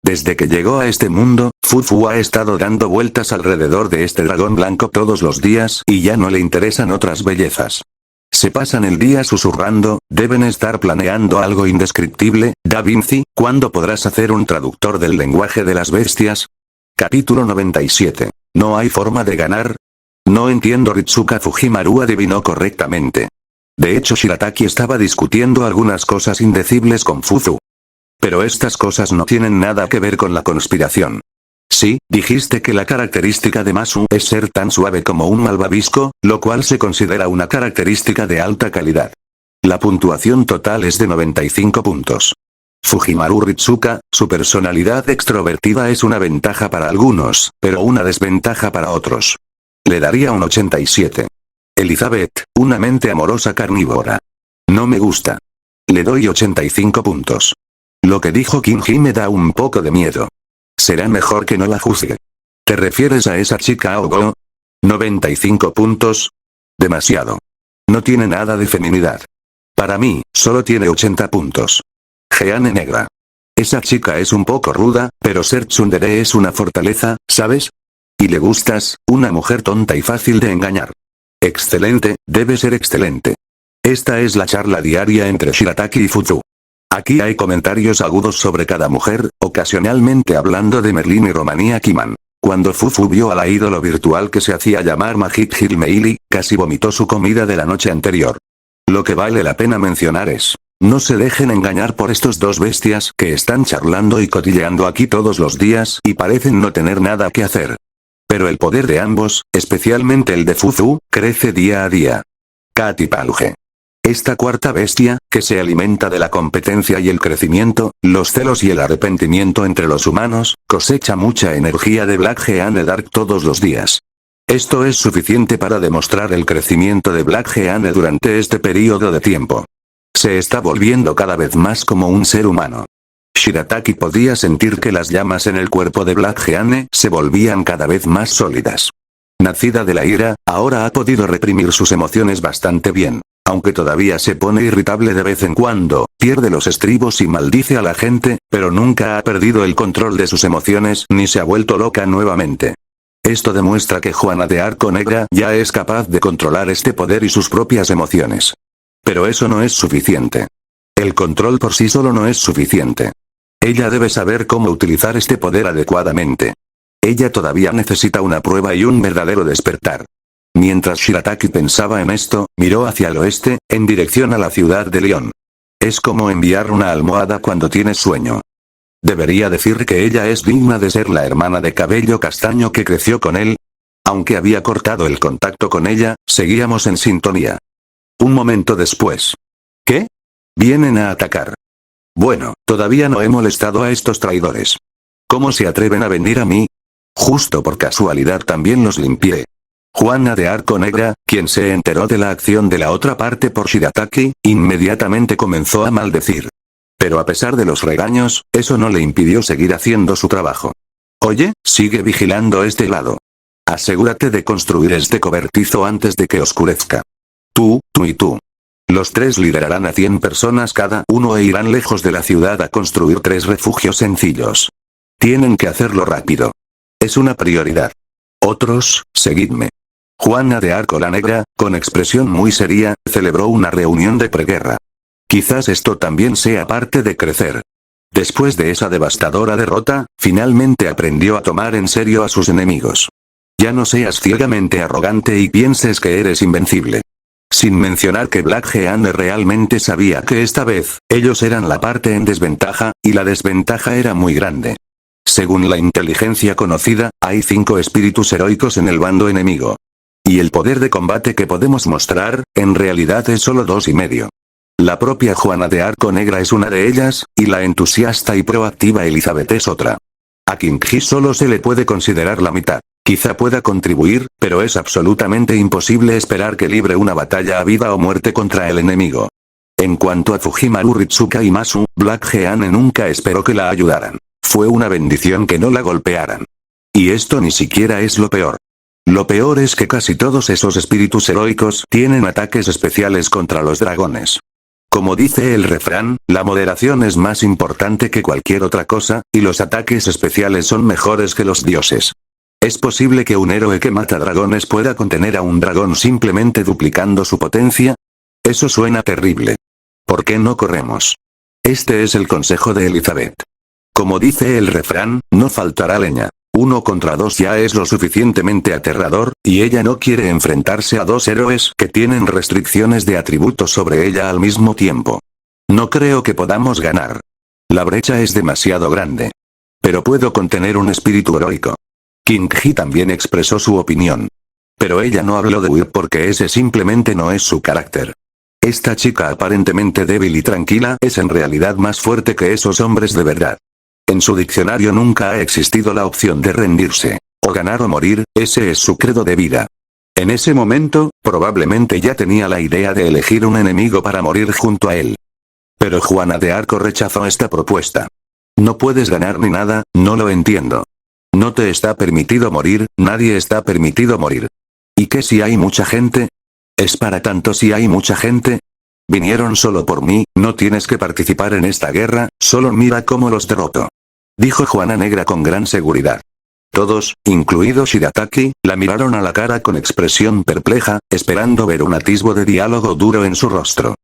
Desde que llegó a este mundo, Fufu ha estado dando vueltas alrededor de este dragón blanco todos los días y ya no le interesan otras bellezas. Se pasan el día susurrando, deben estar planeando algo indescriptible. Da Vinci, ¿cuándo podrás hacer un traductor del lenguaje de las bestias? Capítulo 97. ¿No hay forma de ganar? No entiendo. Ritsuka Fujimaru adivinó correctamente. De hecho, Shirataki estaba discutiendo algunas cosas indecibles con Fufu. Pero estas cosas no tienen nada que ver con la conspiración. Sí, dijiste que la característica de Masu es ser tan suave como un malvavisco, lo cual se considera una característica de alta calidad. La puntuación total es de 95 puntos. Fujimaru Ritsuka, su personalidad extrovertida es una ventaja para algunos, pero una desventaja para otros. Le daría un 87. Elizabeth, una mente amorosa carnívora. No me gusta. Le doy 85 puntos. Lo que dijo Kinji me da un poco de miedo. Será mejor que no la juzgue. ¿Te refieres a esa chica Aogo? 95 puntos. Demasiado. No tiene nada de feminidad. Para mí, solo tiene 80 puntos. Jeanne Negra. Esa chica es un poco ruda, pero ser tsundere es una fortaleza, ¿sabes? Y le gustas, una mujer tonta y fácil de engañar. Excelente, debe ser excelente. Esta es la charla diaria entre Shirataki y Fufu. Aquí hay comentarios agudos sobre cada mujer, ocasionalmente hablando de Merlin y Romanía Kiman. Cuando Fufu vio a la ídolo virtual que se hacía llamar Majid Hilmeili, casi vomitó su comida de la noche anterior. Lo que vale la pena mencionar es, no se dejen engañar por estos dos bestias que están charlando y cotilleando aquí todos los días y parecen no tener nada que hacer. Pero el poder de ambos, especialmente el de Fufu, crece día a día. Katy Paluge. Esta cuarta bestia, que se alimenta de la competencia y el crecimiento, los celos y el arrepentimiento entre los humanos, cosecha mucha energía de Black Jeanne Dark todos los días. Esto es suficiente para demostrar el crecimiento de Black Jeanne durante este periodo de tiempo. Se está volviendo cada vez más como un ser humano. Shirataki podía sentir que las llamas en el cuerpo de Black Jeanne se volvían cada vez más sólidas. Nacida de la ira, ahora ha podido reprimir sus emociones bastante bien. Aunque todavía se pone irritable de vez en cuando, pierde los estribos y maldice a la gente, pero nunca ha perdido el control de sus emociones ni se ha vuelto loca nuevamente. Esto demuestra que Juana de Arco Negra ya es capaz de controlar este poder y sus propias emociones. Pero eso no es suficiente. El control por sí solo no es suficiente. Ella debe saber cómo utilizar este poder adecuadamente. Ella todavía necesita una prueba y un verdadero despertar. Mientras Shirataki pensaba en esto, miró hacia el oeste, en dirección a la ciudad de León. Es como enviar una almohada cuando tienes sueño. ¿Debería decir que ella es digna de ser la hermana de cabello castaño que creció con él? Aunque había cortado el contacto con ella, seguíamos en sintonía. Un momento después. ¿Qué? Vienen a atacar. Bueno, todavía no he molestado a estos traidores. ¿Cómo se atreven a venir a mí? Justo por casualidad también los limpié. Juana de Arco Negra, quien se enteró de la acción de la otra parte por Shirataki, inmediatamente comenzó a maldecir. Pero a pesar de los regaños, eso no le impidió seguir haciendo su trabajo. Oye, sigue vigilando este lado. Asegúrate de construir este cobertizo antes de que oscurezca. Tú y tú. Los tres liderarán a 100 personas cada uno e irán lejos de la ciudad a construir 3 refugios sencillos. Tienen que hacerlo rápido. Es una prioridad. Otros, seguidme. Juana de Arco la Negra, con expresión muy seria, celebró una reunión de preguerra. Quizás esto también sea parte de crecer. Después de esa devastadora derrota, finalmente aprendió a tomar en serio a sus enemigos. Ya no seas ciegamente arrogante y pienses que eres invencible. Sin mencionar que Black Jeanne realmente sabía que esta vez, ellos eran la parte en desventaja, y la desventaja era muy grande. Según la inteligencia conocida, hay 5 espíritus heroicos en el bando enemigo. Y el poder de combate que podemos mostrar, en realidad es solo 2,5. La propia Juana de Arco Negra es una de ellas, y la entusiasta y proactiva Elizabeth es otra. A King-Ji solo se le puede considerar la mitad. Quizá pueda contribuir, pero es absolutamente imposible esperar que libre una batalla a vida o muerte contra el enemigo. En cuanto a Fujimaru Ritsuka y Masu, Black Jeanne nunca esperó que la ayudaran. Fue una bendición que no la golpearan. Y esto ni siquiera es lo peor. Lo peor es que casi todos esos espíritus heroicos tienen ataques especiales contra los dragones. Como dice el refrán, la moderación es más importante que cualquier otra cosa, y los ataques especiales son mejores que los dioses. ¿Es posible que un héroe que mata dragones pueda contener a un dragón simplemente duplicando su potencia? Eso suena terrible. ¿Por qué no corremos? Este es el consejo de Elizabeth. Como dice el refrán, no faltará leña. 1 contra 2 ya es lo suficientemente aterrador, y ella no quiere enfrentarse a 2 héroes que tienen restricciones de atributos sobre ella al mismo tiempo. No creo que podamos ganar. La brecha es demasiado grande. Pero puedo contener un espíritu heroico. King-Ji también expresó su opinión. Pero ella no habló de huir porque ese simplemente no es su carácter. Esta chica aparentemente débil y tranquila es en realidad más fuerte que esos hombres de verdad. En su diccionario nunca ha existido la opción de rendirse. O ganar o morir, ese es su credo de vida. En ese momento, probablemente ya tenía la idea de elegir un enemigo para morir junto a él. Pero Juana de Arco rechazó esta propuesta. No puedes ganar ni nada, no lo entiendo. No te está permitido morir, nadie está permitido morir. ¿Y qué si hay mucha gente? ¿Es para tanto si hay mucha gente? Vinieron solo por mí, no tienes que participar en esta guerra, solo mira cómo los derroto. Dijo Juana Negra con gran seguridad. Todos, incluido Shirataki, la miraron a la cara con expresión perpleja, esperando ver un atisbo de diálogo duro en su rostro.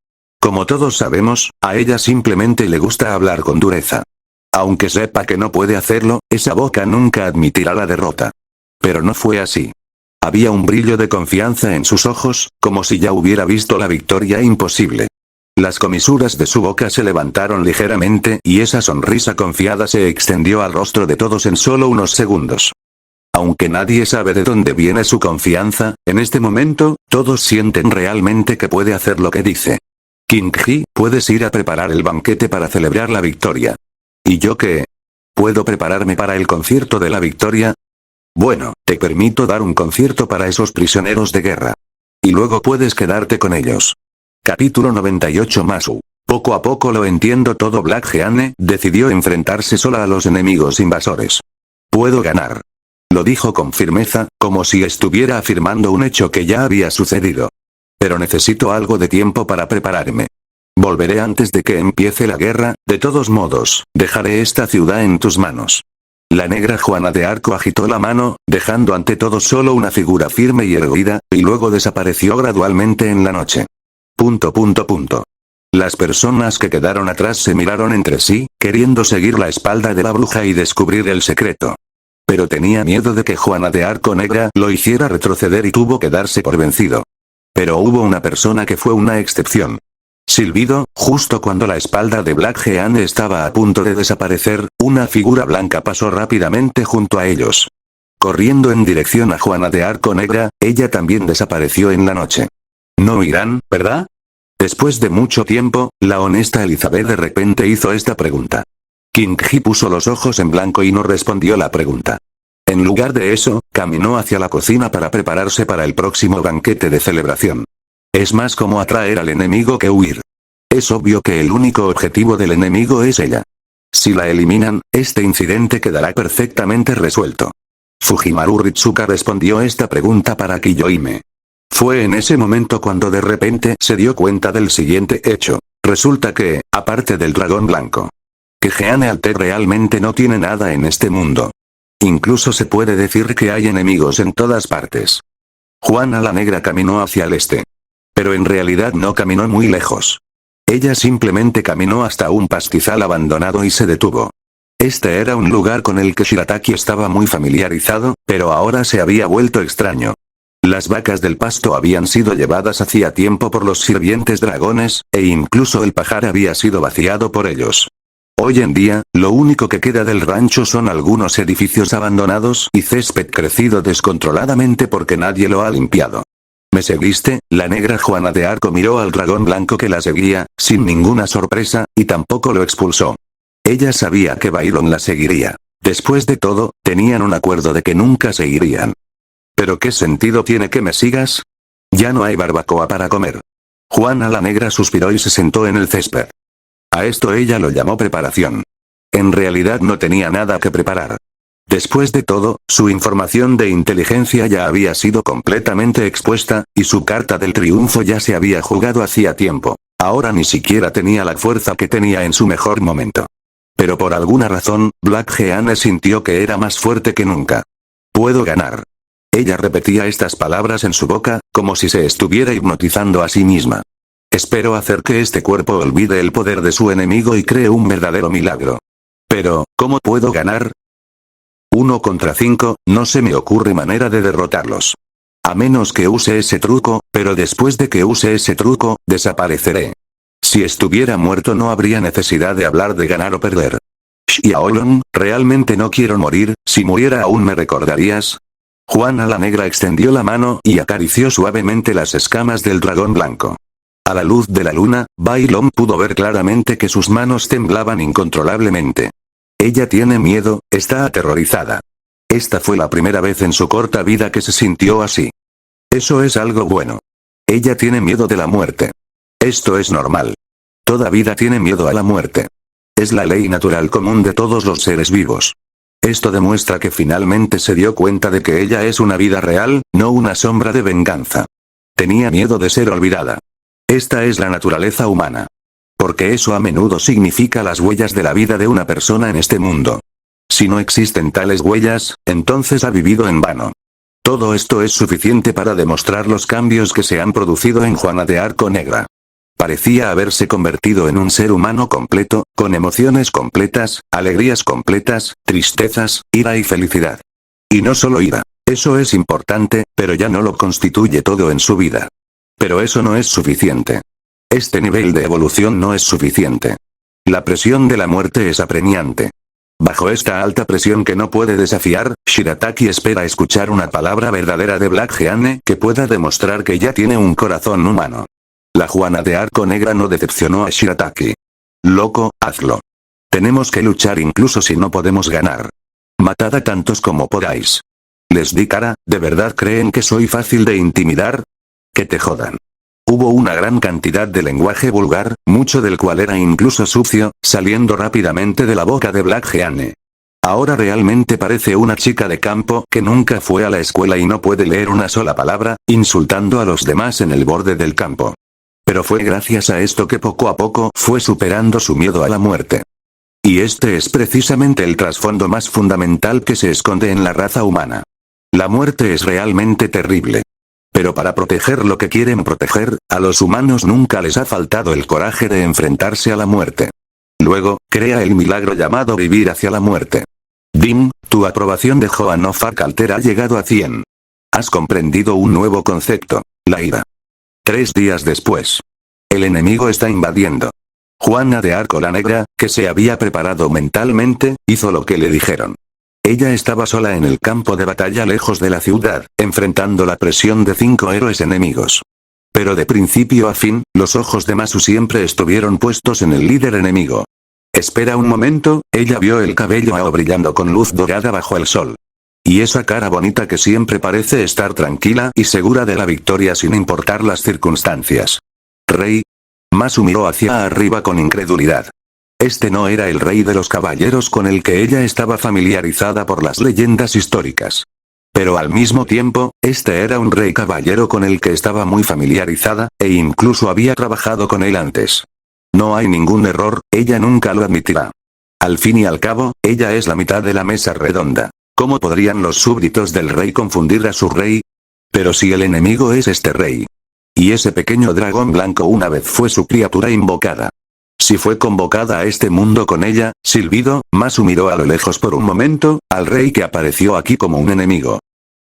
Como todos sabemos, a ella simplemente le gusta hablar con dureza. Aunque sepa que no puede hacerlo, esa boca nunca admitirá la derrota. Pero no fue así. Había un brillo de confianza en sus ojos, como si ya hubiera visto la victoria imposible. Las comisuras de su boca se levantaron ligeramente y esa sonrisa confiada se extendió al rostro de todos en solo unos segundos. Aunque nadie sabe de dónde viene su confianza, en este momento, todos sienten realmente que puede hacer lo que dice. King-Ji, puedes ir a preparar el banquete para celebrar la victoria. ¿Y yo qué? ¿Puedo prepararme para el concierto de la victoria? Bueno, te permito dar un concierto para esos prisioneros de guerra. Y luego puedes quedarte con ellos. Capítulo 98 Masu. Poco a poco lo entiendo todo. Black Jeanne decidió enfrentarse sola a los enemigos invasores. Puedo ganar. Lo dijo con firmeza, como si estuviera afirmando un hecho que ya había sucedido. Pero necesito algo de tiempo para prepararme. Volveré antes de que empiece la guerra, de todos modos, dejaré esta ciudad en tus manos. La negra Juana de Arco agitó la mano, dejando ante todo solo una figura firme y erguida, y luego desapareció gradualmente en la noche. Las personas que quedaron atrás se miraron entre sí, queriendo seguir la espalda de la bruja y descubrir el secreto. Pero tenía miedo de que Juana de Arco Negra lo hiciera retroceder y tuvo que darse por vencido. Pero hubo una persona que fue una excepción. Silbido, justo cuando la espalda de Black Jeanne estaba a punto de desaparecer, una figura blanca pasó rápidamente junto a ellos. Corriendo en dirección a Juana de Arco Negra, ella también desapareció en la noche. No irán, ¿verdad? Después de mucho tiempo, la honesta Elizabeth de repente hizo esta pregunta. King Ji puso los ojos en blanco y no respondió la pregunta. En lugar de eso, caminó hacia la cocina para prepararse para el próximo banquete de celebración. Es más como atraer al enemigo que huir. Es obvio que el único objetivo del enemigo es ella. Si la eliminan, este incidente quedará perfectamente resuelto. Fujimaru Ritsuka respondió esta pregunta para Kiyohime. Fue en ese momento cuando de repente se dio cuenta del siguiente hecho. Resulta que, aparte del dragón blanco, que Jeanne Alteg realmente no tiene nada en este mundo. Incluso se puede decir que hay enemigos en todas partes. Juana la Negra caminó hacia el este. Pero en realidad no caminó muy lejos. Ella simplemente caminó hasta un pastizal abandonado y se detuvo. Este era un lugar con el que Shirataki estaba muy familiarizado, pero ahora se había vuelto extraño. Las vacas del pasto habían sido llevadas hacía tiempo por los sirvientes dragones, e incluso el pajar había sido vaciado por ellos. Hoy en día, lo único que queda del rancho son algunos edificios abandonados y césped crecido descontroladamente porque nadie lo ha limpiado. ¿Me seguiste? La negra Juana de Arco miró al dragón blanco que la seguía, sin ninguna sorpresa, y tampoco lo expulsó. Ella sabía que Byron la seguiría. Después de todo, tenían un acuerdo de que nunca se irían. ¿Pero qué sentido tiene que me sigas? Ya no hay barbacoa para comer. Juana la Negra suspiró y se sentó en el césped. A esto ella lo llamó preparación. En realidad no tenía nada que preparar. Después de todo, su información de inteligencia ya había sido completamente expuesta, y su carta del triunfo ya se había jugado hacía tiempo. Ahora ni siquiera tenía la fuerza que tenía en su mejor momento. Pero por alguna razón, Black Jeanne sintió que era más fuerte que nunca. Puedo ganar. Ella repetía estas palabras en su boca, como si se estuviera hipnotizando a sí misma. Espero hacer que este cuerpo olvide el poder de su enemigo y cree un verdadero milagro. Pero, ¿cómo puedo ganar? 1 contra 5, no se me ocurre manera de derrotarlos. A menos que use ese truco, pero después de que use ese truco, desapareceré. Si estuviera muerto no habría necesidad de hablar de ganar o perder. Xiaolong, realmente no quiero morir, si muriera aún me recordarías. Juana la Negra extendió la mano y acarició suavemente las escamas del dragón blanco. A la luz de la luna, Bai Long pudo ver claramente que sus manos temblaban incontrolablemente. Ella tiene miedo, está aterrorizada. Esta fue la primera vez en su corta vida que se sintió así. Eso es algo bueno. Ella tiene miedo de la muerte. Esto es normal. Toda vida tiene miedo a la muerte. Es la ley natural común de todos los seres vivos. Esto demuestra que finalmente se dio cuenta de que ella es una vida real, no una sombra de venganza. Tenía miedo de ser olvidada. Esta es la naturaleza humana. Porque eso a menudo significa las huellas de la vida de una persona en este mundo. Si no existen tales huellas, entonces ha vivido en vano. Todo esto es suficiente para demostrar los cambios que se han producido en Juana de Arco Negra. Parecía haberse convertido en un ser humano completo, con emociones completas, alegrías completas, tristezas, ira y felicidad. Y no solo ira. Eso es importante, pero ya no lo constituye todo en su vida. Pero eso no es suficiente. Este nivel de evolución no es suficiente. La presión de la muerte es apremiante. Bajo esta alta presión que no puede desafiar, Shirataki espera escuchar una palabra verdadera de Black Jeanne que pueda demostrar que ya tiene un corazón humano. La Juana de Arco Negra no decepcionó a Shirataki. Loco, hazlo. Tenemos que luchar incluso si no podemos ganar. Matad a tantos como podáis. Les di cara, ¿de verdad creen que soy fácil de intimidar? Que te jodan. Hubo una gran cantidad de lenguaje vulgar, mucho del cual era incluso sucio, saliendo rápidamente de la boca de Black Jeanne. Ahora realmente parece una chica de campo que nunca fue a la escuela y no puede leer una sola palabra, insultando a los demás en el borde del campo. Pero fue gracias a esto que poco a poco fue superando su miedo a la muerte. Y este es precisamente el trasfondo más fundamental que se esconde en la raza humana. La muerte es realmente terrible. Pero para proteger lo que quieren proteger, a los humanos nunca les ha faltado el coraje de enfrentarse a la muerte. Luego, crea el milagro llamado vivir hacia la muerte. Dim, tu aprobación de Joan of Arc Alter ha llegado a 100. Has comprendido un nuevo concepto, la ira. 3 días después. El enemigo está invadiendo. Juana de Arco la Negra, que se había preparado mentalmente, hizo lo que le dijeron. Ella estaba sola en el campo de batalla lejos de la ciudad, enfrentando la presión de 5 héroes enemigos. Pero de principio a fin, los ojos de Masu siempre estuvieron puestos en el líder enemigo. Espera un momento, ella vio el cabello Ao brillando con luz dorada bajo el sol. Y esa cara bonita que siempre parece estar tranquila y segura de la victoria sin importar las circunstancias. Rey. Masu miró hacia arriba con incredulidad. Este no era el rey de los caballeros con el que ella estaba familiarizada por las leyendas históricas. Pero al mismo tiempo, este era un rey caballero con el que estaba muy familiarizada, e incluso había trabajado con él antes. No hay ningún error, ella nunca lo admitirá. Al fin y al cabo, ella es la mitad de la mesa redonda. ¿Cómo podrían los súbditos del rey confundir a su rey? Pero si el enemigo es este rey. Y ese pequeño dragón blanco una vez fue su criatura invocada. Si fue convocada a este mundo con ella, silbido, Masu miró a lo lejos por un momento, al rey que apareció aquí como un enemigo.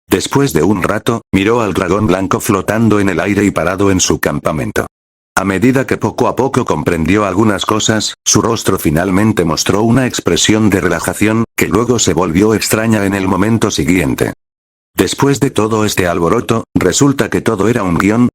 Después de un rato, miró al dragón blanco flotando en el aire y parado en su campamento. A medida que poco a poco comprendió algunas cosas, su rostro finalmente mostró una expresión de relajación, que luego se volvió extraña en el momento siguiente. Después de todo este alboroto, resulta que todo era un guión,